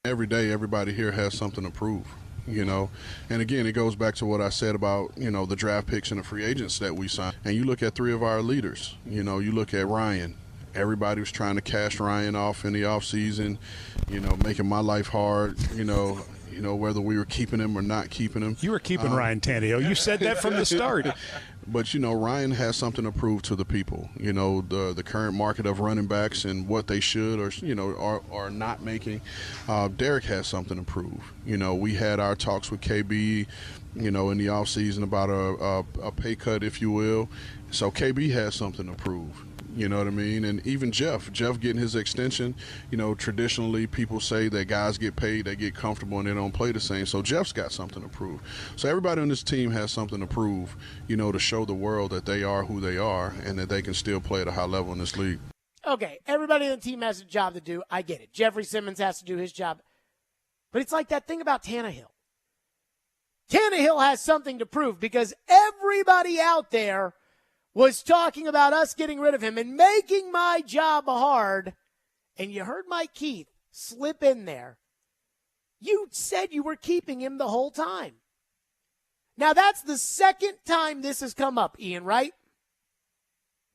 Every day, everybody here has something to prove, you know. And again, it goes back to what I said about, you know, the draft picks and the free agents that we signed. And you look at three of our leaders, you know, you look at Ryan. Everybody was trying to cash Ryan off in the offseason, you know, making my life hard, you know, whether we were keeping him or not keeping him. You were keeping Ryan Tannehill. You said that from the start. But, you know, Ryan has something to prove to the people. You know, the current market of running backs and what they should or, you know, are not making. Derrick has something to prove. You know, we had our talks with KB, you know, in the offseason about a pay cut, if you will. So KB has something to prove. You know what I mean? And even Jeff getting his extension, you know, traditionally people say that guys get paid, they get comfortable, and they don't play the same. So Jeff's got something to prove. So everybody on this team has something to prove, you know, to show the world that they are who they are and that they can still play at a high level in this league. Okay, everybody on the team has a job to do. I get it. Jeffrey Simmons has to do his job. But it's like that thing about Tannehill. Tannehill has something to prove because everybody out there was talking about us getting rid of him and making my job hard. And you heard Mike Keith slip in there. You said you were keeping him the whole time. Now, that's the second time this has come up, Ian, right?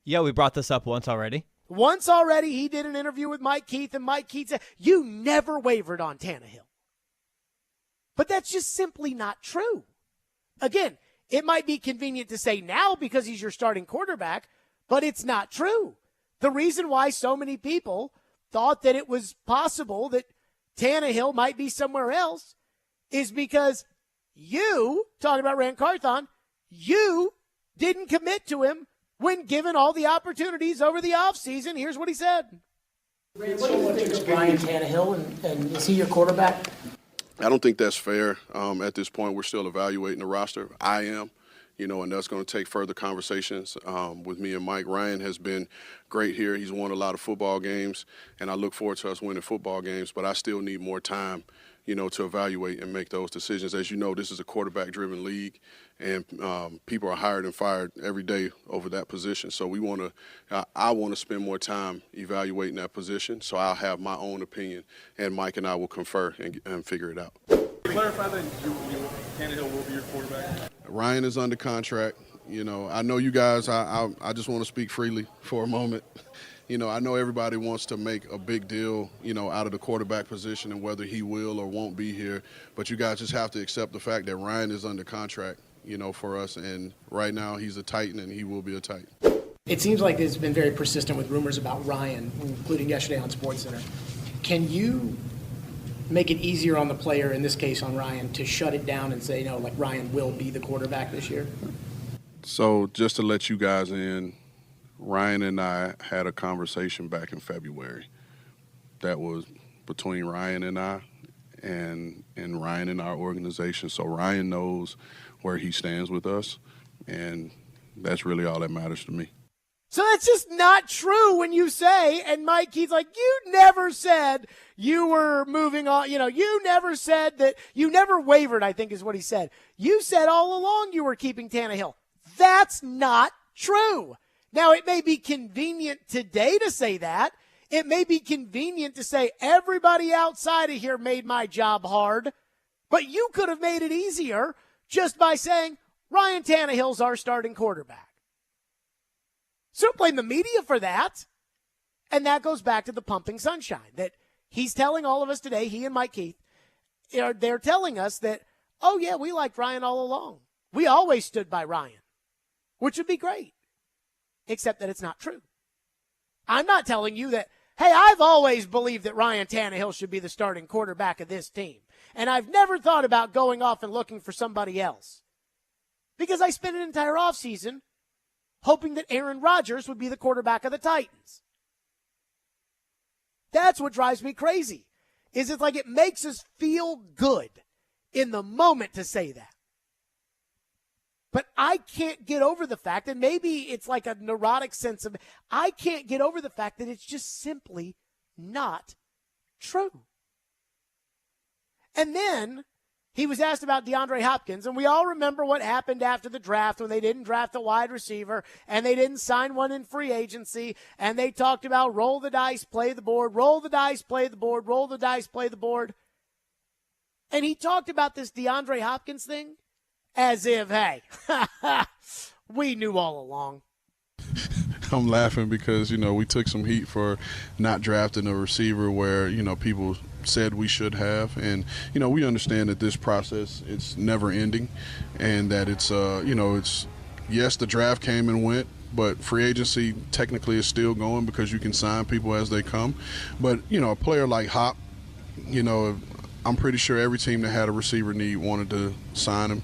Yeah, we brought this up once already. Once already, he did an interview with Mike Keith, and Mike Keith said, you never wavered on Tannehill. But that's just simply not true. Again, It might be convenient to say now because he's your starting quarterback, but it's not true. The reason why so many people thought that it was possible that Tannehill might be somewhere else is because you, talking about Rand Carthon, you didn't commit to him when given all the opportunities over the offseason. Here's what he said. What do you think of Ryan Tannehill, and is he your quarterback? I don't think that's fair. At this point, we're still evaluating the roster. I am, and that's going to take further conversations with me and Mike. Ryan has been great here. He's won a lot of football games, and I look forward to us winning football games, but I still need more time, to evaluate and make those decisions. As you know, this is a quarterback-driven league, and people are hired and fired every day over that position. So I want to spend more time evaluating that position, so I'll have my own opinion, and Mike and I will confer and figure it out. Clarify that Tannehill will be your quarterback. Ryan is under contract. I know you guys, I just want to speak freely for a moment. I know everybody wants to make a big deal, out of the quarterback position and whether he will or won't be here. But you guys just have to accept the fact that Ryan is under contract, for us. And right now he's a Titan and he will be a Titan. It seems like it's been very persistent with rumors about Ryan, including yesterday on SportsCenter. Can you make it easier on the player, in this case on Ryan, to shut it down and say, Ryan will be the quarterback this year? So just to let you guys in, Ryan and I had a conversation back in February that was between Ryan and I and Ryan and our organization. So Ryan knows where he stands with us, and that's really all that matters to me. So that's just not true when you say, and Mike Keith's like, you never said you were moving on. You never said that, you never wavered, I think is what he said. You said all along you were keeping Tannehill. That's not true. Now, it may be convenient today to say that. It may be convenient to say everybody outside of here made my job hard, but you could have made it easier just by saying Ryan Tannehill's our starting quarterback. So don't blame the media for that. And that goes back to the pumping sunshine that he's telling all of us today, he and Mike Keith, they're telling us that, oh, yeah, we liked Ryan all along. We always stood by Ryan, which would be great. Except that it's not true. I'm not telling you that, hey, I've always believed that Ryan Tannehill should be the starting quarterback of this team. And I've never thought about going off and looking for somebody else. Because I spent an entire offseason hoping that Aaron Rodgers would be the quarterback of the Titans. That's what drives me crazy. It's like it makes us feel good in the moment to say that. But I can't get over the fact, and maybe it's like a neurotic sense of, I can't get over the fact that it's just simply not true. And then he was asked about DeAndre Hopkins, and we all remember what happened after the draft when they didn't draft a wide receiver and they didn't sign one in free agency, and they talked about roll the dice, play the board, roll the dice, play the board, roll the dice, play the board. And he talked about this DeAndre Hopkins thing as if, hey, we knew all along. I'm laughing because, we took some heat for not drafting a receiver where, people said we should have. And, we understand that this process, it's never ending and that it's, yes, the draft came and went, but free agency technically is still going because you can sign people as they come. But, a player like Hop, I'm pretty sure every team that had a receiver need wanted to sign him.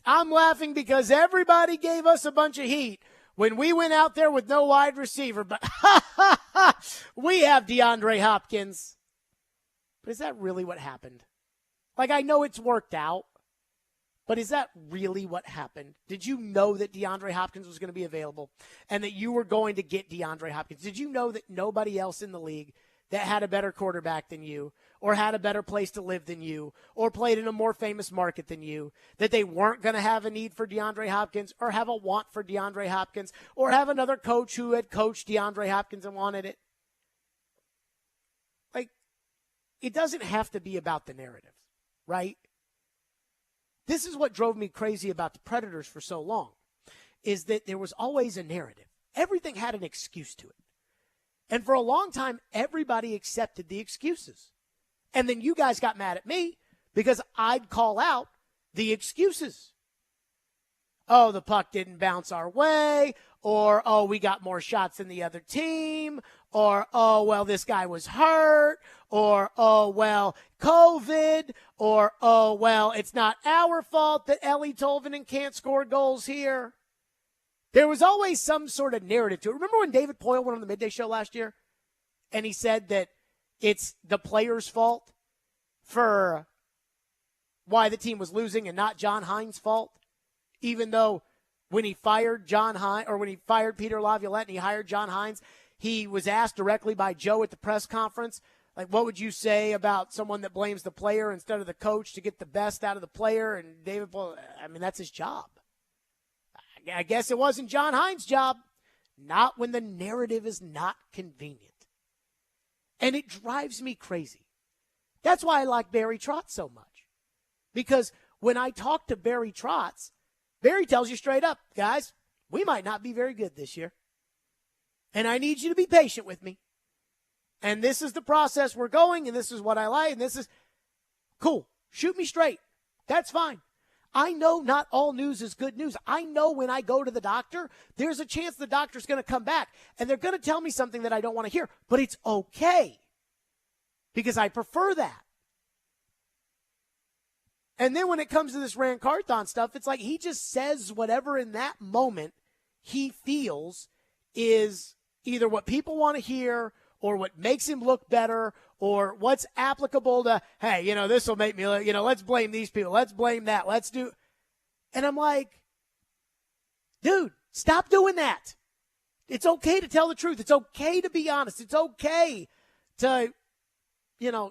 I'm laughing because everybody gave us a bunch of heat when we went out there with no wide receiver, but we have DeAndre Hopkins. But is that really what happened? I know it's worked out, but is that really what happened? Did you know that DeAndre Hopkins was going to be available and that you were going to get DeAndre Hopkins? Did you know that nobody else in the league that had a better quarterback than you or had a better place to live than you or played in a more famous market than you, that they weren't going to have a need for DeAndre Hopkins or have a want for DeAndre Hopkins or have another coach who had coached DeAndre Hopkins and wanted it? It doesn't have to be about the narrative, right? This is what drove me crazy about the Predators for so long, is that there was always a narrative. Everything had an excuse to it. And for a long time, everybody accepted the excuses. And then you guys got mad at me because I'd call out the excuses. oh, the puck didn't bounce our way, or, oh, we got more shots than the other team, or, oh, well, this guy was hurt, or, oh, well, COVID, or, oh, well, it's not our fault that Ellie Tolvanen can't score goals here. There was always some sort of narrative to it. Remember when David Poyle went on the Midday Show last year, and he said that it's the player's fault for why the team was losing and not John Hines' fault? Even though when he fired when he fired Peter Laviolette and he hired John Hines, he was asked directly by Joe at the press conference, like, what would you say about someone that blames the player instead of the coach to get the best out of the player? And David Boyle, I mean, that's his job. I guess it wasn't John Hines' job. Not when the narrative is not convenient. And it drives me crazy. That's why I like Barry Trotz so much. Because when I talk to Barry Trotz, Barry tells you straight up, guys, we might not be very good this year. And I need you to be patient with me. And this is the process we're going, and this is what I like, and this is cool. Shoot me straight. That's fine. I know not all news is good news. I know when I go to the doctor, there's a chance the doctor's going to come back, and they're going to tell me something that I don't want to hear. But it's okay, because I prefer that. And then when it comes to this Rand Carthon stuff, it's like he just says whatever in that moment he feels is either what people want to hear or what makes him look better or what's applicable to, hey, this will make me look, let's blame these people. Let's blame that. Let's do. And I'm like, dude, stop doing that. It's okay to tell the truth. It's okay to be honest. It's okay to,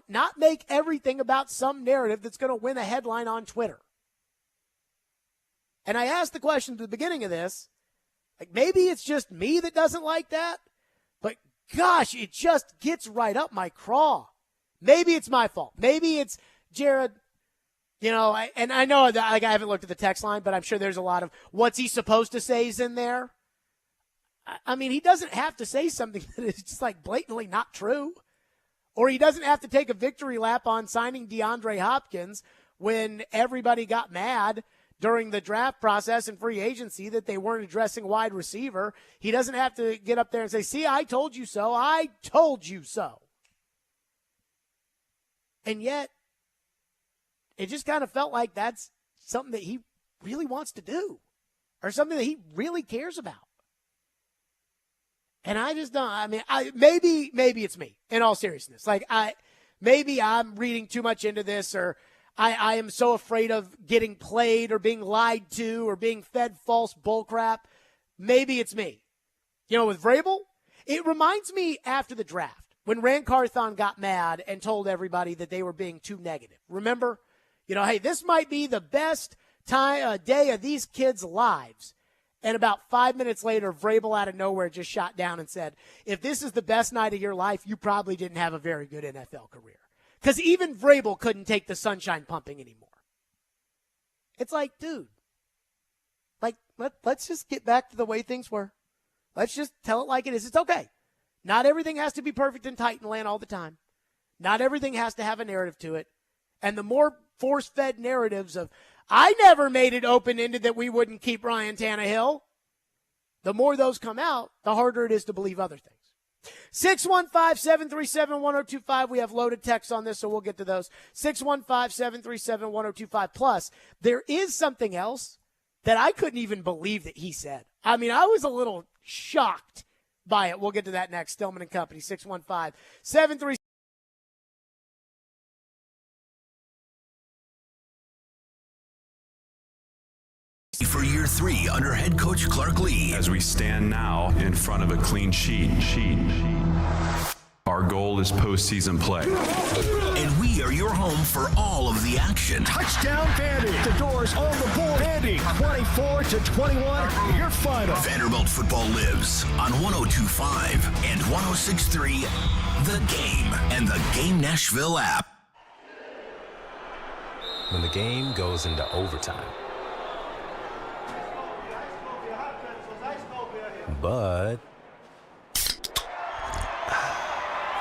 not make everything about some narrative that's going to win a headline on Twitter. And I asked the question at the beginning of this, like maybe it's just me that doesn't like that, but gosh, it just gets right up my craw. Maybe it's my fault. Maybe it's Jared, and I know that I haven't looked at the text line, but I'm sure there's a lot of what's he supposed to say is in there. I mean, he doesn't have to say something that is just like blatantly not true. Or he doesn't have to take a victory lap on signing DeAndre Hopkins when everybody got mad during the draft process and free agency that they weren't addressing wide receiver. He doesn't have to get up there and say, see, I told you so. I told you so. And yet, it just kind of felt like that's something that he really wants to do or something that he really cares about. And I just don't, maybe it's me, in all seriousness. Like, maybe I'm reading too much into this, or I am so afraid of getting played or being lied to or being fed false bullcrap. Maybe it's me. With Vrabel, it reminds me after the draft, when Rand Carthon got mad and told everybody that they were being too negative. Remember? Hey, this might be the best day of these kids' lives. And about 5 minutes later, Vrabel out of nowhere just shot down and said, if this is the best night of your life, you probably didn't have a very good NFL career. Because even Vrabel couldn't take the sunshine pumping anymore. It's like, dude, let's just get back to the way things were. Let's just tell it like it is. It's okay. Not everything has to be perfect in Titanland all the time. Not everything has to have a narrative to it. And the more force-fed narratives of, I never made it open-ended that we wouldn't keep Ryan Tannehill. The more those come out, the harder it is to believe other things. 615-737-1025. We have loaded texts on this, so we'll get to those. 615-737-1025. Plus, there is something else that I couldn't even believe that he said. I mean, I was a little shocked by it. We'll get to that next. Stillman and Company, 615-737. For year 3 under head coach Clark Lee. As we stand now in front of a clean sheet. Our goal is postseason play. And we are your home for all of the action. Touchdown, Vandy. The doors on the board. Vandy, 24-21, your final. Vanderbilt football lives on 102.5 and 106.3 The Game and the Game Nashville app. When the game goes into overtime. But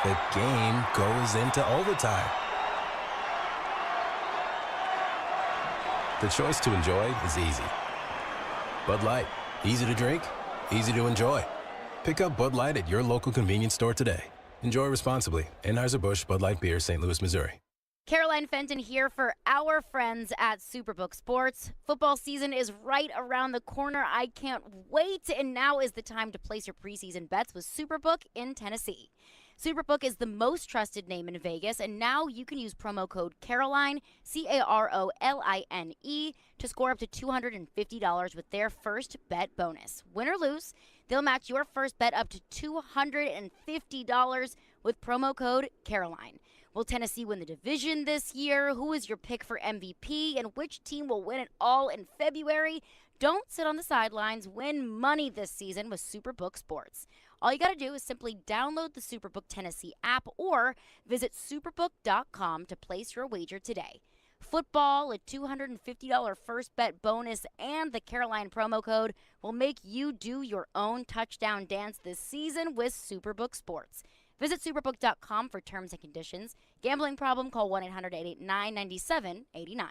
the game goes into overtime. The choice to enjoy is easy. Bud Light. Easy to drink, easy to enjoy. Pick up Bud Light at your local convenience store today. Enjoy responsibly. Anheuser-Busch Bud Light Beer, St. Louis, Missouri. Caroline Fenton here for our friends at Superbook Sports. Football season is right around the corner. I can't wait, and now is the time to place your preseason bets with Superbook in Tennessee. Superbook is the most trusted name in Vegas, and now you can use promo code Caroline, Caroline, to score up to $250 with their first bet bonus. Win or lose, they'll match your first bet up to $250 with promo code Caroline. Will Tennessee win the division this year? Who is your pick for MVP? And which team will win it all in February? Don't sit on the sidelines. Win money this season with Superbook Sports. All you got to do is simply download the Superbook Tennessee app or visit superbook.com to place your wager today. Football, a $250 first bet bonus, and the Caroline promo code will make you do your own touchdown dance this season with Superbook Sports. Visit superbook.com for terms and conditions. Gambling problem? Call 1-800-889-9789.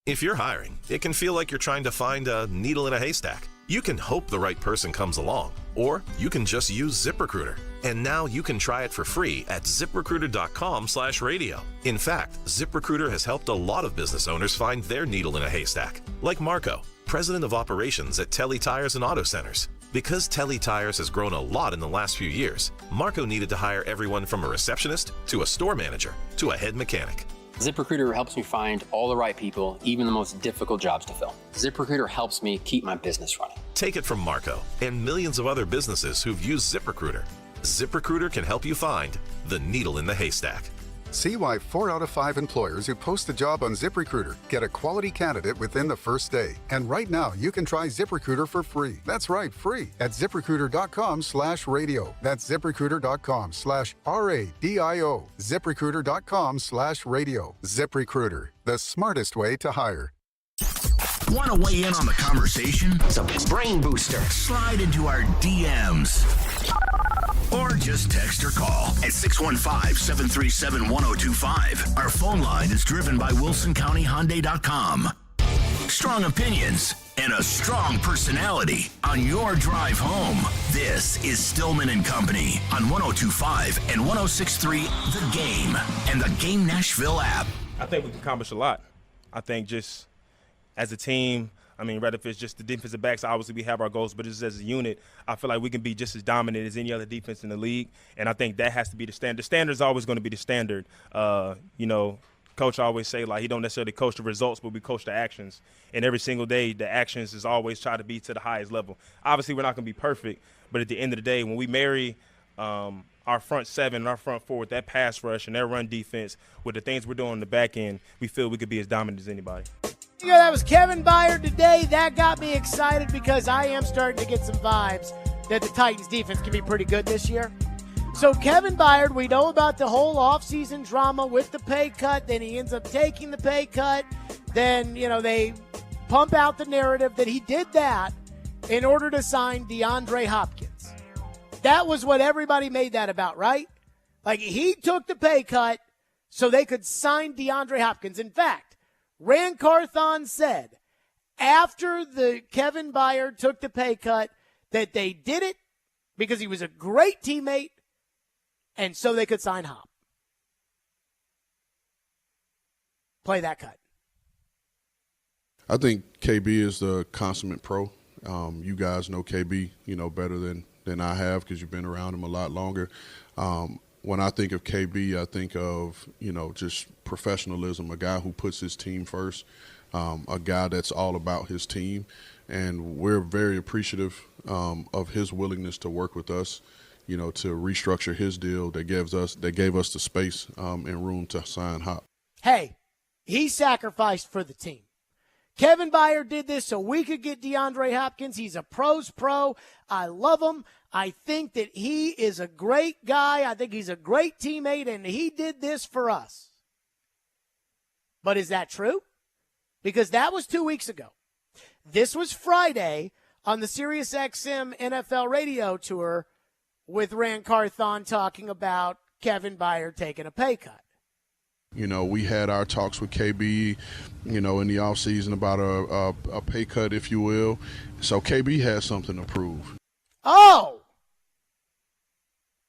If you're hiring, it can feel like you're trying to find a needle in a haystack. You can hope the right person comes along, or you can just use ZipRecruiter. And now you can try it for free at ZipRecruiter.com/radio. In fact, ZipRecruiter has helped a lot of business owners find their needle in a haystack, like Marco, president of operations at Telly Tires and Auto Centers. Because Telly Tires has grown a lot in the last few years, Marco needed to hire everyone from a receptionist to a store manager to a head mechanic. ZipRecruiter helps me find all the right people, even the most difficult jobs to fill. ZipRecruiter helps me keep my business running. Take it from Marco and millions of other businesses who've used ZipRecruiter. ZipRecruiter can help you find the needle in the haystack. See why 4 out of 5 employers who post a job on ZipRecruiter get a quality candidate within the first day. And right now, you can try ZipRecruiter for free. That's right, free at ZipRecruiter.com/radio. That's ZipRecruiter.com/RADIO. ZipRecruiter.com/radio. ZipRecruiter, the smartest way to hire. Want to weigh in on the conversation? It's a brain booster. Slide into our DMs. Or just text or call at 615-737-1025. Our phone line is driven by WilsonCountyHyundai.com. Strong opinions and a strong personality on your drive home. This is Stillman and Company on 102.5 and 106.3 The Game and the Game Nashville app. I think we can accomplish a lot. I think just as a team, I mean, rather if it's just the defensive backs, obviously we have our goals, but just as a unit, I feel like we can be just as dominant as any other defense in the league, and I think that has to be the standard. The standard is always going to be the standard. Coach always say, like, he don't necessarily coach the results, but we coach the actions. And every single day, the actions is always try to be to the highest level. Obviously, we're not going to be perfect, but at the end of the day, when we marry our front seven and our front four with that pass rush and their run defense with the things we're doing on the back end, we feel we could be as dominant as anybody. Yeah, that was Kevin Byard today. That got me excited because I am starting to get some vibes that the Titans defense can be pretty good this year. So Kevin Byard, we know about the whole offseason drama with the pay cut. Then he ends up taking the pay cut. Then, they pump out the narrative that he did that in order to sign DeAndre Hopkins. That was what everybody made that about, right? Like, he took the pay cut so they could sign DeAndre Hopkins. In fact, Rand Carthon said after the Kevin Byard took the pay cut that they did it because he was a great teammate and so they could sign Hop. Play that cut. I think KB is the consummate pro. You guys know KB, better than I have because you've been around him a lot longer. When I think of KB, I think of, just professionalism, a guy who puts his team first, a guy that's all about his team. And we're very appreciative of his willingness to work with us, to restructure his deal that gave us the space and room to sign Hop. Hey, he sacrificed for the team. Kevin Byard did this so we could get DeAndre Hopkins. He's a pro's pro. I love him. I think that he is a great guy. I think he's a great teammate, and he did this for us. But is that true? Because that was 2 weeks ago. This was Friday on the SiriusXM NFL radio tour with Rand Carthon talking about Kevin Byard taking a pay cut. You know, we had our talks with KB, you know, in the offseason about a pay cut, if you will. So KB has something to prove. Oh!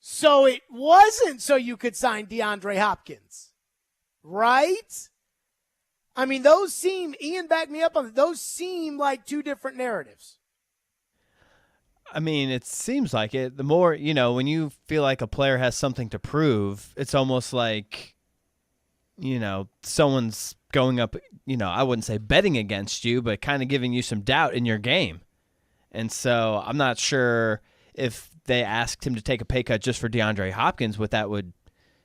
So it wasn't so you could sign DeAndre Hopkins, right? I mean, those seem, Ian backed me up on it, those seem like two different narratives. I mean, it seems like it. The more, you know, when you feel like a player has something to prove, it's almost like, you know, someone's going up, you know, I wouldn't say betting against you, but kind of giving you some doubt in your game. And so I'm not sure if they asked him to take a pay cut just for DeAndre Hopkins, what that would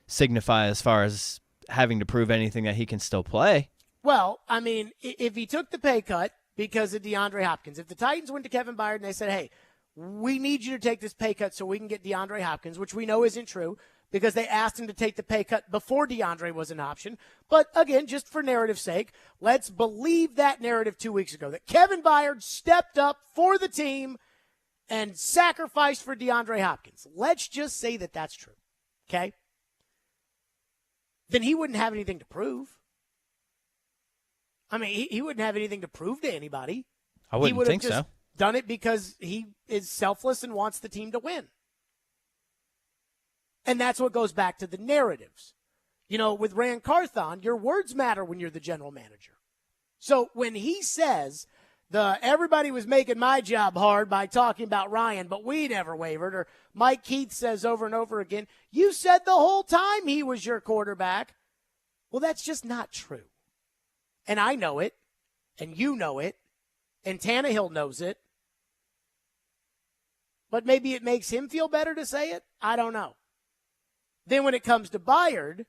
signify as far as having to prove anything that he can still play. Well, I mean, if he took the pay cut because of DeAndre Hopkins, if the Titans went to Kevin Byard and they said, hey, we need you to take this pay cut so we can get DeAndre Hopkins, which we know isn't true because they asked him to take the pay cut before DeAndre was an option. But again, just for narrative's sake, let's believe that narrative 2 weeks ago, that Kevin Byard stepped up for the team and sacrificed for DeAndre Hopkins. Let's just say that that's true, okay? Then he wouldn't have anything to prove. I mean, he wouldn't have anything to prove to anybody. I wouldn't think so. Done it because he is selfless and wants the team to win. And that's what goes back to the narratives. You know, with Rand Carthon, your words matter when you're the general manager. So when he says everybody was making my job hard by talking about Ryan, but we never wavered, or Mike Keith says over and over again, you said the whole time he was your quarterback. Well, that's just not true. And I know it, and you know it, and Tannehill knows it. But maybe it makes him feel better to say it. I don't know. Then when it comes to Byard,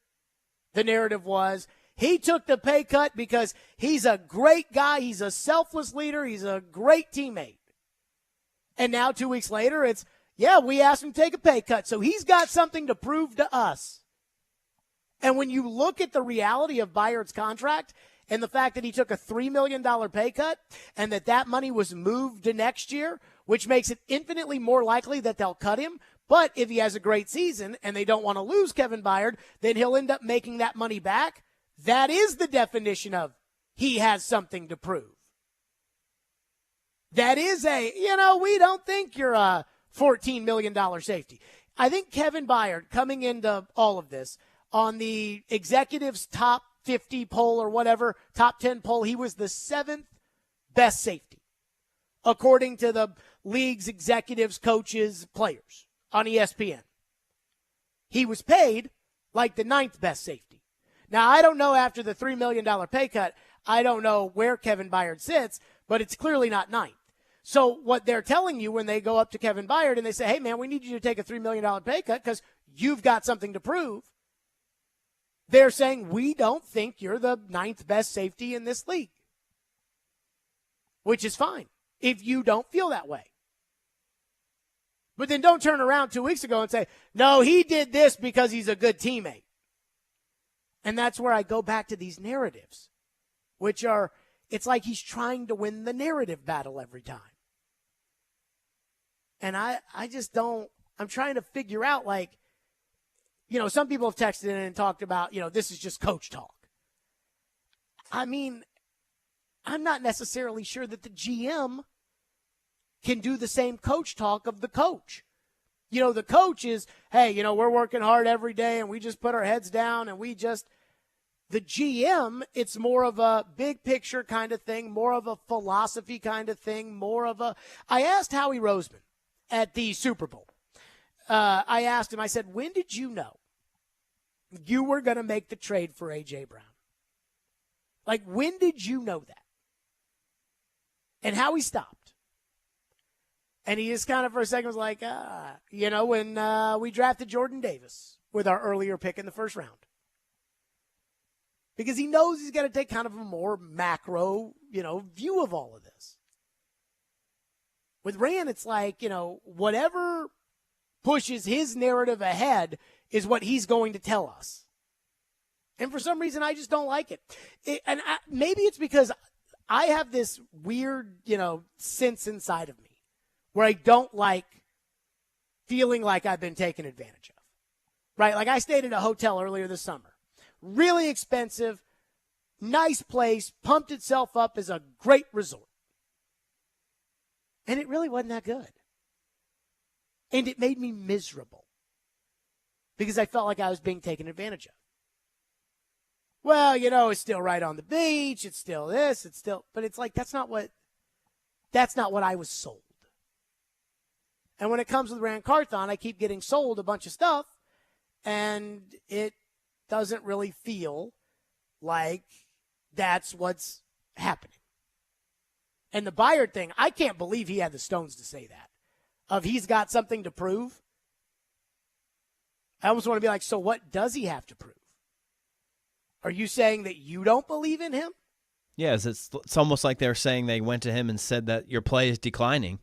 the narrative was he took the pay cut because he's a great guy. He's a selfless leader. He's a great teammate. And now 2 weeks later, it's, yeah, we asked him to take a pay cut. So he's got something to prove to us. And when you look at the reality of Byard's contract and the fact that he took a $3 million pay cut and that money was moved to next year, which makes it infinitely more likely that they'll cut him. But if he has a great season and they don't want to lose Kevin Byard, then he'll end up making that money back. That is the definition of he has something to prove. That is we don't think you're a $14 million safety. I think Kevin Byard coming into all of this on the executives' top 50 poll or whatever, top 10 poll, he was the 7th best safety, according to the league's executives, coaches, players on ESPN. He was paid like the 9th best safety. Now, I don't know after the $3 million pay cut, I don't know where Kevin Byard sits, but it's clearly not 9th. So what they're telling you when they go up to Kevin Byard and they say, hey, man, we need you to take a $3 million pay cut because you've got something to prove, they're saying we don't think you're the 9th best safety in this league, which is fine if you don't feel that way. But then don't turn around 2 weeks ago and say, no, he did this because he's a good teammate. And that's where I go back to these narratives, which are, it's like he's trying to win the narrative battle every time. And I just don't, I'm trying to figure out, like, some people have texted in and talked about, this is just coach talk. I mean, I'm not necessarily sure that the GM can do the same coach talk of the coach. The coach is, hey, we're working hard every day and we just put our heads down and the GM, it's more of a big picture kind of thing, more of a philosophy kind of thing, I asked Howie Roseman at the Super Bowl. I asked him, I said, when did you know you were going to make the trade for A.J. Brown? Like, when did you know that? And Howie stopped. And he just kind of for a second was like, when we drafted Jordan Davis with our earlier pick in the first round. Because he knows he's got to take kind of a more macro, view of all of this. With Rand, it's like, whatever pushes his narrative ahead is what he's going to tell us. And for some reason, I just don't like it. Maybe it's because I have this weird, sense inside of me where I don't like feeling like I've been taken advantage of. Right? Like I stayed at a hotel earlier this summer really expensive, nice place, pumped itself up as a great resort. And it really wasn't that good. And it made me miserable because I felt like I was being taken advantage of. Well, it's still right on the beach. It's still this. But it's like, that's not what I was sold. And when it comes to the Rand Carthon, I keep getting sold a bunch of stuff, and it doesn't really feel like that's what's happening. And the Byard thing, I can't believe he had the stones to say that. Of he's got something to prove. I almost want to be like, so what does he have to prove? Are you saying that you don't believe in him? Yes, it's almost like they're saying they went to him and said that your play is declining.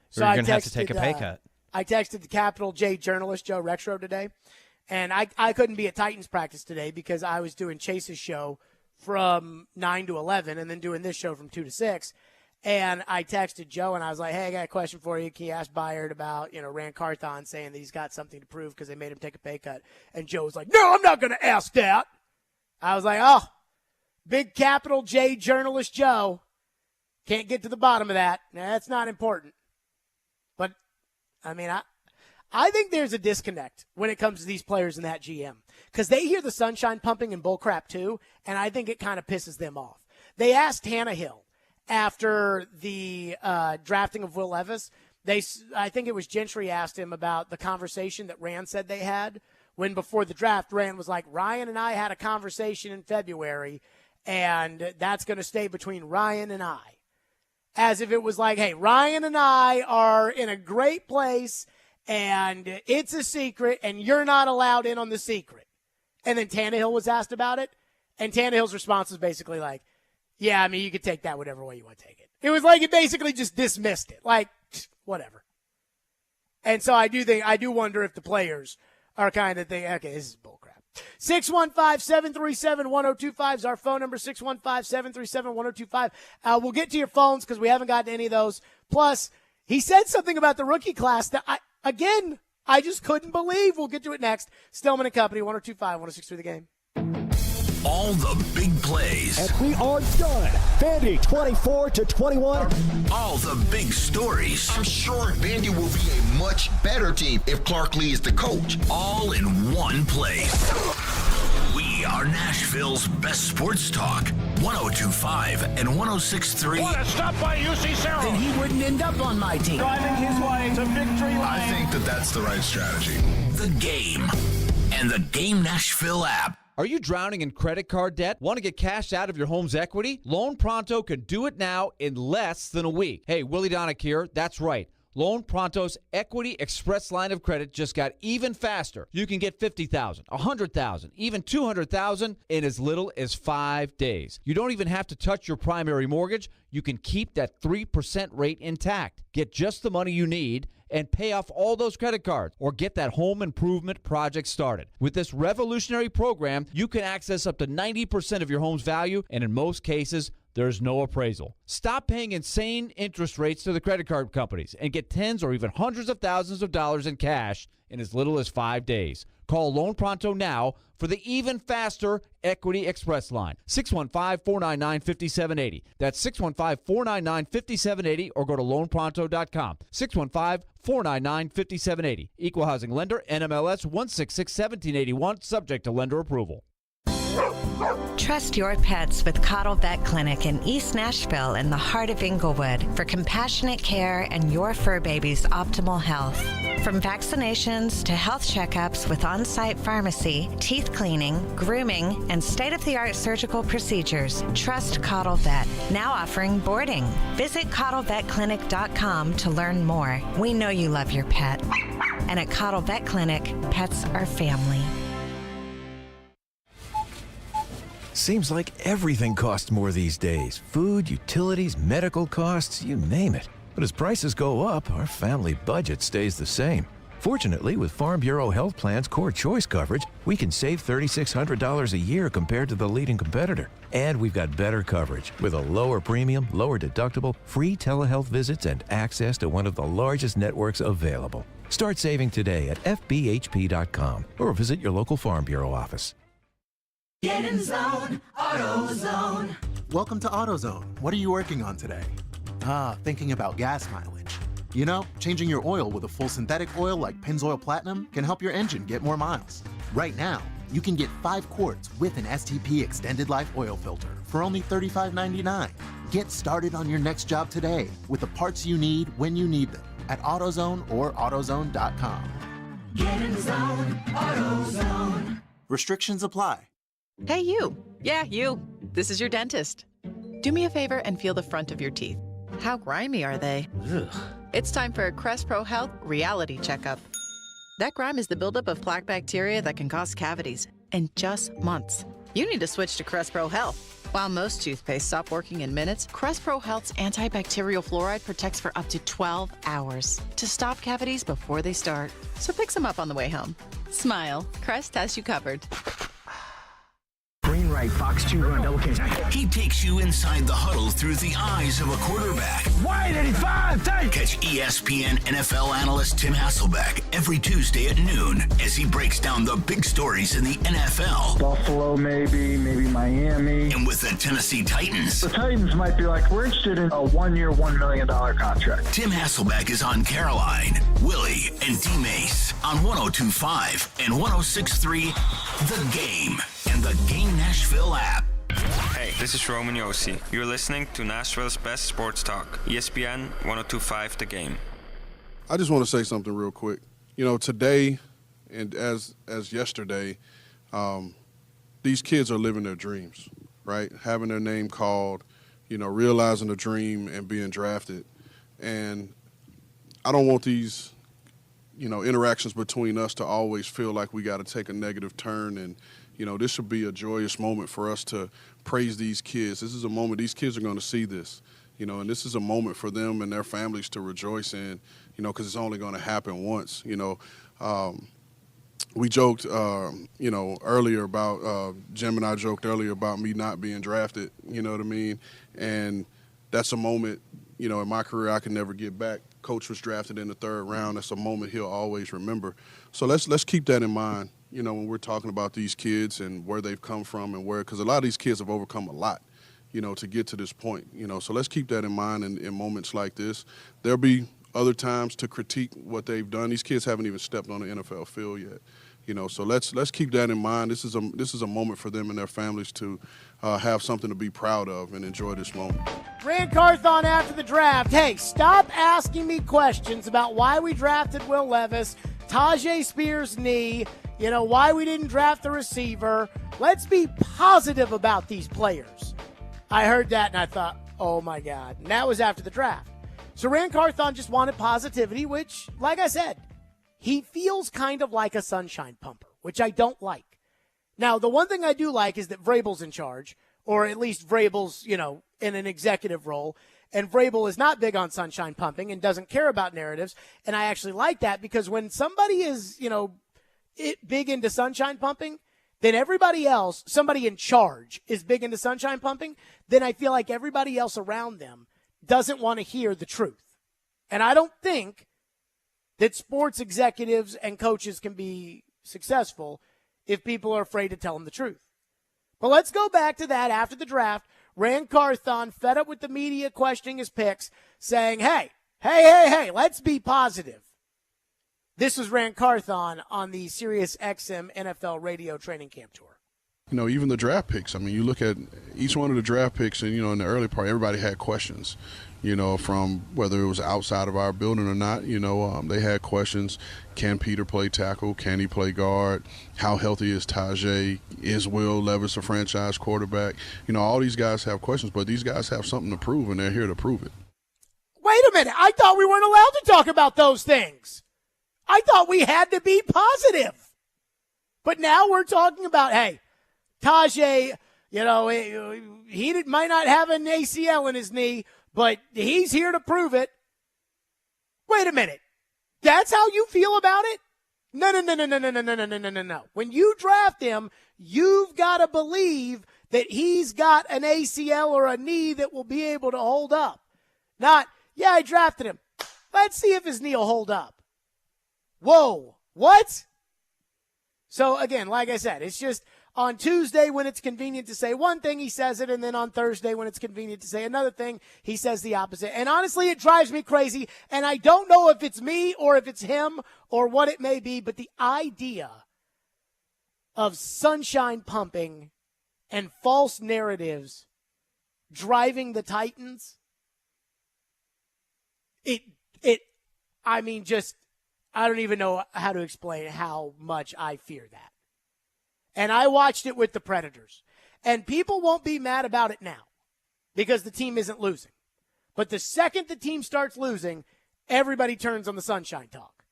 So you're going to have to take a pay cut. I texted the Capital J journalist, Joe Rexrow, today. And I couldn't be at Titans practice today because I was doing Chase's show from 9 to 11 and then doing this show from 2 to 6. And I texted Joe, and I was like, hey, I got a question for you. Can you ask Byard about, Rand Carthon saying that he's got something to prove because they made him take a pay cut? And Joe was like, no, I'm not going to ask that. I was like, oh, big Capital J journalist Joe. Can't get to the bottom of that. Nah, that's not important. But, I think there's a disconnect when it comes to these players and that GM. Because they hear the sunshine pumping and bullcrap too, and I think it kind of pisses them off. They asked Tannehill after the drafting of Will Levis. I think it was Gentry asked him about the conversation that Rand said they had when before the draft, Rand was like, Ryan and I had a conversation in February, and that's going to stay between Ryan and I. As if it was like, hey, Ryan and I are in a great place, and it's a secret, and you're not allowed in on the secret. And then Tannehill was asked about it, and Tannehill's response was basically like, yeah, you could take that whatever way you want to take it. It was like it basically just dismissed it. Like, whatever. And so I do wonder if the players are kind of thinking, okay, this is bullcrap. 615-737-1025 is our phone number, 615-737-1025. We'll get to your phones because we haven't gotten any of those. Plus, he said something about the rookie class that, I just couldn't believe. We'll get to it next. Stillman and Company, 1025, 1063 The Game. All the big plays. And we are done. Vandy 24-21. All the big stories. I'm sure Vandy will be a much better team if Clark Lee is the coach. All in one place. We are Nashville's best sports talk. 1025 and 1063. What a stop by UC Sarah. Then he wouldn't end up on my team. Driving his way to victory lane. I think that's the right strategy. The Game and the Game Nashville app. Are you drowning in credit card debt? Want to get cash out of your home's equity? Loan Pronto can do it now in less than a week. Hey, Willie Donick here. That's right. Loan Pronto's Equity Express line of credit just got even faster. You can get $50,000, $100,000, even $200,000 in as little as 5 days. You don't even have to touch your primary mortgage. You can keep that 3% rate intact. Get just the money you need and pay off all those credit cards or get that home improvement project started. With this revolutionary program, you can access up to 90% of your home's value, and in most cases, there's no appraisal. Stop paying insane interest rates to the credit card companies and get tens or even hundreds of thousands of dollars in cash in as little as 5 days. Call Loan Pronto now for the even faster Equity Express line. 615-499-5780. That's 615-499-5780 or go to loanpronto.com. 615-499-5780. Equal Housing Lender, NMLS 1661781, subject to lender approval. Trust your pets with Cottle Vet Clinic in East Nashville in the heart of Inglewood for compassionate care and your fur baby's optimal health. From vaccinations to health checkups with on-site pharmacy, teeth cleaning, grooming, and state-of-the-art surgical procedures, trust Cottle Vet, now offering boarding. Visit CottleVetClinic.com to learn more. We know you love your pet. And at Cottle Vet Clinic, pets are family. Seems like everything costs more these days. Food, utilities, medical costs, you name it. But as prices go up, our family budget stays the same. Fortunately, with Farm Bureau Health Plan's Core Choice coverage, we can save $3,600 a year compared to the leading competitor. And we've got better coverage with a lower premium, lower deductible, free telehealth visits, and access to one of the largest networks available. Start saving today at FBHP.com or visit your local Farm Bureau office. Get in zone, AutoZone. Welcome to AutoZone. What are you working on today? Thinking about gas mileage. You know, changing your oil with a full synthetic oil like Pennzoil Platinum can help your engine get more miles. Right now, you can get 5 quarts with an STP Extended Life Oil Filter for only $35.99. Get started on your next job today with the parts you need when you need them at AutoZone or AutoZone.com. Get in zone, AutoZone. Restrictions apply. Hey, you. Yeah, you. This is your dentist. Do me a favor and feel the front of your teeth. How grimy are they? Ugh. It's time for a Crest Pro Health reality checkup. That grime is the buildup of plaque bacteria that can cause cavities in just months. You need to switch to Crest Pro Health. While most toothpaste stop working in minutes, Crest Pro Health's antibacterial fluoride protects for up to 12 hours to stop cavities before they start. So pick some up on the way home. Smile. Crest has you covered. Green right, Fox 2 run, double catch. He takes you inside the huddle through the eyes of a quarterback. Wide 85, take! Catch ESPN NFL analyst Tim Hasselbeck every Tuesday at noon as he breaks down the big stories in the NFL. Buffalo, maybe Miami. And with the Tennessee Titans. The Titans might be like, we're interested in a 1-year, $1 million contract. Tim Hasselbeck is on Caroline, Willie, and D-Mace on 102.5 and 106.3 The Game and the Game Nashville app. Hey, this is Roman Yossi. You're listening to Nashville's best sports talk, ESPN 102.5 The Game. I just want to say something real quick. You know, today and as yesterday, these kids are living their dreams, right? Having their name called, you know, realizing the dream and being drafted. And I don't want these, you know, interactions between us to always feel like we got to take a negative turn. And, you know, this should be a joyous moment for us to praise these kids. This is a moment, these kids are going to see this, you know, and this is a moment for them and their families to rejoice in, you know, because it's only going to happen once, you know. We joked, you know, earlier about, Jim and I joked earlier about me not being drafted, you know what I mean? And that's a moment, you know, in my career I can never get back. Coach was drafted in the 3rd round. That's a moment he'll always remember. So let's keep that in mind, you know, when we're talking about these kids and where they've come from and where, because a lot of these kids have overcome a lot, you know, to get to this point, you know. So let's keep that in mind in moments like this. There'll be other times to critique what they've done. These kids haven't even stepped on the NFL field yet, you know. So let's keep that in mind. This is a moment for them and their families to have something to be proud of and enjoy this moment. Rand Carthon after the draft. Hey, stop asking me questions about why we drafted Will Levis, Tajay Spears' knee, you know, why we didn't draft the receiver. Let's be positive about these players. I heard that and I thought, oh my God. And that was after the draft. So Rand Carthon just wanted positivity, which, like I said, he feels kind of like a sunshine pumper, which I don't like. Now, the one thing I do like is that Vrabel's in charge, or at least Vrabel's, you know, in an executive role. And Vrabel is not big on sunshine pumping and doesn't care about narratives. And I actually like that because when somebody is, you know, big into sunshine pumping, then everybody else, somebody in charge is big into sunshine pumping, then I feel like everybody else around them doesn't want to hear the truth. And I don't think that sports executives and coaches can be successful if people are afraid to tell them the truth. But let's go back to that after the draft. Rand Carthon, fed up with the media questioning his picks, saying, hey, let's be positive. This was Rand Carthon on the Sirius XM NFL radio training camp tour. You know, even the draft picks. I mean, you look at each one of the draft picks, and, you know, in the early part, everybody had questions, you know, from whether it was outside of our building or not. You know, they had questions. Can Peter play tackle? Can he play guard? How healthy is Tajay? Is Will Levis a franchise quarterback? You know, all these guys have questions, but these guys have something to prove, and they're here to prove it. Wait a minute. I thought we weren't allowed to talk about those things. I thought we had to be positive. But now we're talking about, hey, Tajay, you know, he might not have an ACL in his knee, but he's here to prove it. Wait a minute. That's how you feel about it? No. When you draft him, you've got to believe that he's got an ACL or a knee that will be able to hold up. Not, yeah, I drafted him. Let's see if his knee will hold up. Whoa, what? So, again, like I said, it's just On Tuesday, when it's convenient to say one thing, he says it, and then on Thursday, when it's convenient to say another thing, he says the opposite. And honestly, it drives me crazy, and I don't know if it's me or if it's him or what it may be, but the idea of sunshine pumping and false narratives driving the Titans, I don't even know how to explain how much I fear that. And I watched it with the Predators. And people won't be mad about it now because the team isn't losing. But the second the team starts losing, everybody turns on the sunshine talk.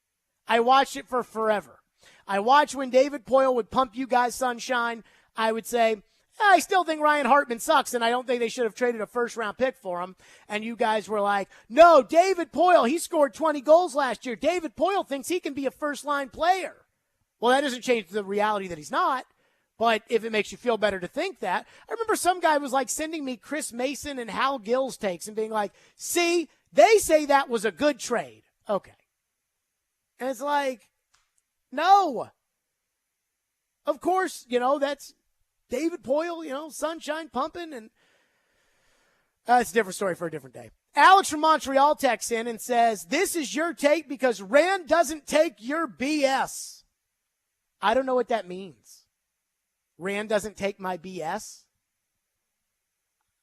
I watched it for forever. I watched when David Poile would pump you guys sunshine. I would say, I still think Ryan Hartman sucks, and I don't think they should have traded a first-round pick for him. And you guys were like, no, David Poile, he scored 20 goals last year. David Poile thinks he can be a first-line player. Well, that doesn't change the reality that he's not. But if it makes you feel better to think that, I remember some guy was like sending me Chris Mason and Hal Gill's takes and being like, see, they say that was a good trade. Okay. And it's like, no. Of course, that's David Poile, sunshine pumping, and it's a different story for a different day. Alex from Montreal texts in and says, this is your take because Rand doesn't take your BS. I don't know what that means. Rand doesn't take my BS.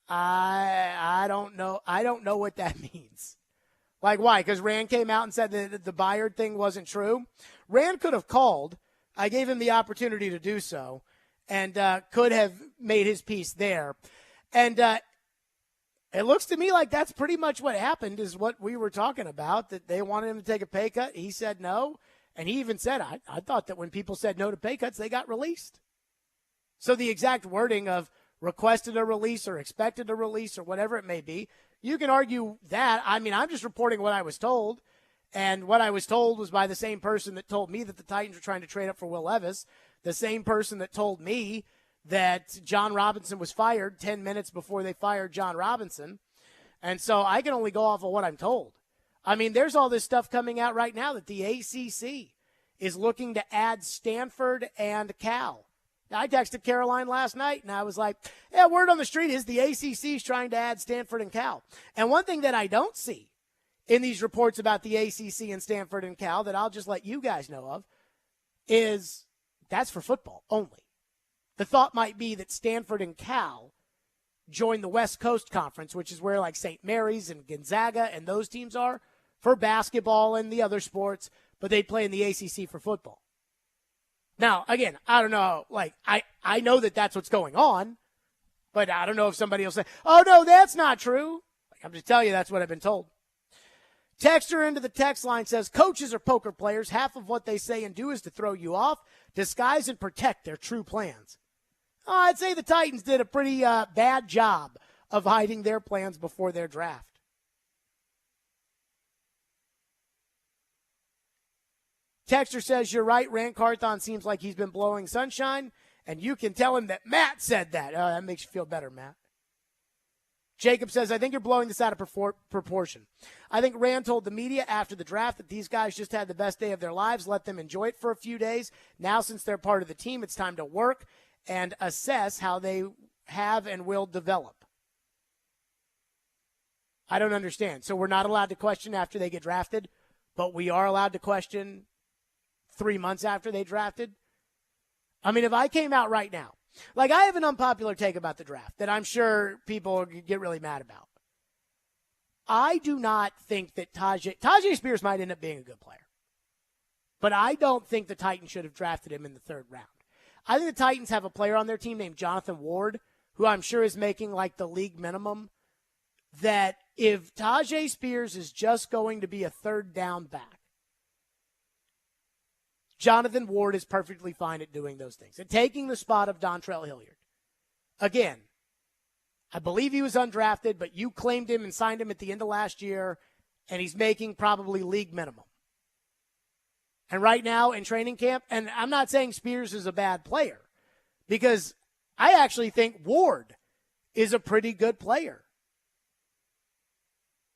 I don't know. I don't know what that means. Like, why? Because Rand came out and said that the Byard thing wasn't true. Rand could have called. I gave him the opportunity to do so and could have made his piece there. And it looks to me like that's pretty much what happened is what we were talking about, that they wanted him to take a pay cut. He said no. And he even said, I thought that when people said no to pay cuts, they got released. So the exact wording of requested a release or expected a release or whatever it may be, you can argue that. I mean, I'm just reporting what I was told. And what I was told was by the same person that told me that the Titans were trying to trade up for Will Levis, the same person that told me that John Robinson was fired 10 minutes before they fired John Robinson. And so I can only go off of what I'm told. I mean, there's all this stuff coming out right now that the ACC is looking to add Stanford and Cal. I texted Caroline last night, and I was like, yeah, word on the street is the ACC is trying to add Stanford and Cal. And one thing that I don't see in these reports about the ACC and Stanford and Cal that I'll just let you guys know of is that's for football only. The thought might be that Stanford and Cal join the West Coast Conference, which is where like St. Mary's and Gonzaga and those teams are for basketball and the other sports, but they play in the ACC for football. Now, again, I don't know. Like, I know that that's what's going on, but I don't know if somebody will say, oh, no, that's not true. Like, I'm just telling you that's what I've been told. Texter into the text line says, coaches are poker players. Half of what they say and do is to throw you off, disguise and protect their true plans. I'd say the Titans did a pretty bad job of hiding their plans before their draft. Texter says, you're right, Rand Carthon seems like he's been blowing sunshine, and you can tell him that Matt said that. Oh, that makes you feel better, Matt. Jacob says, I think you're blowing this out of proportion. I think Rand told the media after the draft that these guys just had the best day of their lives. Let them enjoy it for a few days. Now, since they're part of the team, it's time to work and assess how they have and will develop. I don't understand. So we're not allowed to question after they get drafted, but we are allowed to question 3 months after they drafted. I mean, if I came out right now, like I have an unpopular take about the draft that I'm sure people get really mad about. I do not think that Tajay Spears might end up being a good player, but I don't think the Titans should have drafted him in the third round. I think the Titans have a player on their team named Jonathan Ward, who I'm sure is making like the league minimum, that if Tajay Spears is just going to be a third down back, Jonathan Ward is perfectly fine at doing those things and taking the spot of Dontrell Hilliard. Again, I believe he was undrafted, but you claimed him and signed him at the end of last year, and he's making probably league minimum. And right now in training camp, and I'm not saying Spears is a bad player, because I actually think Ward is a pretty good player.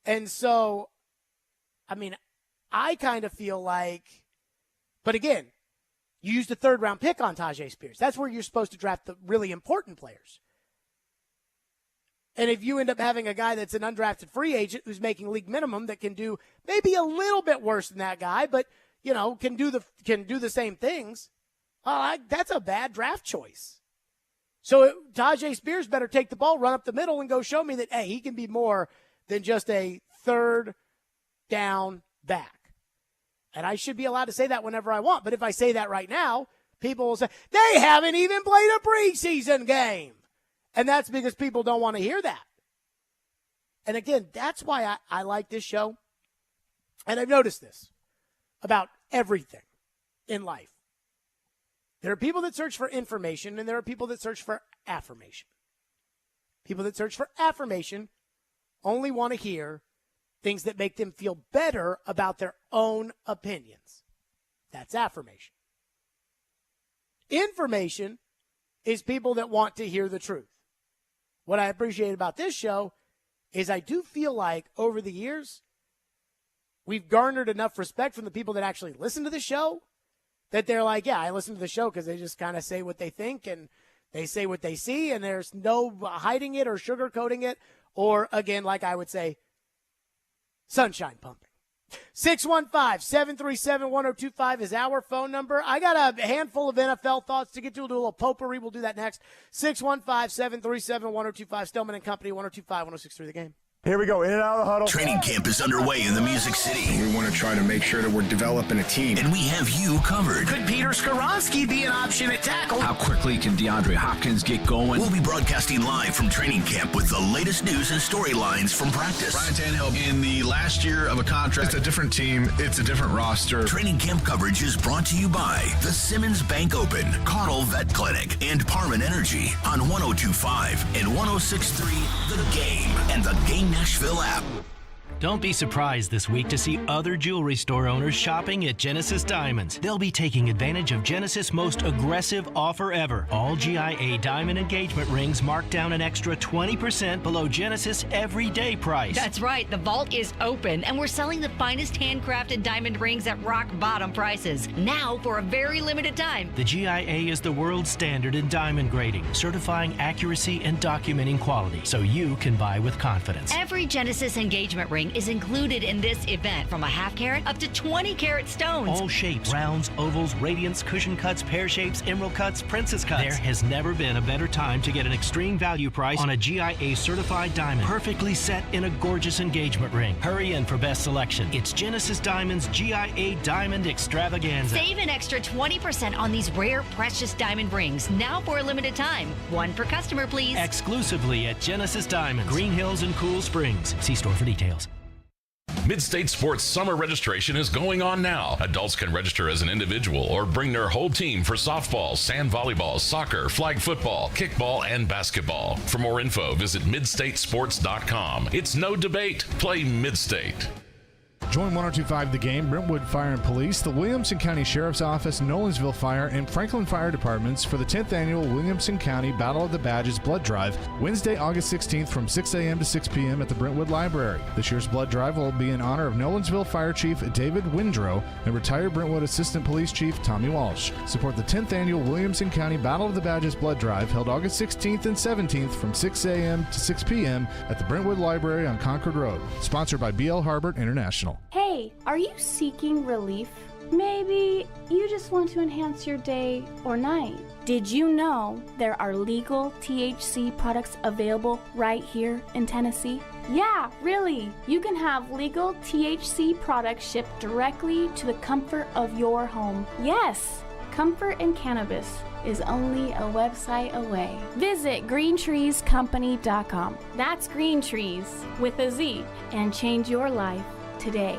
And so, I mean, I kind of feel like, but again, You used a third-round pick on Tajay Spears. That's where you're supposed to draft the really important players. And if you end up having a guy that's an undrafted free agent who's making league minimum that can do maybe a little bit worse than that guy, but, can do the same things, that's a bad draft choice. So Tajay Spears better take the ball, run up the middle, and go show me that, hey, he can be more than just a third down back. And I should be allowed to say that whenever I want. But if I say that right now, people will say, they haven't even played a preseason game. And that's because people don't want to hear that. And again, that's why I like this show. And I've noticed this about everything in life. There are people that search for information, and there are people that search for affirmation. People that search for affirmation only want to hear things that make them feel better about their own opinions. That's affirmation. Information is people that want to hear the truth. What I appreciate about this show is I do feel like over the years, we've garnered enough respect from the people that actually listen to the show that they're like, yeah, I listen to the show because they just kind of say what they think and they say what they see, and there's no hiding it or sugarcoating it, or, again, like I would say, sunshine pumping. 615-737-1025 is our phone number. I got a handful of NFL thoughts to get to. We'll do a little potpourri. We'll do that next. 615-737-1025. Stillman and Company, 102.5-106.3 The Game. Here we go, in and out of the huddle. Training camp is underway in the Music City. We want to try to make sure that we're developing a team. And we have you covered. Could Peter Skoronsky be an option at tackle? How quickly can DeAndre Hopkins get going? We'll be broadcasting live from training camp with the latest news and storylines from practice. Ryan Tannehill, in the last year of a contract, it's a different team, it's a different roster. Training camp coverage is brought to you by the Simmons Bank Open, Caudill Vet Clinic, and Parman Energy on 102.5 and 106.3 The Game and the Game Nashville app. Don't be surprised this week to see other jewelry store owners shopping at Genesis Diamonds. They'll be taking advantage of Genesis' most aggressive offer ever. All GIA diamond engagement rings marked down an extra 20% below Genesis' everyday price. That's right. The vault is open, and we're selling the finest handcrafted diamond rings at rock bottom prices. Now for a very limited time. The GIA is the world standard in diamond grading, certifying accuracy and documenting quality, so you can buy with confidence. Every Genesis engagement ring is included in this event, from a half carat up to 20 carat stones. All shapes, rounds, ovals, radiants, cushion cuts, pear shapes, emerald cuts, princess cuts. There has never been a better time to get an extreme value price on a GIA certified diamond, perfectly set in a gorgeous engagement ring. Hurry in for best selection. It's Genesis Diamonds GIA Diamond Extravaganza. Save an extra 20% on these rare, precious diamond rings, now for a limited time. One per customer, please. Exclusively at Genesis Diamonds, Green Hills and Cool Springs. See store for details. Mid-State Sports summer registration is going on now. Adults can register as an individual or bring their whole team for softball, sand volleyball, soccer, flag football, kickball, and basketball. For more info, visit midstatesports.com. It's no debate. Play Mid-State. Join 102.5 The Game, Brentwood Fire and Police, the Williamson County Sheriff's Office, Nolensville Fire, and Franklin Fire Departments for the 10th Annual Williamson County Battle of the Badges Blood Drive, Wednesday, August 16th from 6 a.m. to 6 p.m. at the Brentwood Library. This year's blood drive will be in honor of Nolensville Fire Chief David Windrow and retired Brentwood Assistant Police Chief Tommy Walsh. Support the 10th Annual Williamson County Battle of the Badges Blood Drive, held August 16th and 17th from 6 a.m. to 6 p.m. at the Brentwood Library on Concord Road. Sponsored by B.L. Harbert International. Hey, are you seeking relief? Maybe you just want to enhance your day or night. Did you know there are legal THC products available right here in Tennessee? Yeah, really. You can have legal THC products shipped directly to the comfort of your home. Yes, comfort in cannabis is only a website away. Visit greentreescompany.com. That's Green Trees with a Z, and change your life today.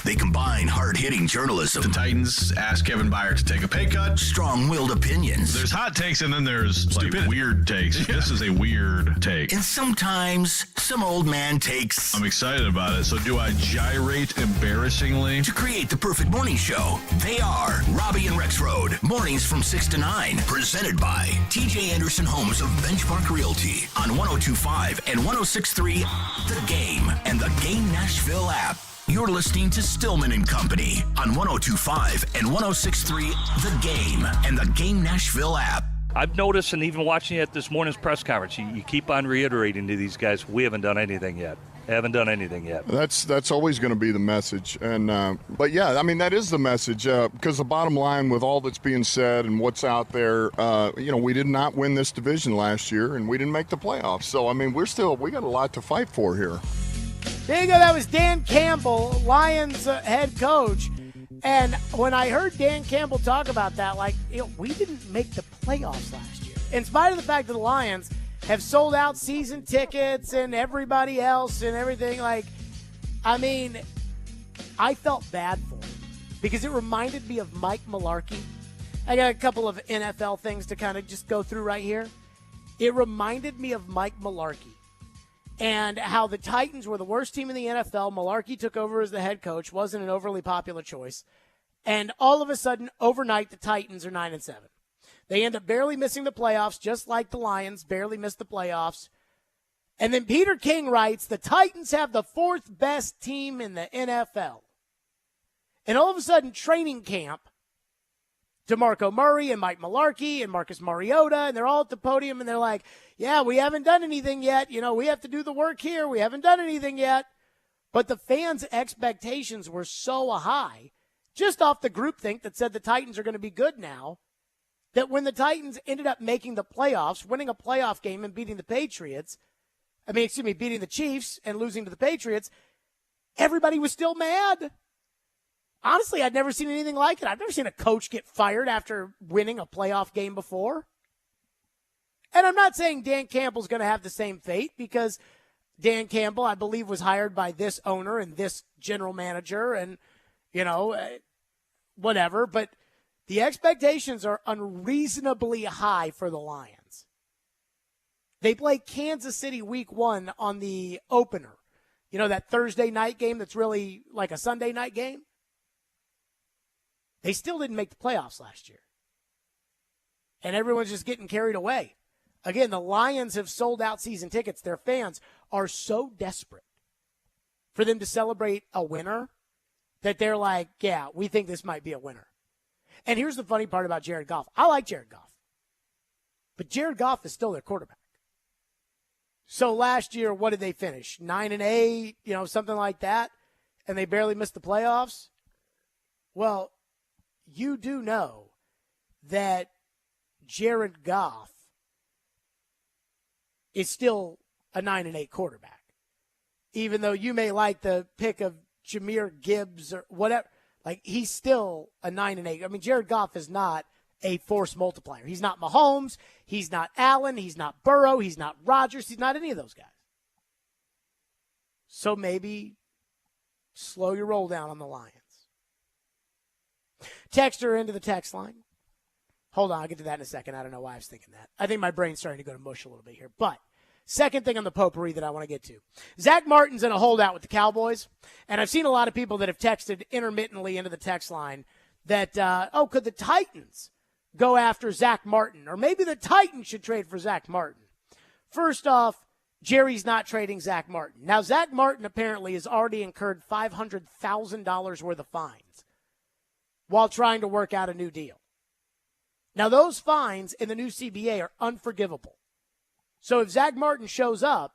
They combine hard-hitting journalism. The Titans asked Kevin Byard to take a pay cut. Strong-willed opinions. There's hot takes and then there's like weird takes. Yeah. This is a weird take. And sometimes some old man takes. I'm excited about it. So do I gyrate embarrassingly? To create the perfect morning show, they are Robbie and Rex Road. Mornings from 6 to 9. Presented by TJ Anderson Homes of Benchmark Realty on 102.5 and 106.3 The Game and the Game Nashville app. You're listening to Stillman and Company on 102.5 and 106.3 The Game and the Game Nashville app. I've noticed, and even watching it at this morning's press conference, you keep on reiterating to these guys, we haven't done anything yet. That's always going to be the message. And but yeah, I mean, that is the message because the bottom line with all that's being said and what's out there, we did not win this division last year and we didn't make the playoffs. So, I mean, we got a lot to fight for here. There you go. That was Dan Campbell, Lions head coach. And when I heard Dan Campbell talk about that, we didn't make the playoffs last year. In spite of the fact that the Lions have sold out season tickets and everybody else and everything. I felt bad for him because it reminded me of Mike Mularkey. I got a couple of NFL things to kind of just go through right here. It reminded me of Mike Mularkey and how the Titans were the worst team in the NFL. Mularkey took over as the head coach, wasn't an overly popular choice. And all of a sudden, overnight, the Titans are 9-7. They end up barely missing the playoffs, just like the Lions barely missed the playoffs. And then Peter King writes, the Titans have the fourth best team in the NFL. And all of a sudden, training camp, DeMarco Murray and Mike Mularkey and Marcus Mariota, and they're all at the podium, and they're like, yeah, we haven't done anything yet. We have to do the work here. We haven't done anything yet. But the fans' expectations were so high, just off the groupthink that said the Titans are going to be good now, that when the Titans ended up making the playoffs, winning a playoff game and beating the beating the Chiefs and losing to the Patriots, everybody was still mad. Honestly, I'd never seen anything like it. I've never seen a coach get fired after winning a playoff game before. And I'm not saying Dan Campbell's going to have the same fate because Dan Campbell, I believe, was hired by this owner and this general manager and, whatever. But the expectations are unreasonably high for the Lions. They play Kansas City week 1 on the opener. That Thursday night game that's really like a Sunday night game. They still didn't make the playoffs last year. And everyone's just getting carried away. Again, the Lions have sold out season tickets. Their fans are so desperate for them to celebrate a winner that they're like, yeah, we think this might be a winner. And here's the funny part about Jared Goff. I like Jared Goff. But Jared Goff is still their quarterback. So last year, what did they finish? 9-8, something like that. And they barely missed the playoffs. Well, you do know that Jared Goff is still a 9-8 quarterback. Even though you may like the pick of Jahmyr Gibbs or whatever. He's still a 9-8. Jared Goff is not a force multiplier. He's not Mahomes. He's not Allen. He's not Burrow. He's not Rodgers. He's not any of those guys. So maybe slow your roll down on the Lions. Texter into the text line. Hold on, I'll get to that in a second. I don't know why I was thinking that. I think my brain's starting to go to mush a little bit here. But second thing on the potpourri that I want to get to. Zach Martin's in a holdout with the Cowboys. And I've seen a lot of people that have texted intermittently into the text line that, could the Titans go after Zach Martin? Or maybe the Titans should trade for Zach Martin. First off, Jerry's not trading Zach Martin. Now, Zach Martin apparently has already incurred $500,000 worth of fines while trying to work out a new deal. Now, those fines in the new CBA are unforgivable. So if Zach Martin shows up,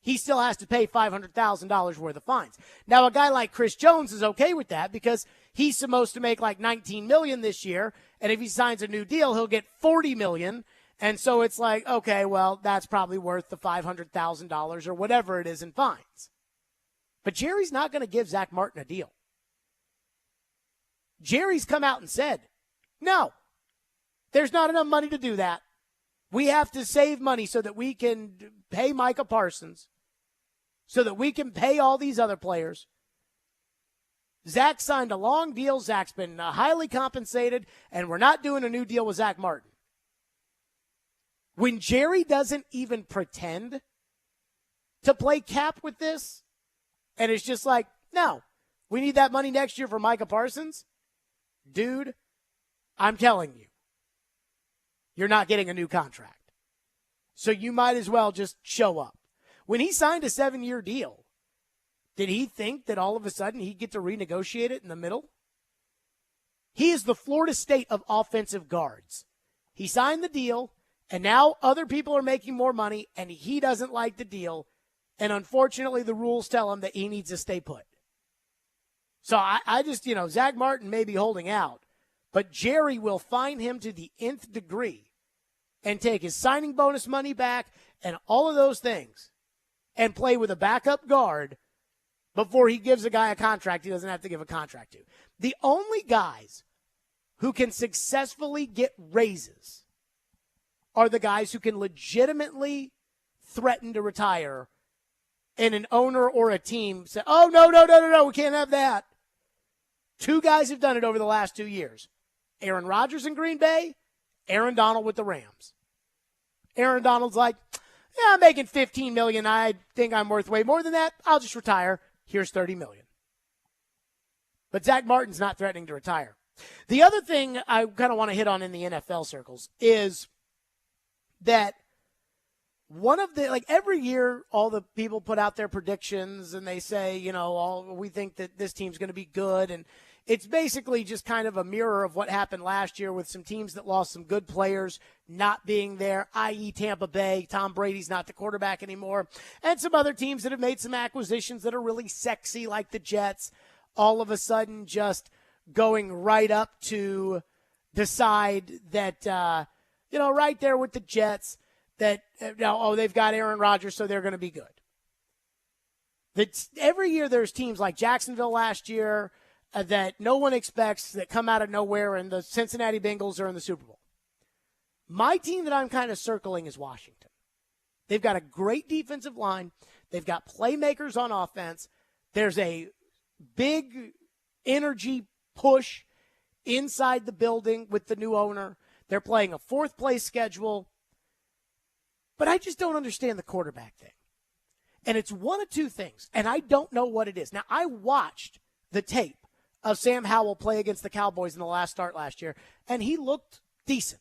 he still has to pay $500,000 worth of fines. Now, a guy like Chris Jones is okay with that because he's supposed to make like $19 million this year, and if he signs a new deal, he'll get $40 million. And so it's like, okay, well, that's probably worth the $500,000 or whatever it is in fines. But Jerry's not going to give Zach Martin a deal. Jerry's come out and said, no, there's not enough money to do that. We have to save money so that we can pay Micah Parsons, so that we can pay all these other players. Zach signed a long deal. Zach's been highly compensated, and we're not doing a new deal with Zach Martin. When Jerry doesn't even pretend to play cap with this, and it's just like, no, we need that money next year for Micah Parsons. Dude, I'm telling you, you're not getting a new contract. So you might as well just show up. When he signed a 7-year deal, Did he think that all of a sudden he'd get to renegotiate it in the middle? He is the Florida State of offensive guards. He signed the deal, and now other people are making more money, and he doesn't like the deal. And unfortunately, the rules tell him that he needs to stay put. So I just, Zach Martin may be holding out, but Jerry will fine him to the nth degree and take his signing bonus money back and all of those things and play with a backup guard before he gives a guy a contract he doesn't have to give a contract to. The only guys who can successfully get raises are the guys who can legitimately threaten to retire, and an owner or a team say, oh, no, we can't have that. Two guys have done it over the last 2 years. Aaron Rodgers in Green Bay, Aaron Donald with the Rams. Aaron Donald's like, I'm making $15 million. I think I'm worth way more than that. I'll just retire. Here's $30 million. But Zach Martin's not threatening to retire. The other thing I kind of want to hit on in the NFL circles is that one of the, every year, all the people put out their predictions and they say, we think that this team's going to be good. And it's basically just kind of a mirror of what happened last year with some teams that lost some good players not being there, i.e. Tampa Bay. Tom Brady's not the quarterback anymore. And some other teams that have made some acquisitions that are really sexy, like the Jets, all of a sudden just going right up to decide that, right there with the Jets, that, they've got Aaron Rodgers, so they're going to be good. Every year there's teams like Jacksonville last year that no one expects that come out of nowhere, and the Cincinnati Bengals are in the Super Bowl. My team that I'm kind of circling is Washington. They've got a great defensive line. They've got playmakers on offense. There's a big energy push inside the building with the new owner. They're playing a fourth-place schedule. But I just don't understand the quarterback thing. And it's one of two things, and I don't know what it is. Now, I watched the tape of Sam Howell play against the Cowboys in the last start last year, and he looked decent.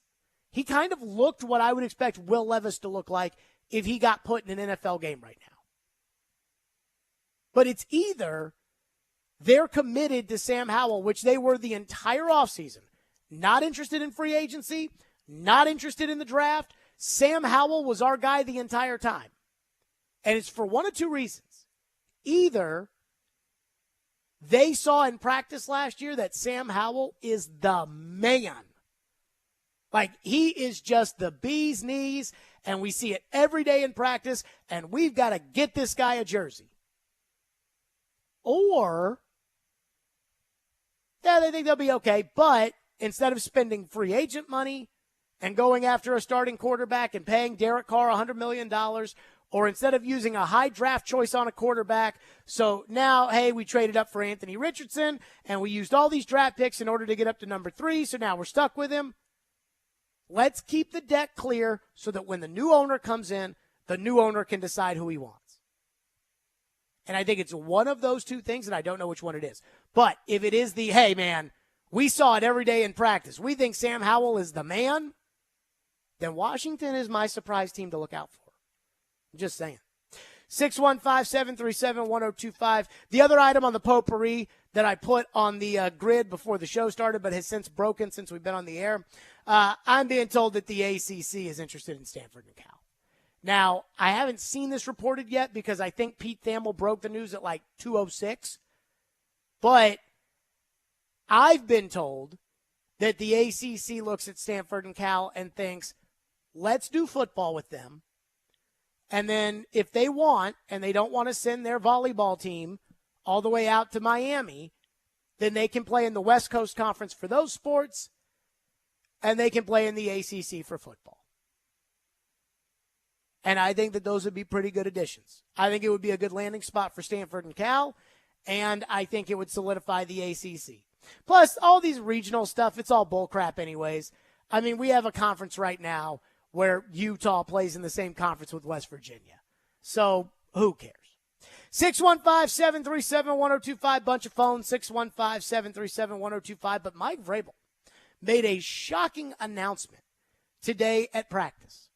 He kind of looked what I would expect Will Levis to look like if he got put in an NFL game right now. But it's either they're committed to Sam Howell, which they were the entire offseason, not interested in free agency, not interested in the draft. Sam Howell was our guy the entire time. And it's for one of two reasons. Either they saw in practice last year that Sam Howell is the man. Like, he is just the bee's knees, and we see it every day in practice, and we've got to get this guy a jersey. Or, they think they'll be okay, but instead of spending free agent money and going after a starting quarterback and paying Derek Carr $100 million, or instead of using a high draft choice on a quarterback, so now, hey, we traded up for Anthony Richardson, and we used all these draft picks in order to get up to number 3, so now we're stuck with him. Let's keep the deck clear so that when the new owner comes in, the new owner can decide who he wants. And I think it's one of those two things, and I don't know which one it is. But if it is the, hey, man, we saw it every day in practice, we think Sam Howell is the man, then Washington is my surprise team to look out for. I'm just saying. 615-737-1025. The other item on the potpourri that I put on the grid before the show started but has since broken since we've been on the air, I'm being told that the ACC is interested in Stanford and Cal. Now, I haven't seen this reported yet because I think Pete Thamel broke the news at like 2:06. But I've been told that the ACC looks at Stanford and Cal and thinks, let's do football with them. And then if they want, and they don't want to send their volleyball team all the way out to Miami, then they can play in the West Coast Conference for those sports, and they can play in the ACC for football. And I think that those would be pretty good additions. I think it would be a good landing spot for Stanford and Cal, and I think it would solidify the ACC. Plus, all these regional stuff, it's all bullcrap anyways. I mean, we have a conference right now where Utah plays in the same conference with West Virginia. So, who cares? 615-737-1025, bunch of phones, 615-737-1025. But Mike Vrabel made a shocking announcement today at practice,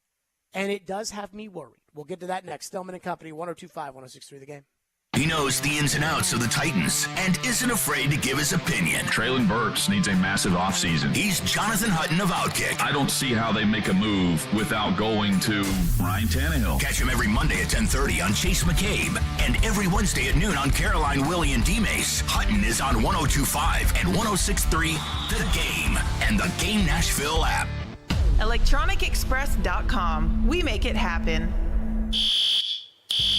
and it does have me worried. We'll get to that next. Stillman and Company, 102.5, 106.3 The Game. He knows the ins and outs of the Titans and isn't afraid to give his opinion. Traylon Burks needs a massive offseason. He's Jonathan Hutton of Outkick. I don't see how they make a move without going to Ryan Tannehill. Catch him every Monday at 10:30 on Chase McCabe and every Wednesday at noon on Caroline, Willie, and D-Mace. Hutton is on 102.5 and 106.3 The Game and the Game Nashville app. ElectronicExpress.com. We make it happen.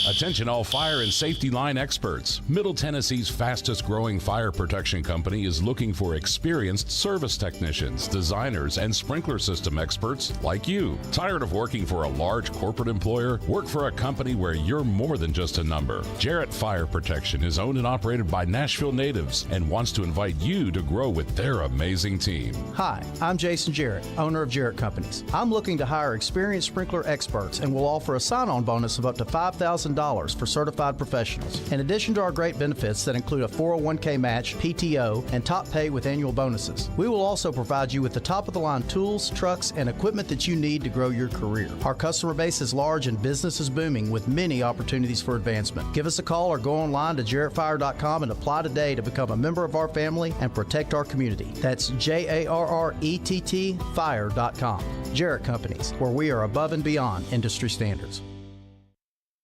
Attention all fire and safety line experts. Middle Tennessee's fastest growing fire protection company is looking for experienced service technicians, designers, and sprinkler system experts like you. Tired of working for a large corporate employer? Work for a company where you're more than just a number. Jarrett Fire Protection is owned and operated by Nashville natives and wants to invite you to grow with their amazing team. Hi, I'm Jason Jarrett, owner of Jarrett Companies. I'm looking to hire experienced sprinkler experts and will offer a sign-on bonus of up to $5,000 for certified professionals. In addition to our great benefits that include a 401k match, PTO, and top pay with annual bonuses, we will also provide you with the top-of-the-line tools, trucks, and equipment that you need to grow your career. Our customer base is large and business is booming with many opportunities for advancement. Give us a call or go online to jarrettfire.com and apply today to become a member of our family and protect our community. That's JARRETT fire.com. Jarrett Companies, where we are above and beyond industry standards.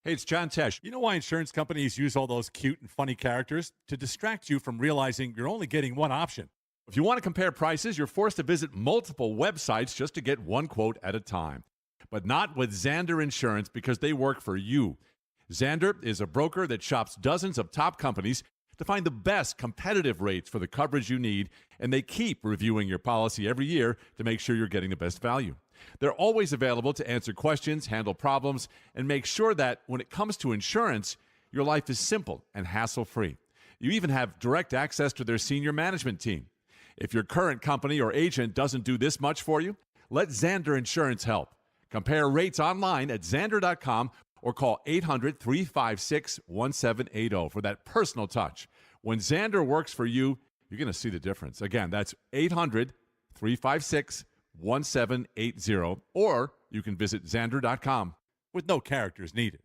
Hey, it's John Tesh. You know why insurance companies use all those cute and funny characters? To distract you from realizing you're only getting one option. If you want to compare prices, you're forced to visit multiple websites just to get one quote at a time. But not with Zander Insurance, because they work for you. Zander is a broker that shops dozens of top companies to find the best competitive rates for the coverage you need, and they keep reviewing your policy every year to make sure you're getting the best value. They're always available to answer questions, handle problems, and make sure that when it comes to insurance, your life is simple and hassle-free. You even have direct access to their senior management team. If your current company or agent doesn't do this much for you, let Zander Insurance help. Compare rates online at Zander.com or call 800-356-1780 for that personal touch. When Zander works for you, you're going to see the difference. Again, that's 800-356-1780. 1780, or you can visit Zander.com with no characters needed.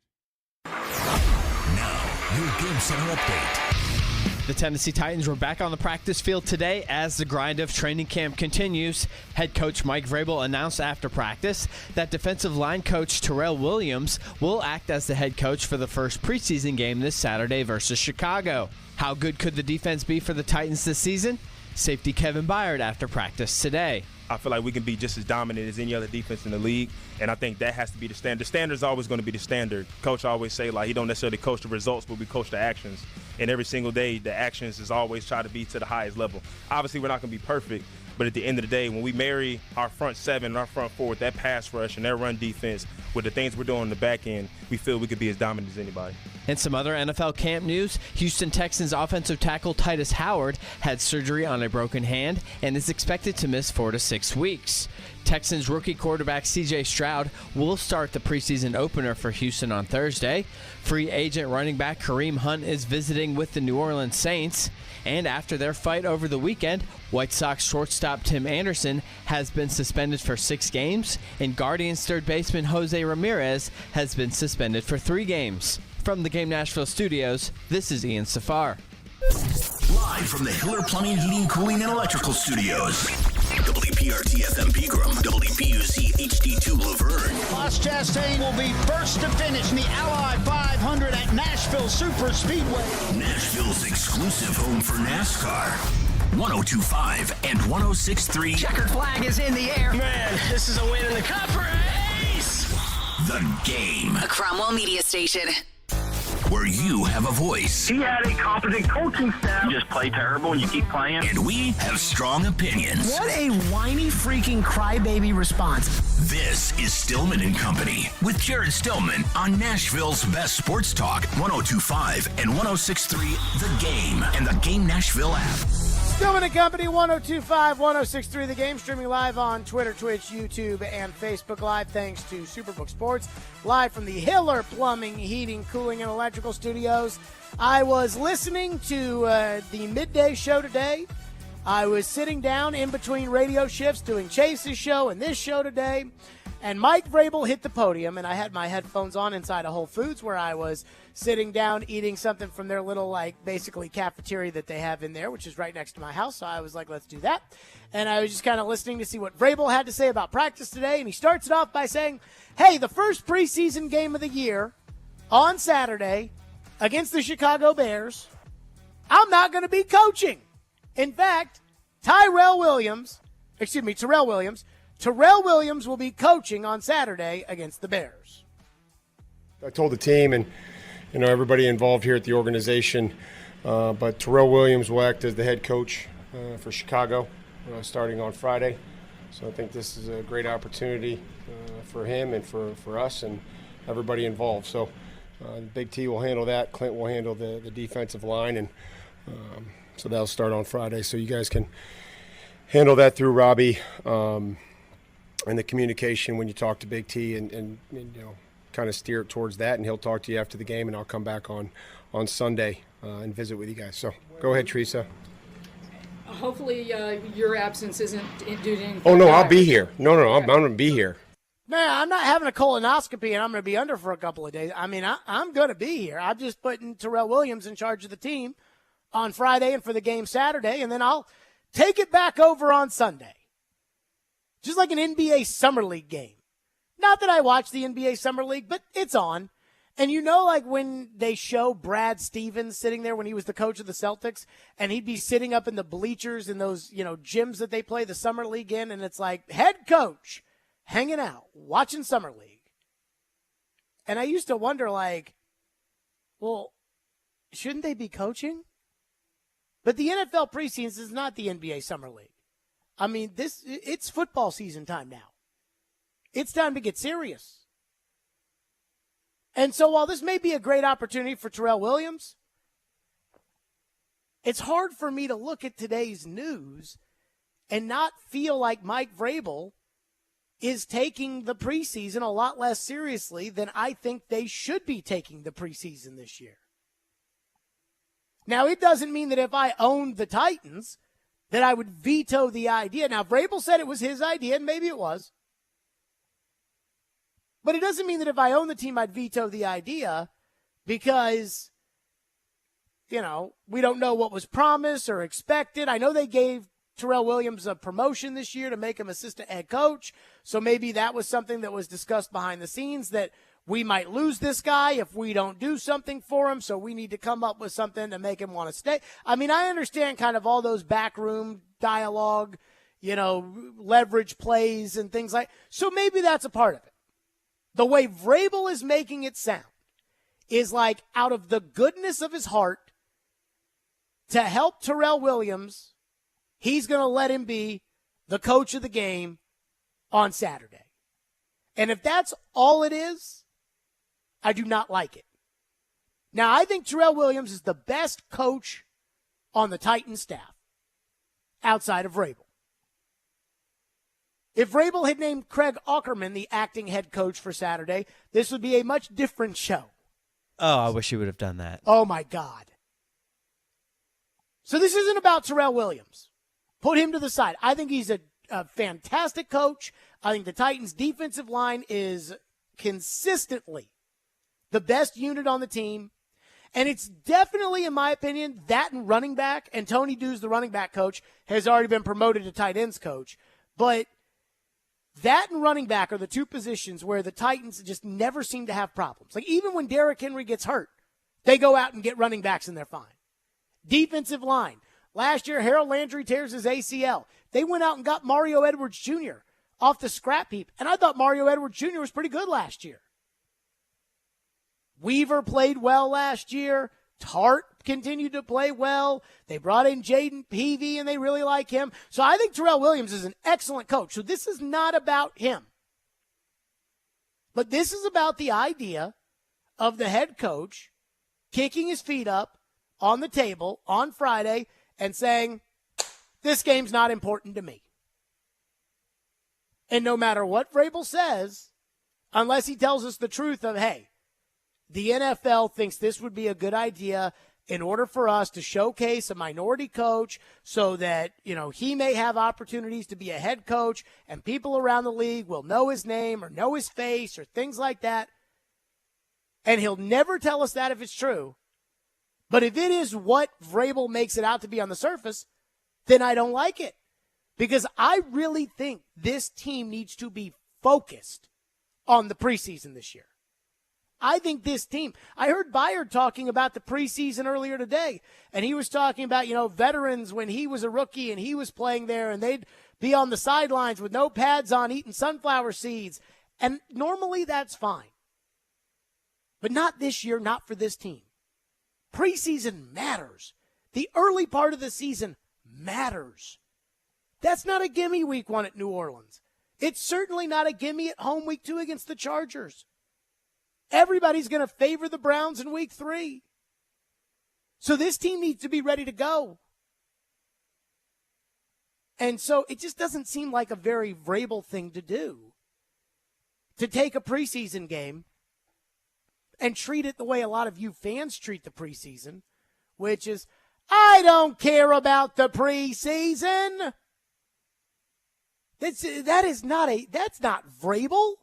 Now, your Game Center update. The Tennessee Titans were back on the practice field today as the grind of training camp continues. Head coach Mike Vrabel announced after practice that defensive line coach Terrell Williams will act as the head coach for the first preseason game this Saturday versus Chicago. How good could the defense be for the Titans this season? Safety Kevin Byard after practice today. I feel like we can be just as dominant as any other defense in the league, and I think that has to be the standard. The standard is always going to be the standard. Coach always say, like, he don't necessarily coach the results, but we coach the actions. And every single day, the actions is always try to be to the highest level. Obviously, we're not going to be perfect, but at the end of the day, when we marry our front seven and our front four with that pass rush and their run defense with the things we're doing on the back end, we feel we could be as dominant as anybody. And some other NFL camp news, Houston Texans offensive tackle Titus Howard had surgery on a broken hand and is expected to miss 4 to 6 weeks. Texans rookie quarterback C.J. Stroud will start the preseason opener for Houston on Thursday. Free agent running back Kareem Hunt is visiting with the New Orleans Saints. And after their fight over the weekend, White Sox shortstop Tim Anderson has been suspended for 6 games, and Guardians third baseman Jose Ramirez has been suspended for 3 games. From the Game Nashville studios, this is Ian Safar. Live from the Hiller Plumbing, Heating, Cooling, and Electrical Studios. WPRT FM Pegram, WPUC HD2 Laverne. Ross Chastain will be first to finish in the Ally 500 at Nashville Super Speedway. Nashville's exclusive home for NASCAR. 102.5 and 106.3. Checkered flag is in the air. Man, this is a win in the cup race. The Game. A Cromwell media station. Where you have a voice. He had a competent coaching staff. You just play terrible and you keep playing. And we have strong opinions. What a whiny freaking crybaby response. This is Stillman and Company with Jared Stillman on Nashville's best sports talk, 102.5 and 106.3 The Game and the Game Nashville app. Stillman and Company, 102.5, 106.3 The Game, streaming live on Twitter, Twitch, YouTube, and Facebook Live, thanks to Superbook Sports, live from the Hiller Plumbing, Heating, Cooling, and Electrical Studios. I was listening to the midday show today. I was sitting down in between radio shifts doing Chase's show and this show today. And Mike Vrabel hit the podium, and I had my headphones on inside of Whole Foods where I was sitting down eating something from their little, basically cafeteria that they have in there, which is right next to my house. So I was like, let's do that. And I was just kind of listening to see what Vrabel had to say about practice today. And he starts it off by saying, hey, the first preseason game of the year on Saturday against the Chicago Bears, I'm not going to be coaching. In fact, Terrell Williams will be coaching on Saturday against the Bears. I told the team and everybody involved here at the organization, but Terrell Williams will act as the head coach for Chicago starting on Friday. So I think this is a great opportunity for him and for us and everybody involved. So Big T will handle that. Clint will handle the defensive line, and so that'll start on Friday. So you guys can handle that through Robbie. And the communication when you talk to Big T and kind of steer it towards that, and he'll talk to you after the game, and I'll come back on Sunday and visit with you guys. So go ahead, Teresa. Hopefully your absence isn't due to anything. Oh, no, I'll be here. No, I'm going to be here. Man, I'm not having a colonoscopy and I'm going to be under for a couple of days. I mean, I'm going to be here. I'm just putting Terrell Williams in charge of the team on Friday and for the game Saturday, and then I'll take it back over on Sunday. Just like an NBA Summer League game. Not that I watch the NBA Summer League, but it's on. And when they show Brad Stevens sitting there when he was the coach of the Celtics, and he'd be sitting up in the bleachers in those, gyms that they play the Summer League in, and it's like, head coach hanging out, watching Summer League. And I used to wonder, well, shouldn't they be coaching? But the NFL preseason is not the NBA Summer League. I mean, it's football season time now. It's time to get serious. And so while this may be a great opportunity for Terrell Williams, it's hard for me to look at today's news and not feel like Mike Vrabel is taking the preseason a lot less seriously than I think they should be taking the preseason this year. Now, it doesn't mean that if I owned the Titans that I would veto the idea. Now, Vrabel said it was his idea, and maybe it was. But it doesn't mean that if I own the team, I'd veto the idea because, we don't know what was promised or expected. I know they gave Terrell Williams a promotion this year to make him assistant head coach, so maybe that was something that was discussed behind the scenes, that we might lose this guy if we don't do something for him, so we need to come up with something to make him want to stay. I mean, I understand kind of all those backroom dialogue, leverage plays and things like that. So maybe that's a part of it. The way Vrabel is making it sound is like out of the goodness of his heart to help Terrell Williams, he's going to let him be the coach of the game on Saturday. And if that's all it is, I do not like it. Now, I think Terrell Williams is the best coach on the Titans staff outside of Vrabel. If Vrabel had named Craig Aukerman the acting head coach for Saturday, this would be a much different show. Oh, I wish he would have done that. Oh, my God. So this isn't about Terrell Williams. Put him to the side. I think he's a fantastic coach. I think the Titans' defensive line is consistently the best unit on the team. And it's definitely, in my opinion, that and running back, and Tony Dews, the running back coach, has already been promoted to tight ends coach. But that and running back are the two positions where the Titans just never seem to have problems. Like, even when Derrick Henry gets hurt, they go out and get running backs and they're fine. Defensive line. Last year, Harold Landry tears his ACL. They went out and got Mario Edwards Jr. off the scrap heap. And I thought Mario Edwards Jr. was pretty good last year. Weaver played well last year. Tart continued to play well. They brought in Jaden Peavy, and they really like him. So I think Terrell Williams is an excellent coach. So this is not about him. But this is about the idea of the head coach kicking his feet up on the table on Friday and saying, this game's not important to me. And no matter what Vrabel says, unless he tells us the truth of, hey, the NFL thinks this would be a good idea in order for us to showcase a minority coach so that, he may have opportunities to be a head coach and people around the league will know his name or know his face or things like that. And he'll never tell us that if it's true. But if it is what Vrabel makes it out to be on the surface, then I don't like it. Because I really think this team needs to be focused on the preseason this year. I think this team, I heard Byard talking about the preseason earlier today, and he was talking about, veterans when he was a rookie and he was playing there, and they'd be on the sidelines with no pads on eating sunflower seeds. And normally that's fine. But not this year, not for this team. Preseason matters. The early part of the season matters. That's not a gimme week 1 at New Orleans. It's certainly not a gimme at home week 2 against the Chargers. Everybody's going to favor the Browns in week 3. So this team needs to be ready to go. And so it just doesn't seem like a very Vrabel thing to do. To take a preseason game and treat it the way a lot of you fans treat the preseason, which is, I don't care about the preseason. That's not Vrabel.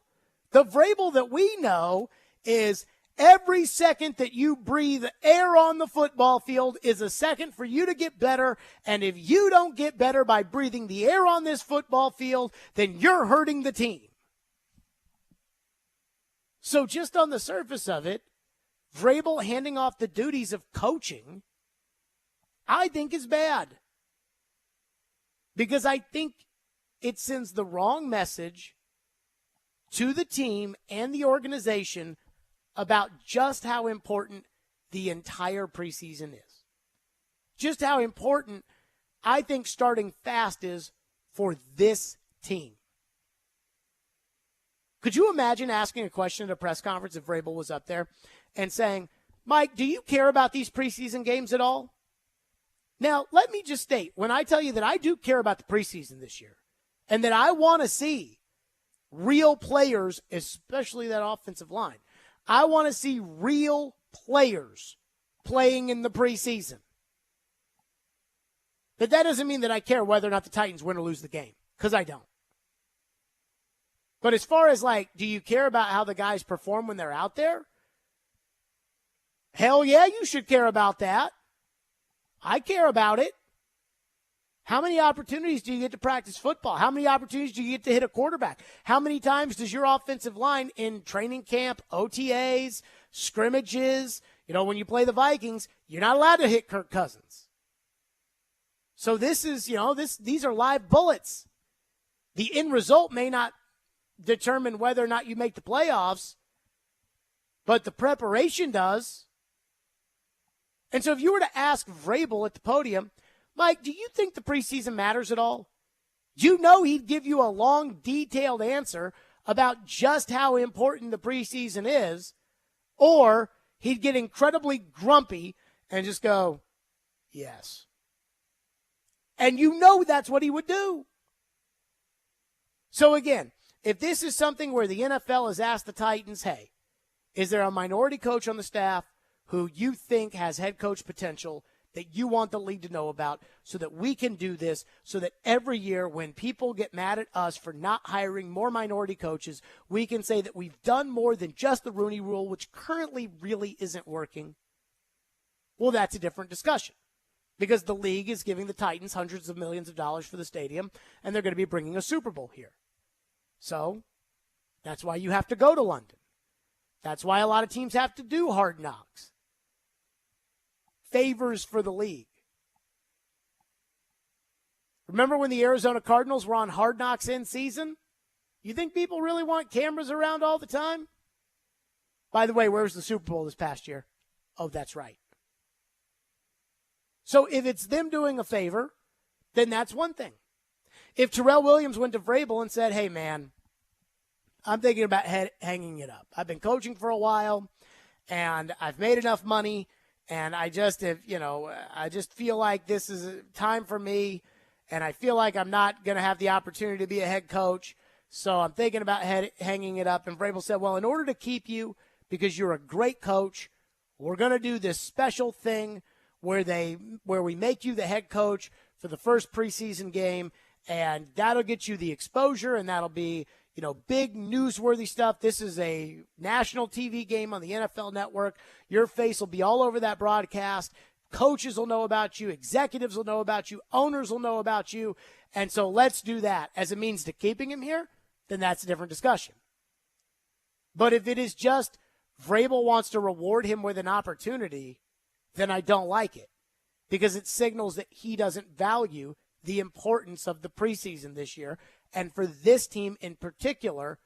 The Vrabel that we know is every second that you breathe air on the football field is a second for you to get better. And if you don't get better by breathing the air on this football field, then you're hurting the team. So just on the surface of it, Vrabel handing off the duties of coaching, I think is bad. Because I think it sends the wrong message to the team and the organization about just how important the entire preseason is. Just how important I think starting fast is for this team. Could you imagine asking a question at a press conference if Vrabel was up there and saying, Mike, do you care about these preseason games at all? Now, let me just state, when I tell you that I do care about the preseason this year and that I want to see real players, especially that offensive line, I want to see real players playing in the preseason. But that doesn't mean that I care whether or not the Titans win or lose the game, because I don't. But as far as, do you care about how the guys perform when they're out there? Hell yeah, you should care about that. I care about it. How many opportunities do you get to practice football? How many opportunities do you get to hit a quarterback? How many times does your offensive line in training camp, OTAs, scrimmages, when you play the Vikings, you're not allowed to hit Kirk Cousins. So this is, these are live bullets. The end result may not determine whether or not you make the playoffs, but the preparation does. And so if you were to ask Vrabel at the podium, Mike, do you think the preseason matters at all? You know he'd give you a long, detailed answer about just how important the preseason is, or he'd get incredibly grumpy and just go, yes. And you know that's what he would do. So again, if this is something where the NFL has asked the Titans, hey, is there a minority coach on the staff who you think has head coach potential that you want the league to know about so that we can do this, so that every year when people get mad at us for not hiring more minority coaches, we can say that we've done more than just the Rooney Rule, which currently really isn't working? Well, that's a different discussion, because the league is giving the Titans hundreds of millions of dollars for the stadium, and they're going to be bringing a Super Bowl here. So that's why you have to go to London. That's why a lot of teams have to do hard knocks. Favors for the league. Remember when the Arizona Cardinals were on Hard Knocks in season? You think people really want cameras around all the time? By the way, where was the Super Bowl this past year? Oh, that's right. So if it's them doing a favor, then that's one thing. If Terrell Williams went to Vrabel and said, hey, man, I'm thinking about hanging it up. I've been coaching for a while, and I've made enough money, and I just feel like this is time for me, and I feel like I'm not going to have the opportunity to be a head coach, so I'm thinking about hanging it up. And Vrabel said, well, in order to keep you, because you're a great coach, we're going to do this special thing where we make you the head coach for the first preseason game, and that'll get you the exposure, and that'll be, big newsworthy stuff. This is a national TV game on the NFL Network. Your face will be all over that broadcast. Coaches will know about you. Executives will know about you. Owners will know about you. And so let's do that. As a means to keeping him here, then that's a different discussion. But if it is just Vrabel wants to reward him with an opportunity, then I don't like it, because it signals that he doesn't value the importance of the preseason this year. And for this team in particular,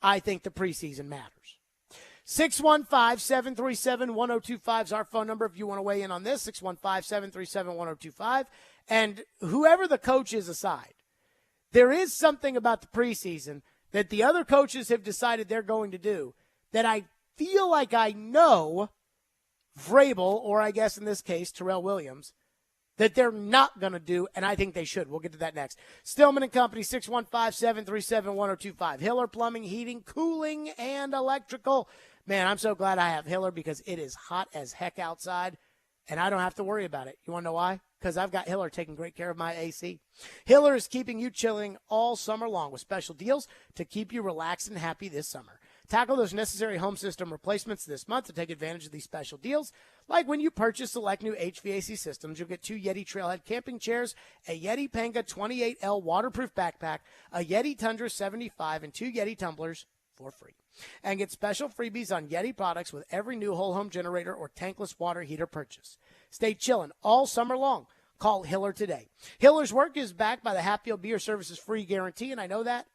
I think the preseason matters. 615-737-1025 is our phone number if you want to weigh in on this, 615-737-1025. And whoever the coach is aside, there is something about the preseason that the other coaches have decided they're going to do that I feel like I know Vrabel, or I guess in this case, Terrell Williams, that they're not going to do, and I think they should. We'll get to that next. Stillman and Company, 615-737-1025. Hiller Plumbing, Heating, Cooling, and Electrical. Man, I'm so glad I have Hiller because it is hot as heck outside, and I don't have to worry about it. You want to know why? Because I've got Hiller taking great care of my AC. Hiller is keeping you chilling all summer long with special deals to keep you relaxed and happy this summer. Tackle those necessary home system replacements this month to take advantage of these special deals. Like when you purchase select new HVAC systems, you'll get 2 Yeti Trailhead camping chairs, a Yeti Panga 28L waterproof backpack, a Yeti Tundra 75, and 2 Yeti tumblers for free. And get special freebies on Yeti products with every new whole home generator or tankless water heater purchase. Stay chilling all summer long. Call Hiller today. Hiller's work is backed by the Happy Beer Services free guarantee, and I know that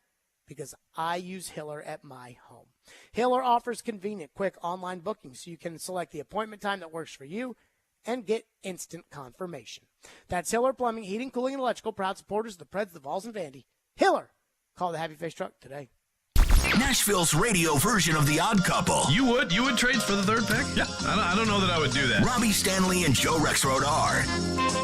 because I use Hiller at my home. Hiller offers convenient, quick online bookings so you can select the appointment time that works for you and get instant confirmation. That's Hiller Plumbing, Heating, Cooling, and Electrical, proud supporters of the Preds, the Vols, and Vandy. Hiller, call the Happy Face Truck today. Nashville's radio version of The Odd Couple. You would trade for the third pick? Yeah, I don't know that I would do that. Robbie Stanley and Joe Rexrode are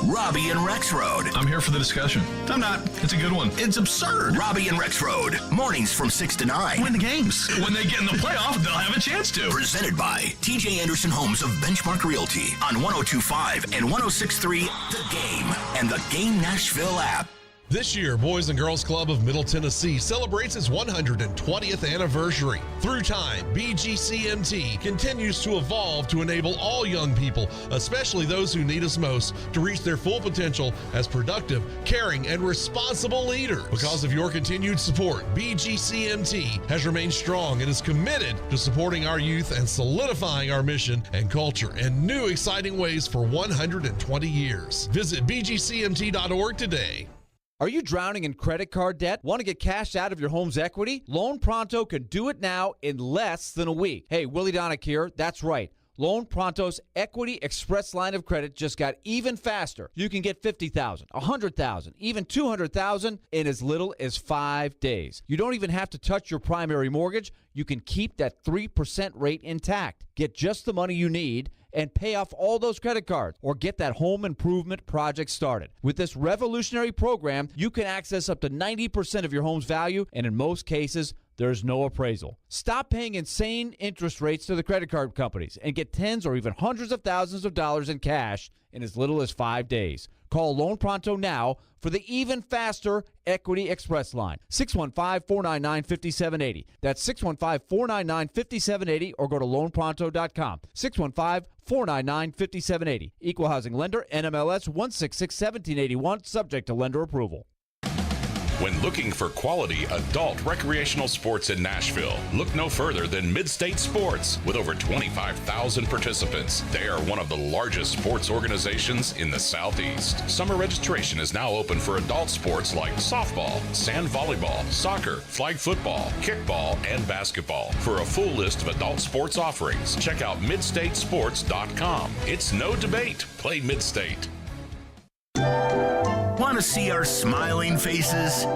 Robbie and Rexrode. I'm here for the discussion. I'm not. It's a good one. It's absurd. Robbie and Rexrode. Mornings from 6 to 9. Win the games. When they get in the playoff, they'll have a chance to. Presented by TJ Anderson Homes of Benchmark Realty on 102.5 and 106.3 The Game and the Game Nashville app. This year, Boys and Girls Club of Middle Tennessee celebrates its 120th anniversary. Through time, BGCMT continues to evolve to enable all young people, especially those who need us most, to reach their full potential as productive, caring, and responsible leaders. Because of your continued support, BGCMT has remained strong and is committed to supporting our youth and solidifying our mission and culture in new exciting ways for 120 years. Visit bgcmt.org today. Are you drowning in credit card debt? Want to get cash out of your home's equity? Loan Pronto can do it now in less than a week. Hey, Willie Donick here. That's right. Loan Pronto's Equity Express line of credit just got even faster. You can get $50,000, $100,000, even $200,000 in as little as 5 days. You don't even have to touch your primary mortgage. You can keep that 3% rate intact. Get just the money you need and pay off all those credit cards or get that home improvement project started. With this revolutionary program, you can access up to 90% of your home's value, and in most cases, there's no appraisal. Stop paying insane interest rates to the credit card companies and get tens or even hundreds of thousands of dollars in cash in as little as 5 days. Call Loan Pronto now for the even faster Equity Express line. 615-499-5780. That's 615-499-5780 or go to loanpronto.com. 615-499-5780. Equal Housing Lender, NMLS 1661781, subject to lender approval. When looking for quality adult recreational sports in Nashville, look no further than Mid-State Sports. With over 25,000 participants, they are one of the largest sports organizations in the Southeast. Summer registration is now open for adult sports like softball, sand volleyball, soccer, flag football, kickball, and basketball. For a full list of adult sports offerings, check out midstatesports.com. It's no debate. Play Mid-State. Want to see our smiling faces?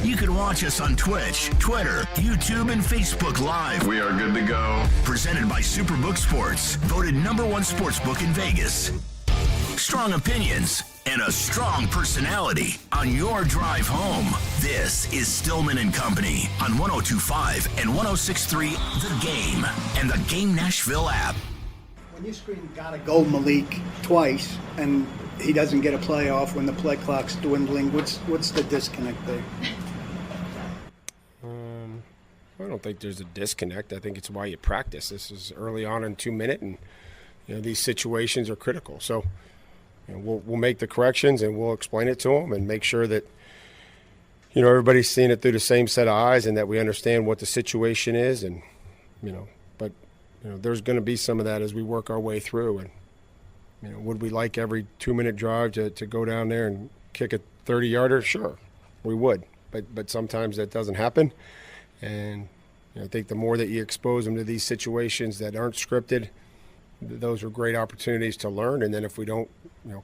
You can watch us on Twitch, Twitter, YouTube, and Facebook Live. We are good to go. Presented by Superbook Sports, voted #1 sportsbook in Vegas. Strong opinions and a strong personality on your drive home. This is Stillman and Company on 102.5 and 106.3 The Game and the Game Nashville app. You scream, gotta go, Malik, twice, and he doesn't get a playoff when the play clock's dwindling. What's the disconnect there? I don't think there's a disconnect. I think it's why you practice. This is early on in 2 minutes, and these situations are critical. So we'll make the corrections and we'll explain it to them and make sure that everybody's seeing it through the same set of eyes and that we understand what the situation is. And but there's going to be some of that as we work our way through. And would we like every 2 minute drive to go down there and kick a 30-yarder? Sure, we would. But sometimes that doesn't happen. And I think the more that you expose them to these situations that aren't scripted, those are great opportunities to learn. And then if we don't,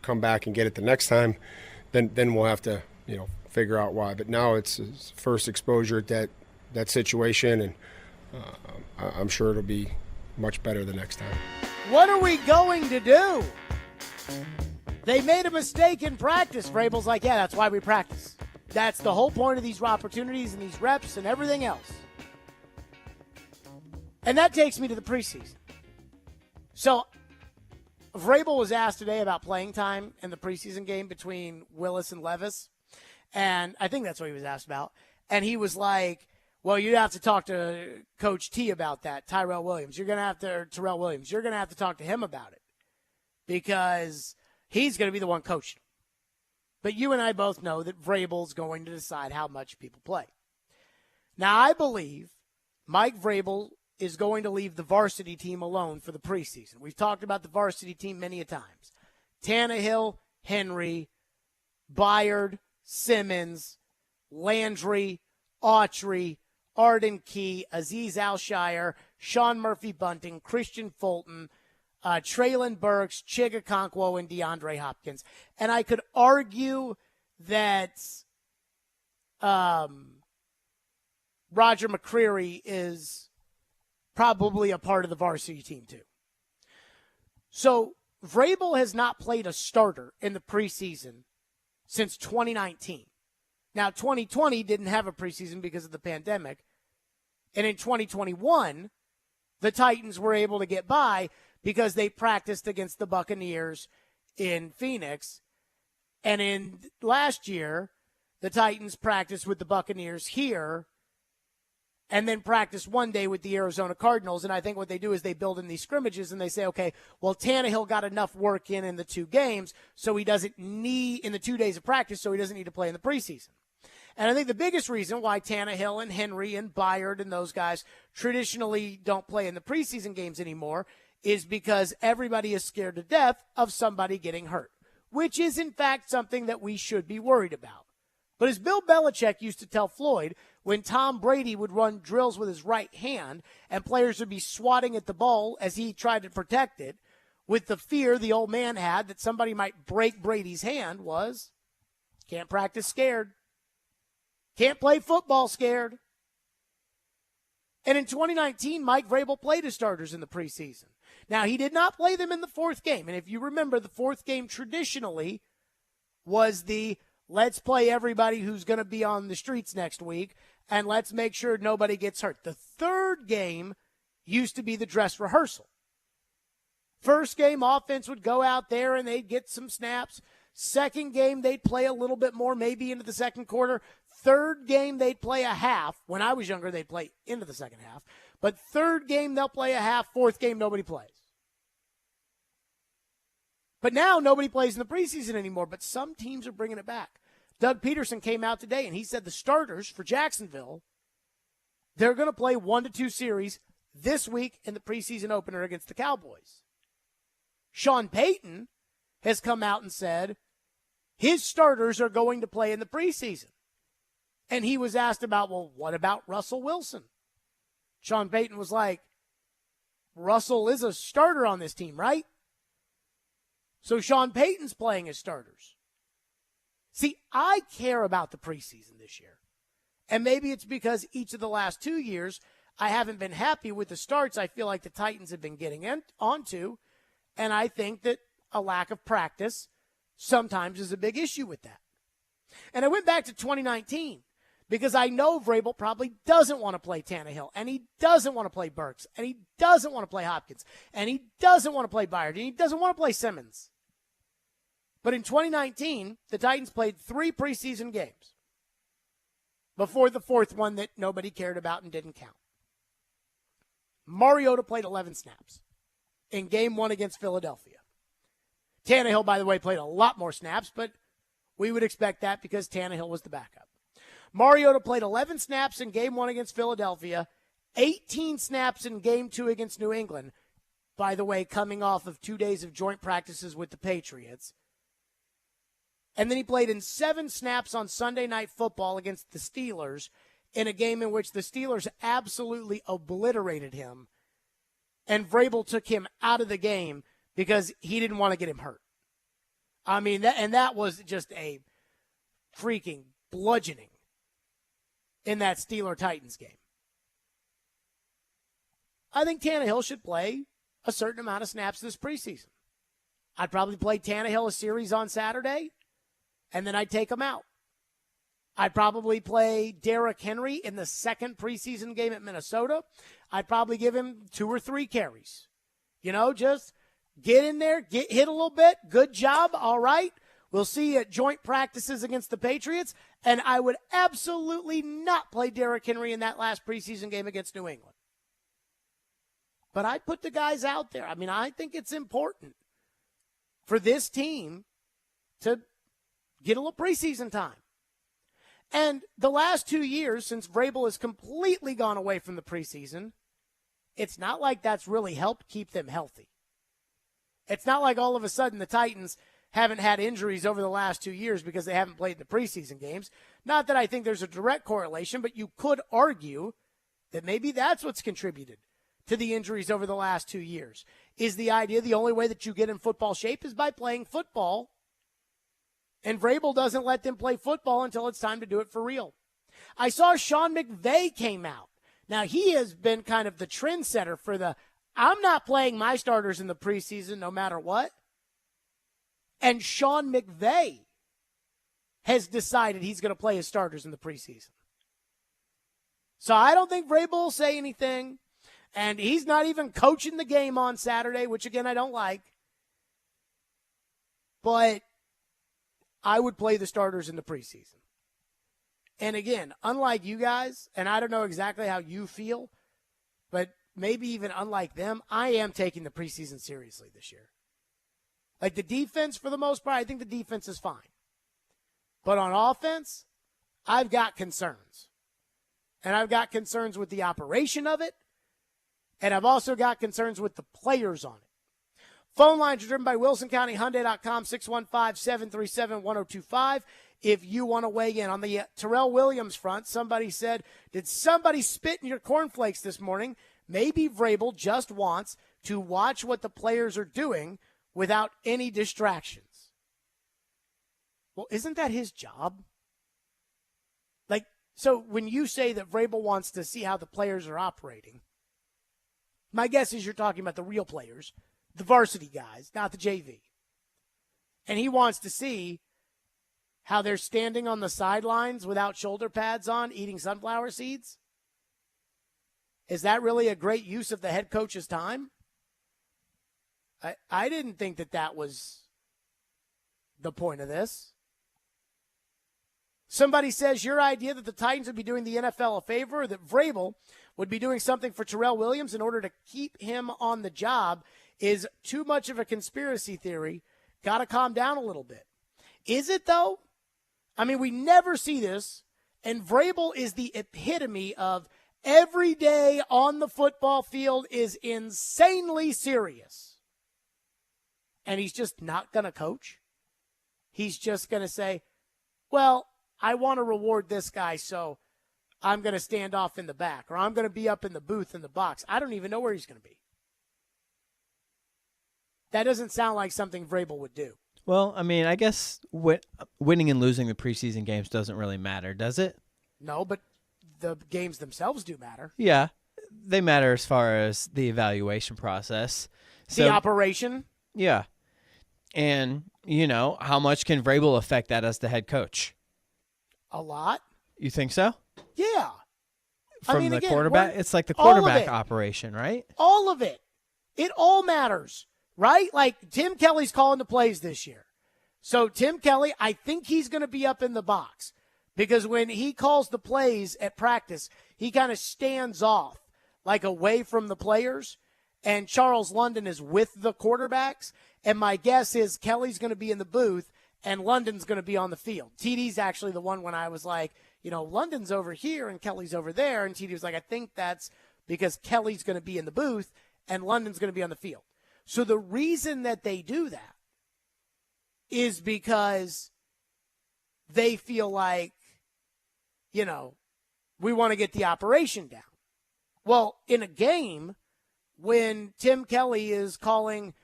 come back and get it the next time, then we'll have to, figure out why. But now it's first exposure at that situation, and I'm sure it'll be much better the next time. What are we going to do? They made a mistake in practice. Vrabel's like, yeah, that's why we practice. That's the whole point of these opportunities and these reps and everything else. And that takes me to the preseason. So Vrabel was asked today about playing time in the preseason game between Willis and Levis. And I think that's what he was asked about. And he was like, well, you'd have to talk to Coach T about that, Terrell Williams. You're going to have to talk to him about it because he's going to be the one coaching. But you and I both know that Vrabel's going to decide how much people play. Now, I believe Mike Vrabel is going to leave the varsity team alone for the preseason. We've talked about the varsity team many a times. Tannehill, Henry, Byard, Simmons, Landry, Autry, Arden Key, Azeez Al-Shire, Sean Murphy-Bunting, Christian Fulton, Traylon Burks, Chig Okonkwo, and DeAndre Hopkins. And I could argue that Roger McCreary is probably a part of the varsity team too. So Vrabel has not played a starter in the preseason since 2019. Now, 2020 didn't have a preseason because of the pandemic. And in 2021, the Titans were able to get by because they practiced against the Buccaneers in Phoenix. And in last year, the Titans practiced with the Buccaneers here and then practiced one day with the Arizona Cardinals. And I think what they do is they build in these scrimmages and they say, okay, well, Tannehill got enough work in the 2 games, so he doesn't need, in the 2 days of practice, so he doesn't need to play in the preseason. And I think the biggest reason why Tannehill and Henry and Byard and those guys traditionally don't play in the preseason games anymore is because everybody is scared to death of somebody getting hurt, which is, in fact, something that we should be worried about. But as Bill Belichick used to tell Floyd, when Tom Brady would run drills with his right hand and players would be swatting at the ball as he tried to protect it, with the fear the old man had that somebody might break Brady's hand, was can't practice scared. Can't play football scared. And in 2019, Mike Vrabel played his starters in the preseason. Now, he did not play them in the 4th game. And if you remember, the 4th game traditionally was the let's play everybody who's going to be on the streets next week, and let's make sure nobody gets hurt. The 3rd game used to be the dress rehearsal. First game, offense would go out there and they'd get some snaps. Second game, they'd play a little bit more, maybe into the second quarter. Third game, they'd play a half. When I was younger, they'd play into the second half. But third game, they'll play a half. Fourth game, nobody plays. But now nobody plays in the preseason anymore, but some teams are bringing it back. Doug Peterson came out today, and he said the starters for Jacksonville, they're going to play 1 to 2 series this week in the preseason opener against the Cowboys. Sean Payton has come out and said his starters are going to play in the preseason. And he was asked about, well, what about Russell Wilson? Sean Payton was like, Russell is a starter on this team, right? So Sean Payton's playing his starters. See, I care about the preseason this year. And maybe it's because each of the last 2 years, I haven't been happy with the starts I feel like the Titans have been getting onto. And I think that a lack of practice sometimes is a big issue with that. And I went back to 2019. Because I know Vrabel probably doesn't want to play Tannehill, and he doesn't want to play Burks, and he doesn't want to play Hopkins, and he doesn't want to play Byard, and he doesn't want to play Simmons. But in 2019, the Titans played 3 preseason games before the 4th one that nobody cared about and didn't count. Mariota played 11 snaps in game 1 against Philadelphia. Tannehill, by the way, played a lot more snaps, but we would expect that because Tannehill was the backup. Mariota played 11 snaps in game 1 against Philadelphia, 18 snaps in game 2 against New England, by the way, coming off of 2 days of joint practices with the Patriots. And then he played in 7 snaps on Sunday Night Football against the Steelers in a game in which the Steelers absolutely obliterated him, and Vrabel took him out of the game because he didn't want to get him hurt. I mean, that was just a freaking bludgeoning in that Steeler-Titans game. I think Tannehill should play a certain amount of snaps this preseason. I'd probably play Tannehill a series on Saturday, and then I'd take him out. I'd probably play Derrick Henry in the 2nd preseason game at Minnesota. I'd probably give him 2 or 3 carries. Just get in there, get hit a little bit. Good job. All right. We'll see you at joint practices against the Patriots. And I would absolutely not play Derrick Henry in that last preseason game against New England. But I'd put the guys out there. I mean, I think it's important for this team to get a little preseason time. And the last 2 years, since Vrabel has completely gone away from the preseason, it's not like that's really helped keep them healthy. It's not like all of a sudden the Titans haven't had injuries over the last 2 years because they haven't played in the preseason games. Not that I think there's a direct correlation, but you could argue that maybe that's what's contributed to the injuries over the last 2 years, is the idea the only way that you get in football shape is by playing football. And Vrabel doesn't let them play football until it's time to do it for real. I saw Sean McVay came out. Now, he has been kind of the trendsetter for I'm not playing my starters in the preseason no matter what. And Sean McVay has decided he's going to play his starters in the preseason. So I don't think Vrabel will say anything. And he's not even coaching the game on Saturday, which, again, I don't like. But I would play the starters in the preseason. And again, unlike you guys, and I don't know exactly how you feel, but maybe even unlike them, I am taking the preseason seriously this year. Like the defense, for the most part, I think the defense is fine. But on offense, I've got concerns. And I've got concerns with the operation of it. And I've also got concerns with the players on it. Phone lines are driven by WilsonCountyHyundai.com, 615-737-1025. If you want to weigh in on the Terrell Williams front, somebody said, did somebody spit in your cornflakes this morning? Maybe Vrabel just wants to watch what the players are doing without any distractions. Well, isn't that his job? So when you say that Vrabel wants to see how the players are operating, my guess is you're talking about the real players, the varsity guys, not the JV. And he wants to see how they're standing on the sidelines without shoulder pads on, eating sunflower seeds. Is that really a great use of the head coach's time? I didn't think that was the point of this. Somebody says your idea that the Titans would be doing the NFL a favor, or that Vrabel would be doing something for Terrell Williams in order to keep him on the job, is too much of a conspiracy theory. Got to calm down a little bit. Is it, though? I mean, we never see this, and Vrabel is the epitome of every day on the football field is insanely serious. And he's just not going to coach. He's just going to say, well, I want to reward this guy, so I'm going to stand off in the back, or I'm going to be up in the booth in the box. I don't even know where he's going to be. That doesn't sound like something Vrabel would do. Well, I mean, I guess winning and losing the preseason games doesn't really matter, does it? No, but the games themselves do matter. Yeah, they matter as far as the evaluation process. The operation? Yeah. And, how much can Vrabel affect that as the head coach? A lot. You think so? Yeah. From the again, quarterback? It's like the quarterback operation, right? All of it. It all matters, right? Like Tim Kelly's calling the plays this year. So Tim Kelly, I think he's going to be up in the box because when he calls the plays at practice, he kind of stands off, like away from the players, and Charles London is with the quarterbacks. And my guess is Kelly's going to be in the booth and London's going to be on the field. TD's actually the one when I was like, London's over here and Kelly's over there. And TD was like, I think that's because Kelly's going to be in the booth and London's going to be on the field. So the reason that they do that is because they feel like, we want to get the operation down. Well, in a game, when Tim Kelly is calling,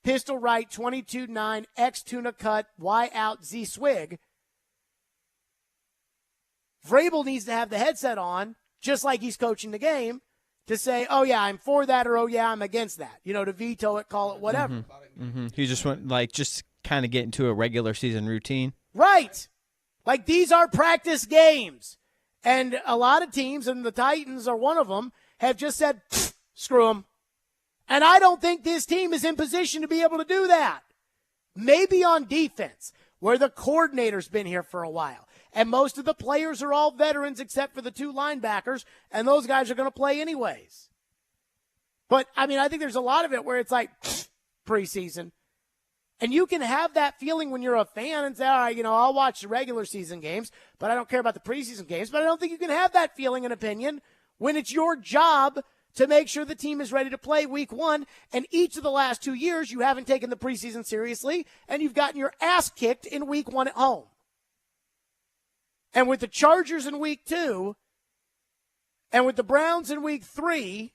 pistol right, 22-9, X tuna cut, Y out, Z swig, Vrabel needs to have the headset on, just like he's coaching the game, to say, oh, yeah, I'm for that, or oh, yeah, I'm against that. To veto it, call it whatever. He just went, just kind of get into a regular season routine. Right. Like, these are practice games. And a lot of teams, and the Titans are one of them, have just said, screw them. And I don't think this team is in position to be able to do that. Maybe on defense, where the coordinator's been here for a while. And most of the players are all veterans except for the two linebackers, and those guys are going to play anyways. But, I think there's a lot of it where it's like preseason. And you can have that feeling when you're a fan and say, all right, I'll watch the regular season games, but I don't care about the preseason games. But I don't think you can have that feeling and opinion when it's your job to make sure the team is ready to play week one. And each of the last 2 years, you haven't taken the preseason seriously, and you've gotten your ass kicked in week one at home. And with the Chargers in week 2, and with the Browns in week 3,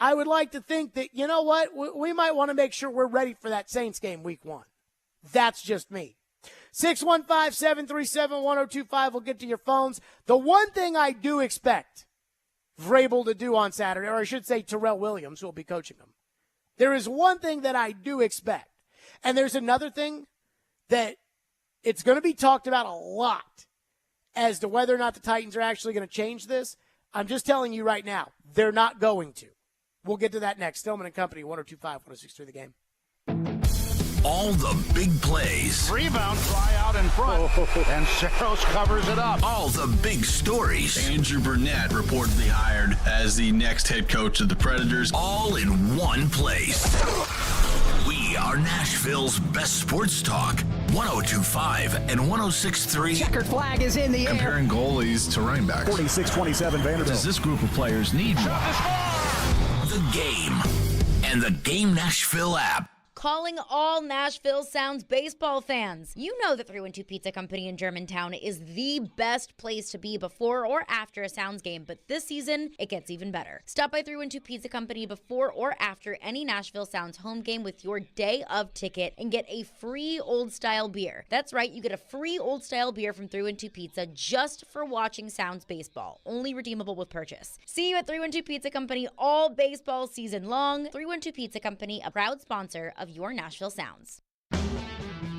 I would like to think that, you know what, we might want to make sure we're ready for that Saints game week 1. That's just me. 615-737-1025. We'll get to your phones. The one thing I do expect Vrabel to do on Saturday, or I should say Terrell Williams, who will be coaching them. There is one thing that I do expect. And there's another thing that it's going to be talked about a lot as to whether or not the Titans are actually going to change this. I'm just telling you right now, they're not going to. We'll get to that next. Stillman and Company, 102.5, 106.3 The Game. All the big plays. Rebound, fly out in front, and Saros covers it up. All the big stories. Andrew Burnett reportedly hired as the next head coach of the Predators. All in one place. We are Nashville's best sports talk. 102.5 and 106.3. Checkered flag is in the air. Comparing goalies to running backs. 46-27 Vanderbilt. Does this group of players need more? The Game and the Game Nashville app. Calling all Nashville Sounds baseball fans. You know that 312 Pizza Company in Germantown is the best place to be before or after a Sounds game, but this season, it gets even better. Stop by 312 Pizza Company before or after any Nashville Sounds home game with your day of ticket and get a free old-style beer. That's right, you get a free old-style beer from 312 Pizza just for watching Sounds baseball, only redeemable with purchase. See you at 312 Pizza Company all baseball season long. 312 Pizza Company, a proud sponsor of your Nashville Sounds.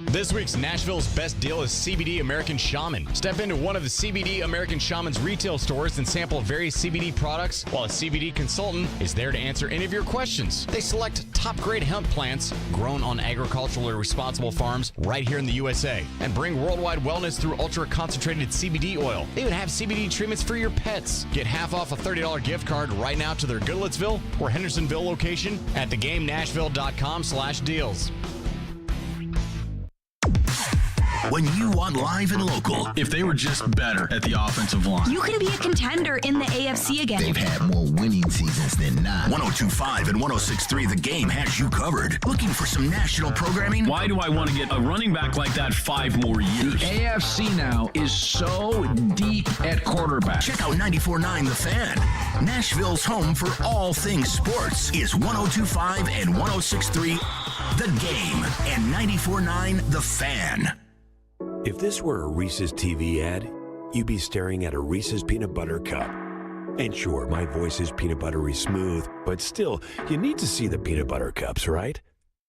This week's Nashville's best deal is CBD American Shaman. Step into one of the CBD American Shaman's retail stores and sample various CBD products, while a CBD consultant is there to answer any of your questions. They select top-grade hemp plants grown on agriculturally responsible farms right here in the USA and bring worldwide wellness through ultra-concentrated CBD oil. They even have CBD treatments for your pets. Get half off a $30 gift card right now to their Goodlettsville or Hendersonville location at thegamenashville.com/deals. When you want live and local. If they were just better at the offensive line. You can be a contender in the AFC again. They've had more winning seasons than not. 102.5 and 106.3 The Game has you covered. Looking for some national programming? Why do I want to get a running back like that 5 more years? The AFC now is so deep at quarterback. Check out 94.9 The Fan. Nashville's home for all things sports is 102.5 and 106.3 The Game and 94.9 The Fan. If this were a Reese's TV ad, you'd be staring at a Reese's peanut butter cup. And sure, my voice is peanut buttery smooth, but still, you need to see the peanut butter cups, right?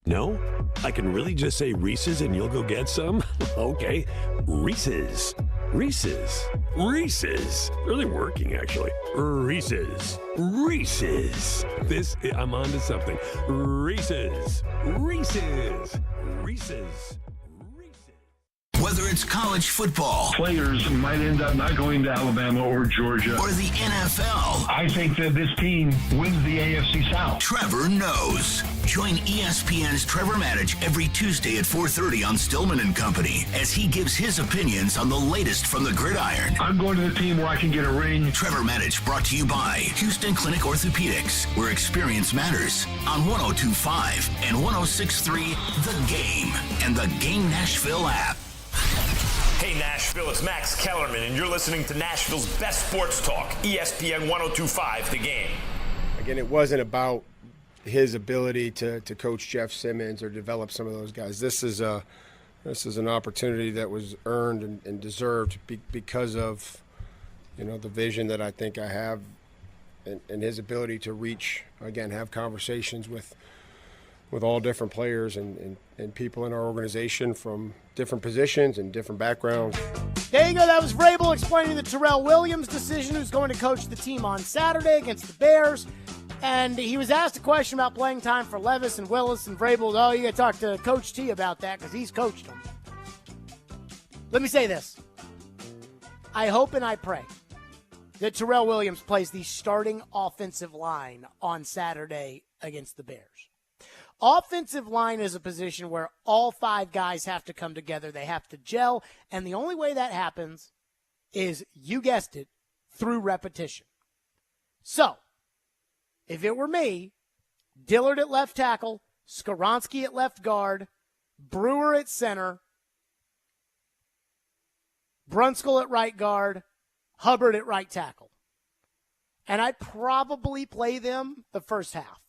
No? I can really just say Reese's and you'll go get some? Okay, Reese's. Reese's. Really working, actually. Reese's. I'm on to something. Reese's. Whether it's college football, Players might end up not going to Alabama or Georgia. or the NFL, I think that this team wins the AFC South. Trevor knows. Join ESPN's Trevor Maddich every Tuesday at 4:30 on Stillman and Company as he gives his opinions on the latest from the gridiron. I'm going to the team where I can get a ring. Trevor Maddich brought to you by Houston Clinic Orthopedics, where experience matters, on 102.5 and 106.3 The Game and the Game Nashville app. Hey Nashville, it's Max Kellerman, and you're listening to Nashville's best sports talk, ESPN 102.5 The Game. Again, it wasn't about his ability to coach Jeff Simmons or develop some of those guys. This is an opportunity that was earned and deserved because of, the vision that I think I have and his ability to reach, again, have conversations with all different players and people in our organization from different positions and different backgrounds. There you go. That was Vrabel explaining the Terrell Williams decision, who's going to coach the team on Saturday against the Bears. And he was asked a question about playing time for Levis and Willis, and Vrabel, you got to talk to Coach T about that because he's coached them. Let me say this. I hope and I pray that Terrell Williams plays the starting offensive line on Saturday against the Bears. Offensive line is a position where all five guys have to come together. They have to gel, and the only way that happens is, you guessed it, through repetition. So, if it were me, Dillard at left tackle, Skoronski at left guard, Brewer at center, Brunskill at right guard, Hubbard at right tackle. And I'd probably play them the first half.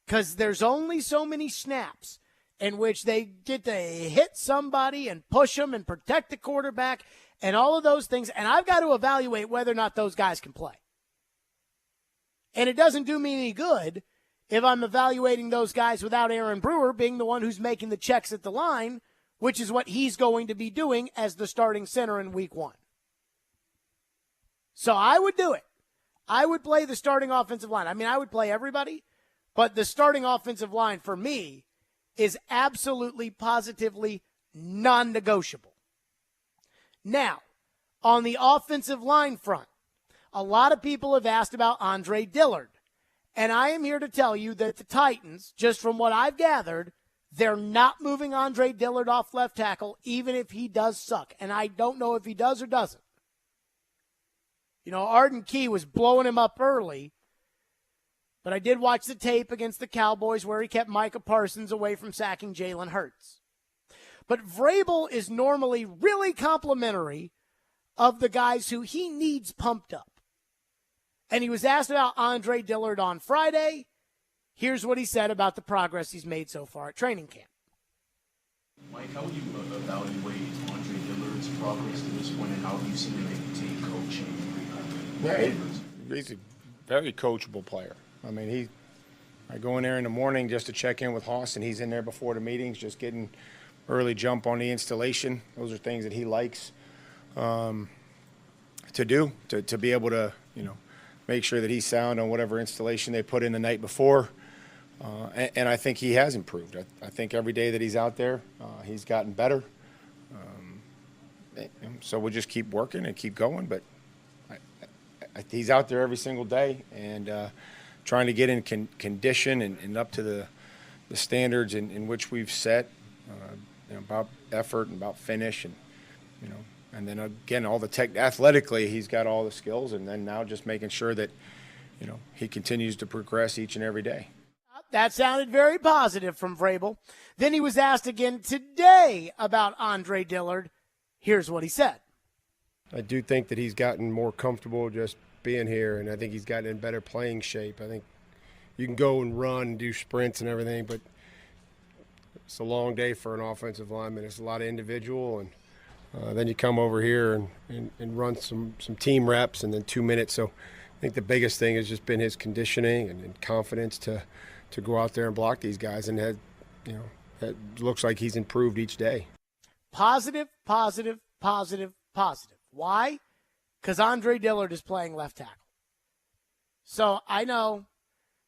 Because there's only so many snaps in which they get to hit somebody and push them and protect the quarterback and all of those things. And I've got to evaluate whether or not those guys can play. And it doesn't do me any good if I'm evaluating those guys without Aaron Brewer being the one who's making the checks at the line, which is what he's going to be doing as the starting center in week 1. So I would do it. I would play the starting offensive line. I mean, I would play everybody. But the starting offensive line for me is absolutely, positively non-negotiable. Now, on the offensive line front, a lot of people have asked about Andre Dillard. And I am here to tell you that the Titans, just from what I've gathered, they're not moving Andre Dillard off left tackle, even if he does suck. And I don't know if he does or doesn't. Arden Key was blowing him up early. But I did watch the tape against the Cowboys where he kept Micah Parsons away from sacking Jalen Hurts. But Vrabel is normally really complimentary of the guys who he needs pumped up. And he was asked about Andre Dillard on Friday. Here's what he said about the progress he's made so far at training camp. Mike, how would you evaluate Andre Dillard's progress to this point, and how have you seen him make team coaching? He's a very coachable player. I mean, I go in there in the morning just to check in with Haas, and he's in there before the meetings, just getting early jump on the installation. Those are things that he likes to do, to be able to, make sure that he's sound on whatever installation they put in the night before. And I think he has improved. I think every day that he's out there, he's gotten better. So we'll just keep working and keep going. But he's out there every single day and trying to get in condition and up to the standards in which we've set about effort and about finish. And then again, all the athletically, he's got all the skills. And then now just making sure that, he continues to progress each and every day. That sounded very positive from Vrabel. Then he was asked again today about Andre Dillard. Here's what he said. I do think that he's gotten more comfortable just being here, and I think he's gotten in better playing shape. I think you can go and run and do sprints and everything, but it's a long day for an offensive lineman. It's a lot of individual, and then you come over here and run some team reps and then 2 minutes. So I think the biggest thing has just been his conditioning and confidence to go out there and block these guys, and it looks like he's improved each day. Positive, positive, positive. Why? Because Andre Dillard is playing left tackle. So I know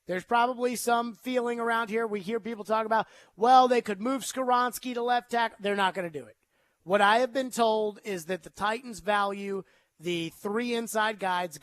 there's probably some feeling around here. We hear people talk about, well, they could move Skoronski to left tackle. They're not going to do it. What I have been told is that the Titans value the three inside guys,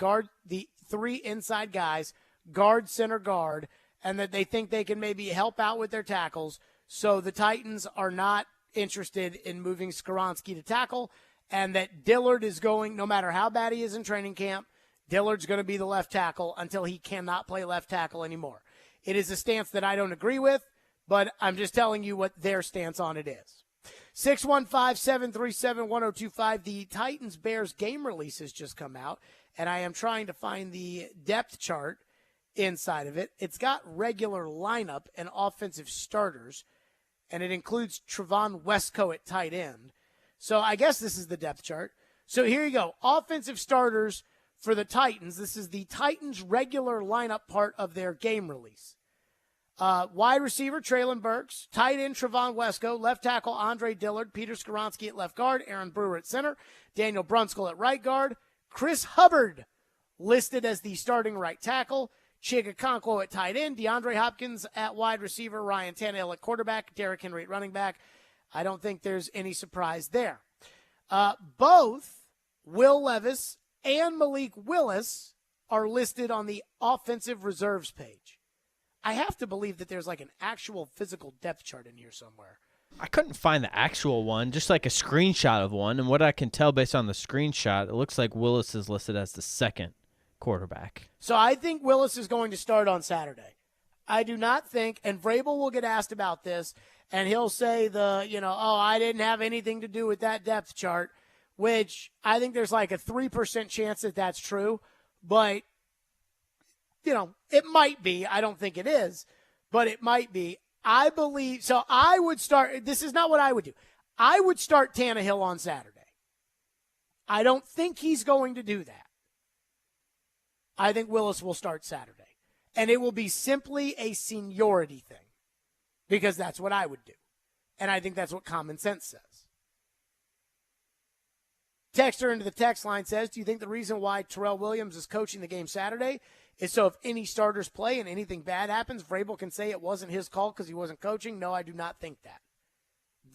guard, center, guard, and that they think they can maybe help out with their tackles. So the Titans are not interested in moving Skoronski to tackle, and that Dillard is going, no matter how bad he is in training camp, Dillard's going to be the left tackle until he cannot play left tackle anymore. It is a stance that I don't agree with, but I'm just telling you what their stance on it is. 615-737-1025. The Titans-Bears game release has just come out, and I am trying to find the depth chart inside of it. It's got regular lineup and offensive starters, and it includes Trevon Wesco at tight end. So I guess this is the depth chart. So here you go. Offensive starters for the Titans. This is the Titans' regular lineup part of their game release. Wide receiver, Treylon Burks. Tight end, Trevon Wesco. Left tackle, Andre Dillard. Peter Skoronski at left guard. Aaron Brewer at center. Daniel Brunskill at right guard. Chris Hubbard listed as the starting right tackle. Chig Okonkwo at tight end. DeAndre Hopkins at wide receiver. Ryan Tannehill at quarterback. Derrick Henry at running back. I don't think there's any surprise there. Both Will Levis and Malik Willis are listed on the offensive reserves page. I have to believe that there's like an actual physical depth chart in here somewhere. I couldn't find the actual one, just like a screenshot of one. And what I can tell based on the screenshot, it looks like Willis is listed as the second quarterback. So I think Willis is going to start on Saturday. I do not think, and Vrabel will get asked about this, and he'll say I didn't have anything to do with that depth chart, which I think there's like a 3% chance that that's true. But, it might be. I don't think it is, but it might be. I believe, so I would start, this is not what I would do. I would start Tannehill on Saturday. I don't think he's going to do that. I think Willis will start Saturday. And it will be simply a seniority thing because that's what I would do. And I think that's what common sense says. Texter into the text line says, do you think the reason why Terrell Williams is coaching the game Saturday is so if any starters play and anything bad happens, Vrabel can say it wasn't his call because he wasn't coaching? No, I do not think that.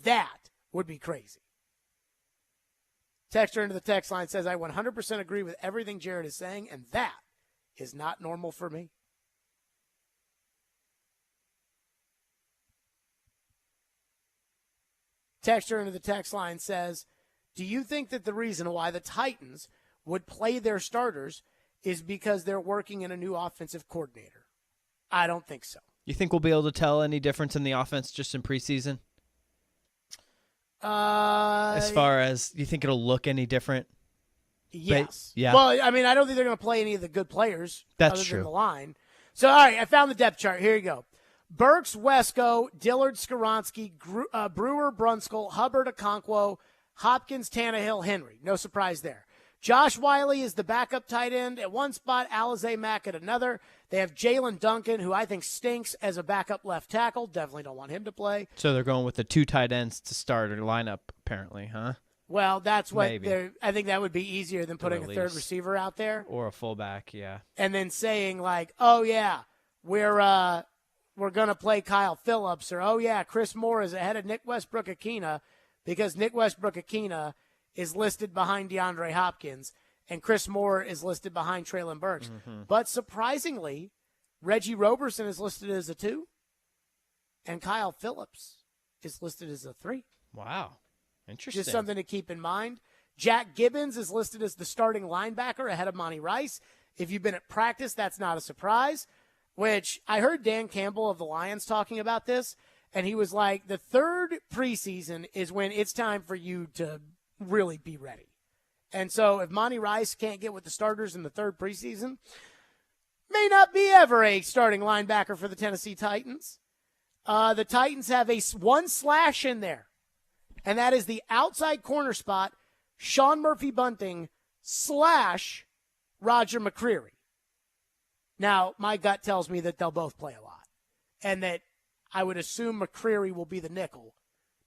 That would be crazy. Texter into the text line says, I 100% agree with everything Jared is saying, and that is not normal for me. Texter into the text line says, do you think that the reason why the Titans would play their starters is because they're working in a new offensive coordinator? I don't think so. You think we'll be able to tell any difference in the offense just in preseason? As far as, you think it'll look any different? Yes. Yeah. Well, I mean, I don't think they're going to play any of the good players. That's other true. Than the line. So, all right, I found the depth chart. Here you go. Burks, Wesco, Dillard, Skoronski, Brewer, Brunskill, Hubbard, Okonkwo, Hopkins, Tannehill, Henry. No surprise there. Josh Wiley is the backup tight end at one spot, Alizé Mack at another. They have Jalen Duncan, who I think stinks as a backup left tackle. Definitely don't want him to play. So they're going with the two tight ends to start a lineup, apparently, huh? Well, that's what I think that would be easier than putting a third receiver out there. Or a fullback, yeah. And then saying like, oh, yeah, we're going to play Kyle Phillips, or, oh, yeah, Chris Moore is ahead of Nick Westbrook-Akina because Nick Westbrook-Akina is listed behind DeAndre Hopkins, and Chris Moore is listed behind Treylon Burks. Mm-hmm. But surprisingly, Reggie Roberson is listed as a 2, and Kyle Phillips is listed as a 3. Wow. Interesting. Just something to keep in mind. Jack Gibbons is listed as the starting linebacker ahead of Monty Rice. If you've been at practice, that's not a surprise, which I heard Dan Campbell of the Lions talking about this, and he was like, the third preseason is when it's time for you to really be ready. And so if Monty Rice can't get with the starters in the third preseason, may not be ever a starting linebacker for the Tennessee Titans. The Titans have one slash in there, and that is the outside corner spot, Sean Murphy-Bunting / Roger McCreary. Now, my gut tells me that they'll both play a lot, and that I would assume McCreary will be the nickel.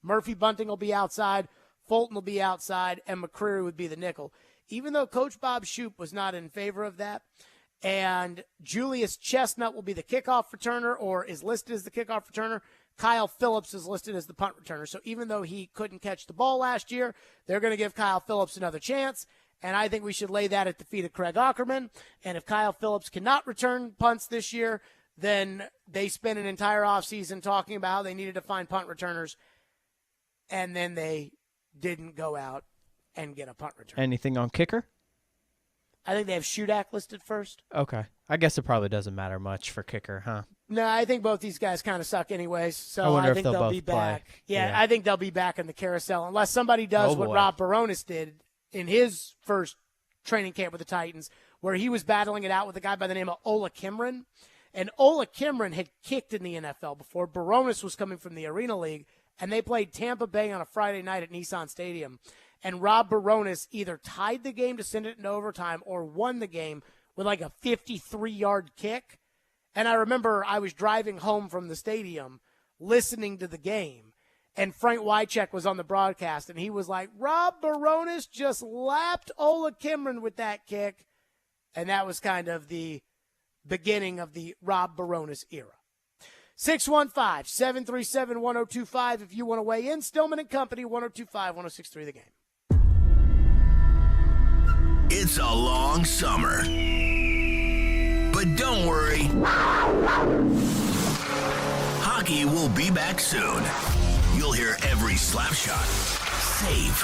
Murphy-Bunting will be outside. Fulton will be outside, and McCreary would be the nickel. Even though Coach Bob Shoop was not in favor of that, and Julius Chestnut will be the kickoff returner or is listed as the kickoff returner, Kyle Phillips is listed as the punt returner. So even though he couldn't catch the ball last year, they're going to give Kyle Phillips another chance, and I think we should lay that at the feet of Craig Aukerman. And if Kyle Phillips cannot return punts this year, then they spent an entire offseason talking about how they needed to find punt returners, and then they didn't go out and get a punt return. Anything on kicker? I think they have Shudak listed first. Okay. I guess it probably doesn't matter much for kicker, huh? No, I think both these guys kind of suck anyways, so I wonder if think they'll both be back. play. Yeah, Yeah. I think they'll be back in the carousel unless somebody does what boy. Rob Baronis did in his first training camp with the Titans, where he was battling it out with a guy by the name of Ola Kimron. And Ola Kimron had kicked in the NFL before. Baronis was coming from the Arena League, and they played Tampa Bay on a Friday night at Nissan Stadium. And Rob Baronis either tied the game to send it into overtime or won the game with like a 53-yard kick. And I remember I was driving home from the stadium listening to the game, and Frank Wycheck was on the broadcast, and he was like, Rob Baronis just lapped Ola Kimron with that kick. And that was kind of the beginning of the Rob Baronis era. 615-737-1025 if you want to weigh in. Stillman and Company, 1025-1063 The Game. It's a long summer. But don't worry. Hockey will be back soon. You'll hear every slap shot, save,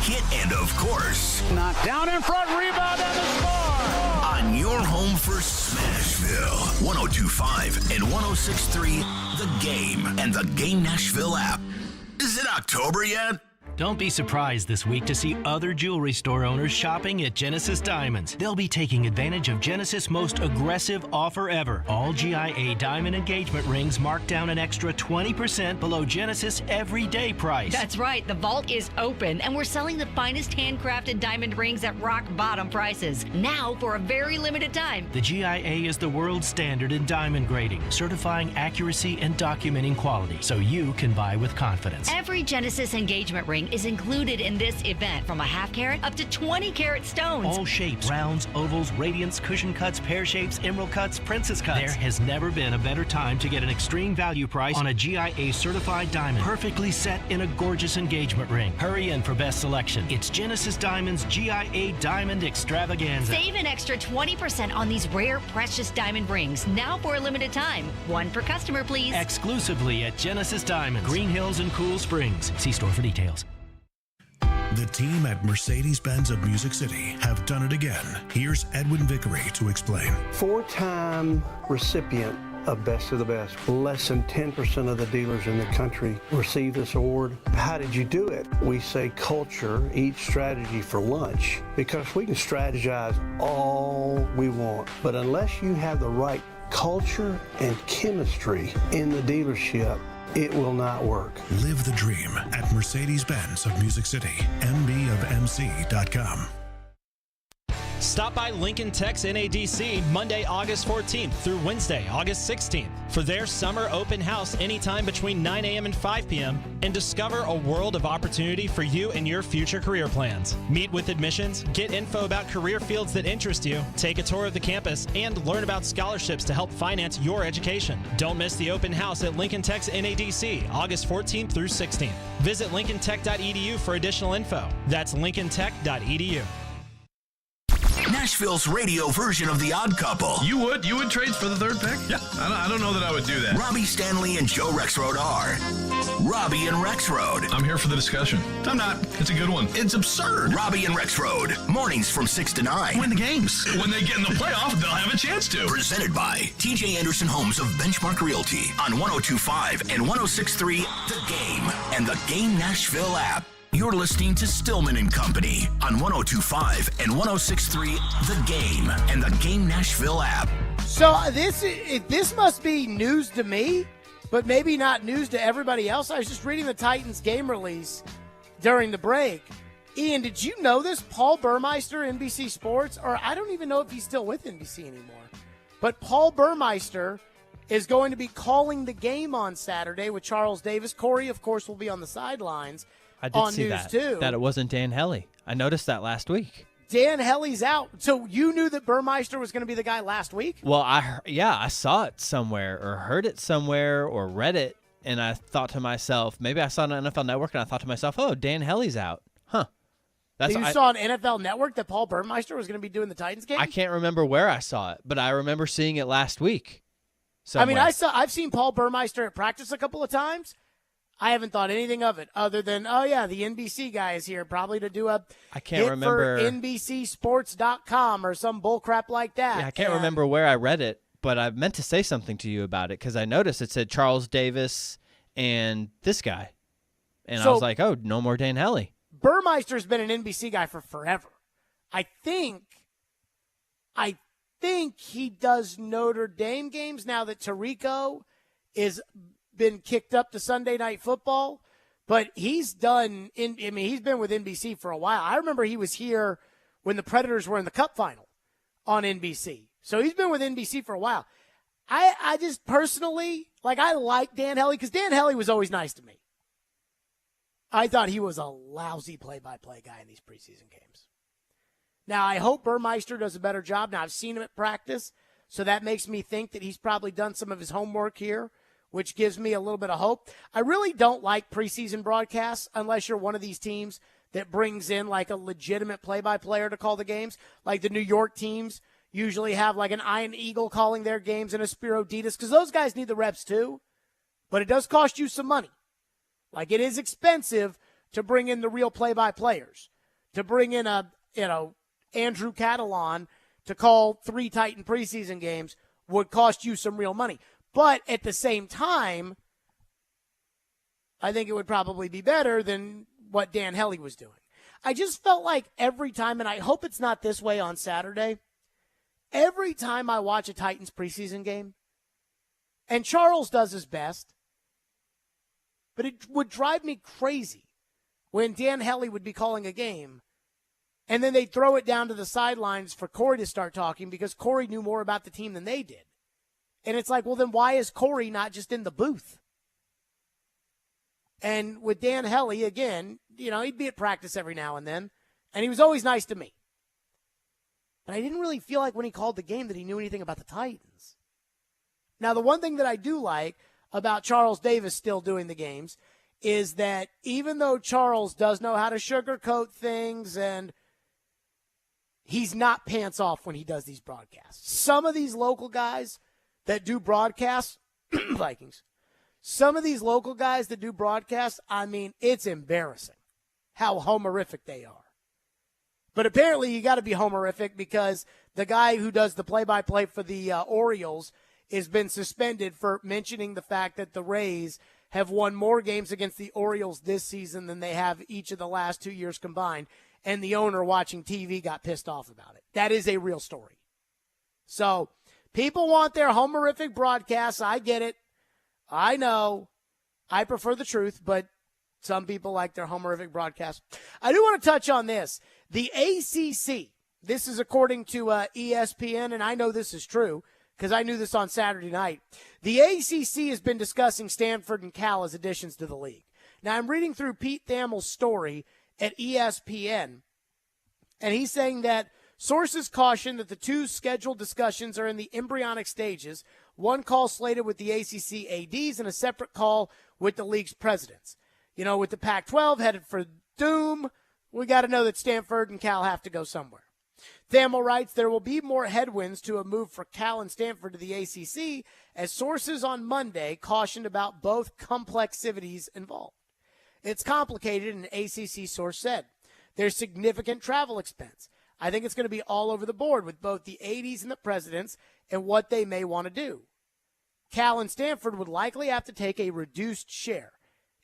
hit, and of course, knocked down in front, rebound, and the score! On your home for Smashville, 102.5 and 106.3 The Game and the Game Nashville app. Is it October yet? Don't be surprised this week to see other jewelry store owners shopping at Genesis Diamonds. They'll be taking advantage of Genesis' most aggressive offer ever. All GIA diamond engagement rings marked down an extra 20% below Genesis' everyday price. That's right. The vault is open, and we're selling the finest handcrafted diamond rings at rock bottom prices. Now for a very limited time. The GIA is the world standard in diamond grading, certifying accuracy and documenting quality, so you can buy with confidence. Every Genesis engagement ring is included in this event, from a half carat up to 20 carat stones. All shapes, rounds, ovals, radiants, cushion cuts, pear shapes, emerald cuts, princess cuts. There has never been a better time to get an extreme value price on a GIA certified diamond, perfectly set in a gorgeous engagement ring. Hurry in for best selection. It's Genesis Diamonds GIA Diamond Extravaganza. Save an extra 20% on these rare, precious diamond rings, now for a limited time. One per customer, please. Exclusively at Genesis Diamonds, Green Hills and Cool Springs. See store for details. The team at Mercedes-Benz of Music City have done it again. Here's Edwin Vickery to explain. 4-time recipient of Best of the Best. Less than 10% of the dealers in the country receive this award. How did you do it? We say culture, eat strategy for lunch, because we can strategize all we want, but unless you have the right culture and chemistry in the dealership, it will not work. Live the dream at Mercedes-Benz of Music City, mbofmc.com. Stop by Lincoln Tech's NADC Monday, August 14th through Wednesday, August 16th for their summer open house anytime between 9 a.m. and 5 p.m. and discover a world of opportunity for you and your future career plans. Meet with admissions, get info about career fields that interest you, take a tour of the campus, and learn about scholarships to help finance your education. Don't miss the open house at Lincoln Tech's NADC August 14th through 16th. Visit lincolntech.edu for additional info. That's lincolntech.edu. Nashville's radio version of The Odd Couple. You would trade for the third pick? Yeah, I don't know that I would do that. Robbie Stanley and Joe Rexrode are Robbie and Rexrode. I'm here for the discussion. I'm not. It's a good one. It's absurd. Robbie and Rexrode. Mornings from 6 to 9. Win the games. When they get in the playoff, they'll have a chance to. Presented by TJ Anderson Homes of Benchmark Realty on 102.5 and 106.3 The Game and the Game Nashville app. You're listening to Stillman and Company on 102.5 and 106.3 The Game and the Game Nashville app. So this must be news to me, but maybe not news to everybody else. I was just reading the Titans game release during the break. Ian, did you know this? Paul Burmeister, NBC Sports, or I don't even know if he's still with NBC anymore, but Paul Burmeister is going to be calling the game on Saturday with Charles Davis. Corey, of course, will be on the sidelines. I did on see news that, too. that it wasn't Dan Hellie. I noticed that last week. Dan Helly's out. So you knew that Burmeister was going to be the guy last week? Well, I saw it somewhere or heard it somewhere or read it, and I thought to myself, maybe I saw it on NFL Network, and I thought to myself, oh, Dan Helly's out. Huh. You saw on NFL Network that Paul Burmeister was going to be doing the Titans game? I can't remember where I saw it, but I remember seeing it last week somewhere. I mean, I've seen Paul Burmeister at practice a couple of times. I haven't thought anything of it other than, oh, yeah, the NBC guy is here probably to do a I can't hit remember for NBCSports.com or some bull crap like that. Yeah, I can't remember where I read it, but I meant to say something to you about it because I noticed it said Charles Davis and this guy. And I was like, oh, no more Dan Hellie. Burmeister's been an NBC guy for forever. I think he does Notre Dame games now that Tirico is been kicked up to Sunday Night Football, but he's been with NBC for a while. I remember he was here when the Predators were in the Cup final on NBC. So he's been with NBC for a while. I just personally, I like Dan Hellie because Dan Hellie was always nice to me. I thought he was a lousy play-by-play guy in these preseason games. Now, I hope Burmeister does a better job. Now, I've seen him at practice, so that makes me think that he's probably done some of his homework here, which gives me a little bit of hope. I really don't like preseason broadcasts unless you're one of these teams that brings in a legitimate play-by-player to call the games. Like the New York teams usually have an Ian Eagle calling their games and a Spiro Ditas because those guys need the reps too. But it does cost you some money. It is expensive to bring in the real play-by-players. To bring in Andrew Catalan to call 3 Titan preseason games would cost you some real money. But at the same time, I think it would probably be better than what Dan Hellie was doing. I just felt like every time, and I hope it's not this way on Saturday, every time I watch a Titans preseason game, and Charles does his best, but it would drive me crazy when Dan Hellie would be calling a game, and then they'd throw it down to the sidelines for Corey to start talking because Corey knew more about the team than they did. And it's well, then why is Corey not just in the booth? And with Dan Hellie, again, he'd be at practice every now and then, and he was always nice to me. But I didn't really feel like when he called the game that he knew anything about the Titans. Now, the one thing that I do like about Charles Davis still doing the games is that even though Charles does know how to sugarcoat things and he's not pants off when he does these broadcasts. Some of these local guys that do broadcasts, Vikings, some of these local guys that do broadcasts, it's embarrassing how homerific they are. But apparently you got to be homerific because the guy who does the play-by-play for the Orioles has been suspended for mentioning the fact that the Rays have won more games against the Orioles this season than they have each of the last 2 years combined, and the owner watching TV got pissed off about it. That is a real story. So people want their homerific broadcasts. I get it. I know. I prefer the truth, but some people like their homerific broadcasts. I do want to touch on this. The ACC, this is according to ESPN, and I know this is true because I knew this on Saturday night. The ACC has been discussing Stanford and Cal as additions to the league. Now, I'm reading through Pete Thamel's story at ESPN, and he's saying that sources caution that the 2 scheduled discussions are in the embryonic stages, one call slated with the ACC ADs and a separate call with the league's presidents. With the Pac-12 headed for doom, we got to know that Stanford and Cal have to go somewhere. Thamel writes, there will be more headwinds to a move for Cal and Stanford to the ACC, as sources on Monday cautioned about both complexities involved. It's complicated, an ACC source said. There's significant travel expense. I think it's going to be all over the board with both the ADs and the presidents and what they may want to do. Cal and Stanford would likely have to take a reduced share.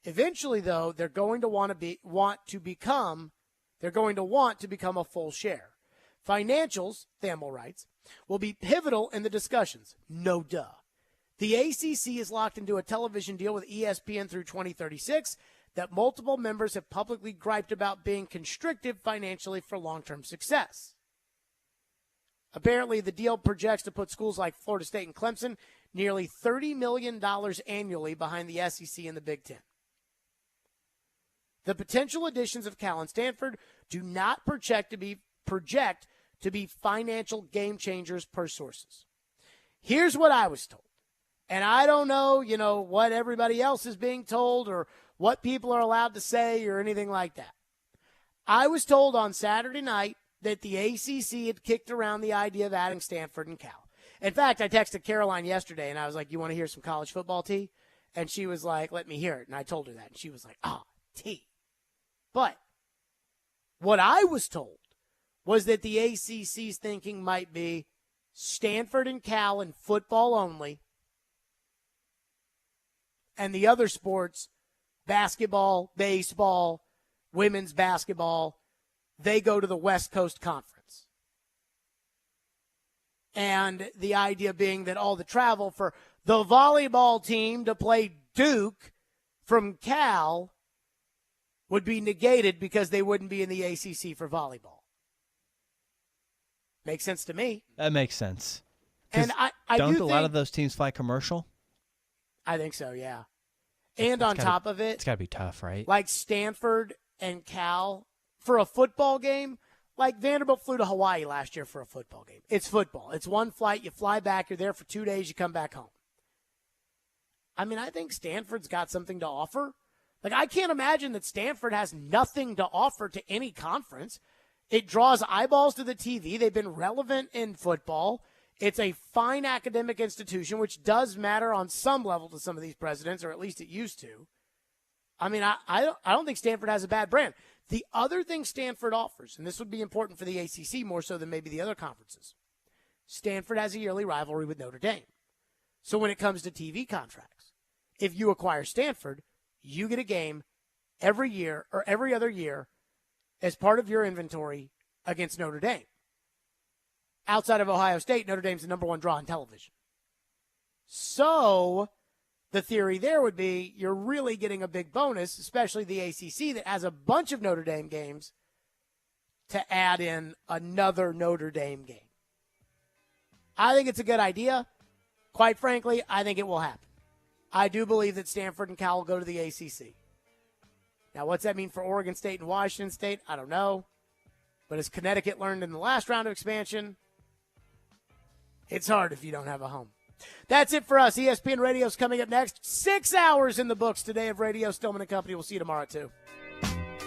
Eventually, though, they're going to want to become a full share. Financials, Thamel writes, will be pivotal in the discussions. No duh. The ACC is locked into a television deal with ESPN through 2036 that multiple members have publicly griped about being constrictive financially for long-term success. Apparently, the deal projects to put schools like Florida State and Clemson nearly $30 million annually behind the SEC and the Big Ten. The potential additions of Cal and Stanford do not project to be financial game changers per sources. Here's what I was told. And I don't know, what everybody else is being told or what people are allowed to say or anything like that. I was told on Saturday night that the ACC had kicked around the idea of adding Stanford and Cal. In fact, I texted Caroline yesterday, and I was like, you want to hear some college football tea? And she was like, let me hear it. And I told her that. And she was like, tea. But what I was told was that the ACC's thinking might be Stanford and Cal in football only, and the other sports, basketball, baseball, women's basketball, they go to the West Coast Conference. And the idea being that all the travel for the volleyball team to play Duke from Cal would be negated because they wouldn't be in the ACC for volleyball. Makes sense to me. That makes sense. And I don't do a think, lot of those teams fly commercial? I think so, yeah. And on top of it, it's got to be tough, right? Like Stanford and Cal for a football game, like Vanderbilt flew to Hawaii last year for a football game. It's football. It's one flight. You fly back. You're there for 2 days. You come back home. I mean, I think Stanford's got something to offer. Like, I can't imagine that Stanford has nothing to offer to any conference. It draws eyeballs to the TV. They've been relevant in football. It's a fine academic institution, which does matter on some level to some of these presidents, or at least it used to. I mean, I don't think Stanford has a bad brand. The other thing Stanford offers, and this would be important for the ACC more so than maybe the other conferences, Stanford has a yearly rivalry with Notre Dame. So when it comes to TV contracts, if you acquire Stanford, you get a game every year or every other year as part of your inventory against Notre Dame. Outside of Ohio State, Notre Dame's the number one draw on television. So the theory there would be you're really getting a big bonus, especially the ACC that has a bunch of Notre Dame games, to add in another Notre Dame game. I think it's a good idea. Quite frankly, I think it will happen. I do believe that Stanford and Cal will go to the ACC. Now, what's that mean for Oregon State and Washington State? I don't know. But as Connecticut learned in the last round of expansion, it's hard if you don't have a home. That's it for us. ESPN Radio's coming up next. 6 hours in the books today of Radio. Stillman and Company. We'll see you tomorrow at 2.